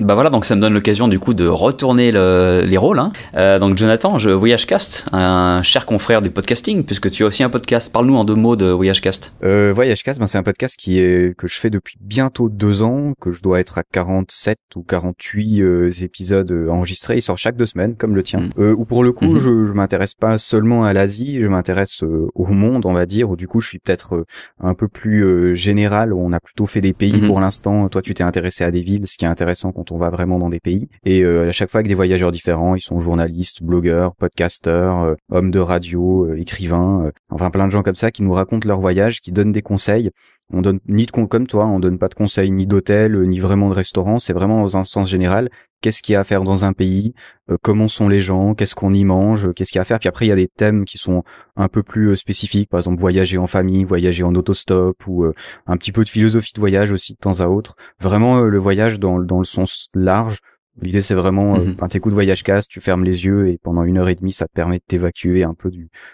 D: Bah voilà, donc ça me donne l'occasion du coup de retourner les rôles. Hein. Donc Jonathan, VoyageCast, un cher confrère du podcasting, puisque tu as aussi un podcast. Parle-nous en 2 mots de VoyageCast.
A: VoyageCast, ben c'est un podcast que je fais depuis bientôt 2 ans, que je dois être à 47 ou 48 épisodes enregistrés. Il sort chaque 2 semaines, comme le tien. Où pour le coup, je m'intéresse pas seulement à l'Asie, je m'intéresse au monde, on va dire. Où du coup, je suis peut-être un peu plus général. Où on a plutôt fait des pays. Pour l'instant, toi, tu t'es intéressé à des villes, ce qui est intéressant quand on va vraiment dans des pays. Et à chaque fois avec des voyageurs différents, ils sont journalistes, blogueurs, podcasteurs, hommes de radio, écrivains, enfin plein de gens comme ça qui nous racontent leur voyage, qui donnent des conseils. On donne comme toi, on donne pas de conseils ni d'hôtel, ni vraiment de restaurant. C'est vraiment dans un sens général. Qu'est-ce qu'il y a à faire dans un pays? Comment sont les gens? Qu'est-ce qu'on y mange? Qu'est-ce qu'il y a à faire? Puis après, il y a des thèmes qui sont un peu plus spécifiques. Par exemple, voyager en famille, voyager en autostop, ou un petit peu de philosophie de voyage aussi de temps à autre. Vraiment, le voyage dans le sens large. L'idée, c'est vraiment, t'écoutes VoyageCast, tu fermes les yeux et pendant 1h30, ça te permet de t'évacuer un peu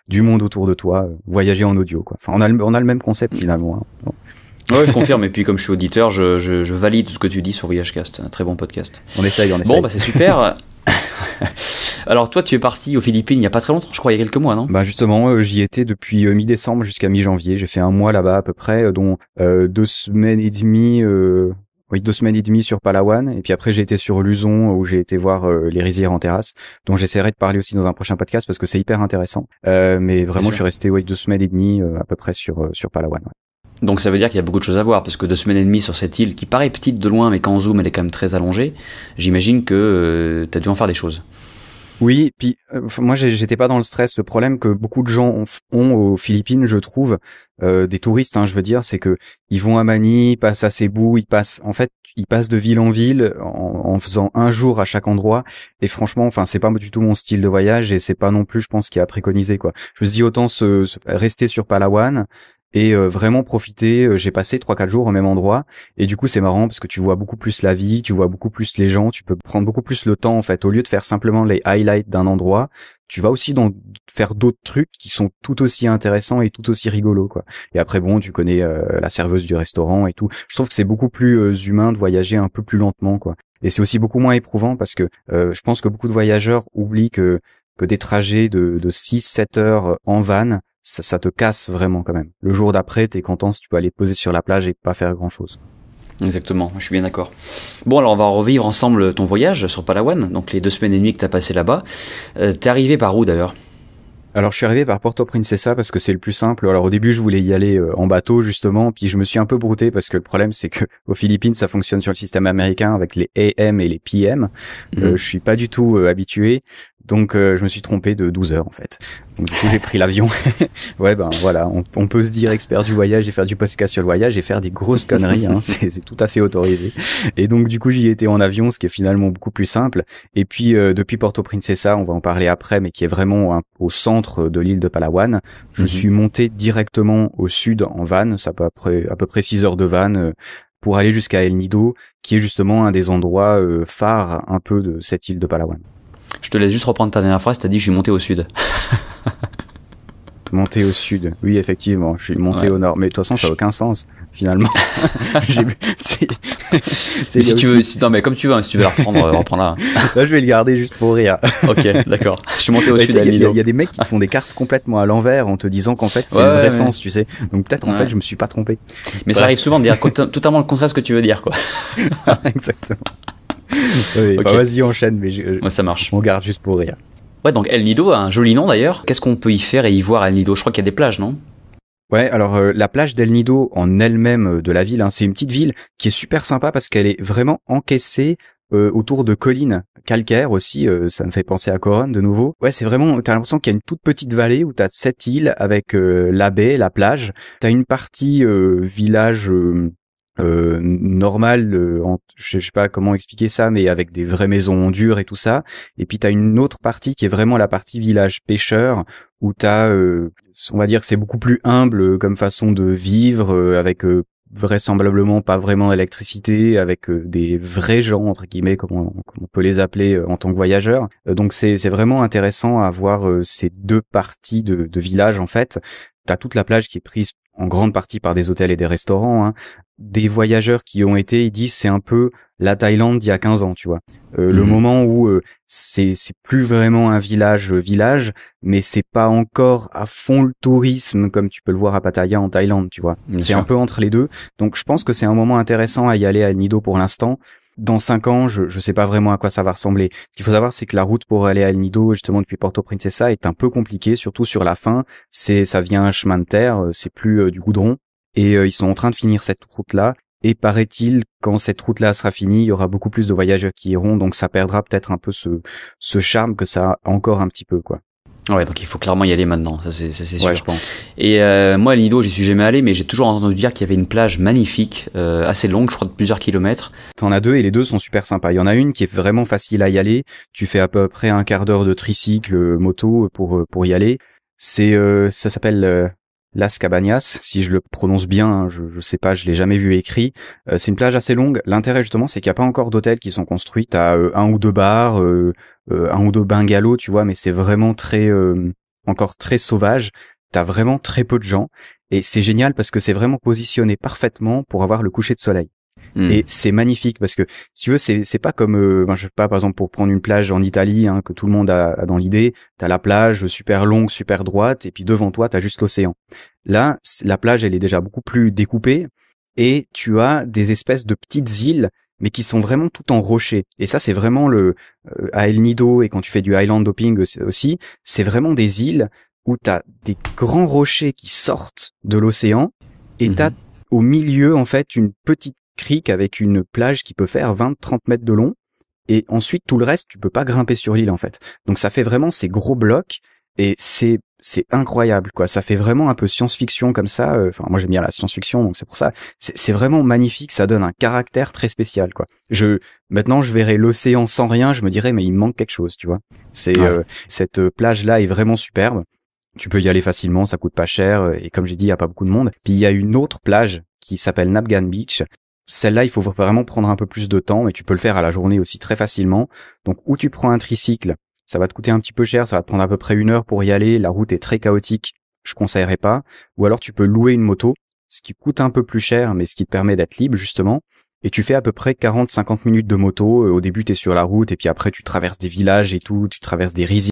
A: du monde autour de toi, voyager en audio, quoi. Enfin, on a le même concept finalement. Hein. Bon.
D: Ouais, je confirme. Et puis, comme je suis auditeur, je valide ce que tu dis sur VoyageCast. Un très bon podcast.
A: On essaye.
D: Bon, bah, c'est super. Alors, toi, tu es parti aux Philippines il y a pas très longtemps, je crois, il y a quelques mois, non?
A: Bah, justement, j'y étais depuis mi-décembre jusqu'à mi-janvier. J'ai fait 1 mois là-bas à peu près, dont 2 semaines et demie, 2 semaines et demie sur Palawan, et puis après j'ai été sur Luzon où j'ai été voir les rizières en terrasse, dont j'essaierai de parler aussi dans un prochain podcast parce que c'est hyper intéressant. Mais vraiment je suis resté 2 semaines et demie à peu près sur Palawan. Ouais.
D: Donc ça veut dire qu'il y a beaucoup de choses à voir, parce que 2 semaines et demie sur cette île qui paraît petite de loin, mais quand on zoome elle est quand même très allongée. J'imagine que t'as dû en faire des choses.
A: Oui, puis moi j'étais pas dans le stress. Le problème que beaucoup de gens ont aux Philippines, je trouve, des touristes, hein, je veux dire, c'est que ils vont à Manille, ils passent à Cebu, ils passent de ville en ville en faisant 1 jour à chaque endroit. Et franchement, enfin c'est pas du tout mon style de voyage et c'est pas non plus, je pense, qu'il y a préconisé quoi. Je me dis autant rester sur Palawan. Et vraiment profiter, j'ai passé 3-4 jours au même endroit, et du coup c'est marrant parce que tu vois beaucoup plus la vie, tu vois beaucoup plus les gens, tu peux prendre beaucoup plus le temps en fait, au lieu de faire simplement les highlights d'un endroit, tu vas aussi faire d'autres trucs qui sont tout aussi intéressants et tout aussi rigolos quoi. Et après bon, tu connais la serveuse du restaurant et tout. Je trouve que c'est beaucoup plus humain de voyager un peu plus lentement quoi. Et c'est aussi beaucoup moins éprouvant parce que je pense que beaucoup de voyageurs oublient que des trajets de 6-7 heures en van, ça te casse vraiment quand même. Le jour d'après, t'es content si tu peux aller te poser sur la plage et pas faire grand chose.
D: Exactement, je suis bien d'accord. Bon, alors on va revivre ensemble ton voyage sur Palawan, donc les 2 semaines et demie que t'as passé là-bas. T'es arrivé par où d'ailleurs?
A: Alors je suis arrivé par Puerto Princesa parce que c'est le plus simple. Alors au début je voulais y aller en bateau justement, puis je me suis un peu brouté parce que le problème c'est que aux Philippines ça fonctionne sur le système américain avec les AM et les PM. Je suis pas du tout habitué. Donc je me suis trompé de 12 heures en fait. Donc du coup j'ai pris l'avion. Ouais ben voilà, on peut se dire expert du voyage et faire du podcast sur le voyage et faire des grosses conneries, hein, c'est tout à fait autorisé. Et donc du coup j'y étais en avion, ce qui est finalement beaucoup plus simple. Et puis depuis Puerto Princesa, on va en parler après, mais qui est vraiment au centre de l'île de Palawan, je suis monté directement au sud en van, ça peut à peu près 6 heures de van pour aller jusqu'à El Nido, qui est justement un des endroits phares un peu de cette île de Palawan.
D: Je te laisse juste reprendre ta dernière phrase, t'as dit je suis monté au sud.
A: Monter au sud, oui effectivement, je suis monté au nord, mais de toute façon ça n'a aucun sens finalement.
D: Mais si tu veux, non mais comme tu veux, hein, si tu veux la reprendre, reprends-la.
A: Là je vais le garder juste pour rire.
D: Ok, d'accord. Je suis monté au sud à
A: Il
D: Nido.
A: y a des mecs qui te font des cartes complètement à l'envers en te disant qu'en fait c'est le vrai sens, tu sais. Donc peut-être en fait je me suis pas trompé.
D: Mais
A: Bref.
D: ça arrive souvent de dire totalement le contraire de ce que tu veux dire, quoi.
A: Exactement. Oui,
D: Ok.
A: bah, vas-y enchaîne, mais
D: Ouais, ça marche.
A: on garde juste pour rire.
D: Ouais, donc El Nido a un joli nom d'ailleurs. Qu'est-ce qu'on peut y faire et y voir à El Nido? Je crois qu'il y a des plages, non?
A: Ouais, alors la plage d'El Nido en elle-même de la ville, hein, c'est une petite ville qui est super sympa parce qu'elle est vraiment encaissée autour de collines calcaires aussi, ça me fait penser à Coron de nouveau. Ouais, c'est vraiment, t'as l'impression qu'il y a une toute petite vallée où t'as 7 îles avec la baie, la plage. T'as une partie village normal, je sais pas comment expliquer ça, mais avec des vraies maisons en dur et tout ça. Et puis t'as une autre partie qui est vraiment la partie village pêcheur où t'as, on va dire que c'est beaucoup plus humble comme façon de vivre, avec vraisemblablement pas vraiment d'électricité, avec des vrais gens entre guillemets, comme on peut les appeler en tant que voyageurs. Donc c'est vraiment intéressant à voir ces deux parties de village en fait. T'as toute la plage qui est prise en grande partie par des hôtels et des restaurants, hein. Des voyageurs qui y ont été, ils disent c'est un peu la Thaïlande d'il y a 15 ans, tu vois. Le moment où c'est plus vraiment un village, mais c'est pas encore à fond le tourisme comme tu peux le voir à Pattaya en Thaïlande, tu vois.
D: Bien
A: C'est
D: sûr.
A: un peu entre les deux. Donc je pense que c'est un moment intéressant à y aller à El Nido pour l'instant. Dans 5 ans, je sais pas vraiment à quoi ça va ressembler. Ce qu'il faut savoir, c'est que la route pour aller à El Nido, justement depuis Porto Princesa, est un peu compliquée, surtout sur la fin. Ça vient un chemin de terre, c'est plus du goudron. Et ils sont en train de finir cette route-là. Et paraît-il, quand cette route-là sera finie, il y aura beaucoup plus de voyageurs qui iront, donc ça perdra peut-être un peu ce charme que ça a encore un petit peu, quoi.
D: Ouais, donc il faut clairement y aller maintenant, ça c'est sûr,
A: Ouais.
D: je pense. Et moi, à El Nido, j'y suis jamais allé, mais j'ai toujours entendu dire qu'il y avait une plage magnifique, assez longue, je crois de plusieurs kilomètres.
A: T'en as deux et les deux sont super sympas. Il y en a une qui est vraiment facile à y aller. Tu fais à peu près un quart d'heure de tricycle moto pour y aller. Ça s'appelle Las Cabañas, si je le prononce bien, hein, je sais pas, je l'ai jamais vu écrit. C'est une plage assez longue. L'intérêt justement, c'est qu'il y a pas encore d'hôtels qui sont construits. T'as un ou deux bars, un ou deux bungalows, tu vois, mais c'est vraiment encore très sauvage. T'as vraiment très peu de gens et c'est génial parce que c'est vraiment positionné parfaitement pour avoir le coucher de soleil. Et c'est magnifique parce que si tu veux c'est pas comme je sais pas, par exemple pour prendre une plage en Italie, hein, que tout le monde a dans l'idée, t'as la plage super longue, super droite et puis devant toi t'as juste l'océan. Là la plage elle est déjà beaucoup plus découpée et tu as des espèces de petites îles mais qui sont vraiment tout en rocher. Et ça c'est vraiment à El Nido, et quand tu fais du island hopping aussi, c'est vraiment des îles où t'as des grands rochers qui sortent de l'océan et t'as au milieu en fait une petite crique avec une plage qui peut faire 20-30 mètres de long, et ensuite tout le reste tu peux pas grimper sur l'île en fait. Donc ça fait vraiment ces gros blocs et c'est incroyable quoi. Ça fait vraiment un peu science-fiction comme ça. Enfin moi j'aime bien la science-fiction donc c'est pour ça. C'est vraiment magnifique. Ça donne un caractère très spécial quoi. Maintenant je verrais l'océan sans rien, je me dirais mais il me manque quelque chose, tu vois. Cette plage là est vraiment superbe. Tu peux y aller facilement, ça coûte pas cher et comme j'ai dit il y a pas beaucoup de monde. Puis il y a une autre plage qui s'appelle Napgan Beach. Celle-là, il faut vraiment prendre un peu plus de temps, mais tu peux le faire à la journée aussi très facilement. Donc, ou tu prends un tricycle, ça va te coûter un petit peu cher, ça va te prendre à peu près 1 heure pour y aller, la route est très chaotique, je conseillerais pas. Ou alors tu peux louer une moto, ce qui coûte un peu plus cher, mais ce qui te permet d'être libre justement. Et tu fais à peu près 40-50 minutes de moto. Au début, t'es sur la route, et puis après, tu traverses des villages et tout, tu traverses des rizières.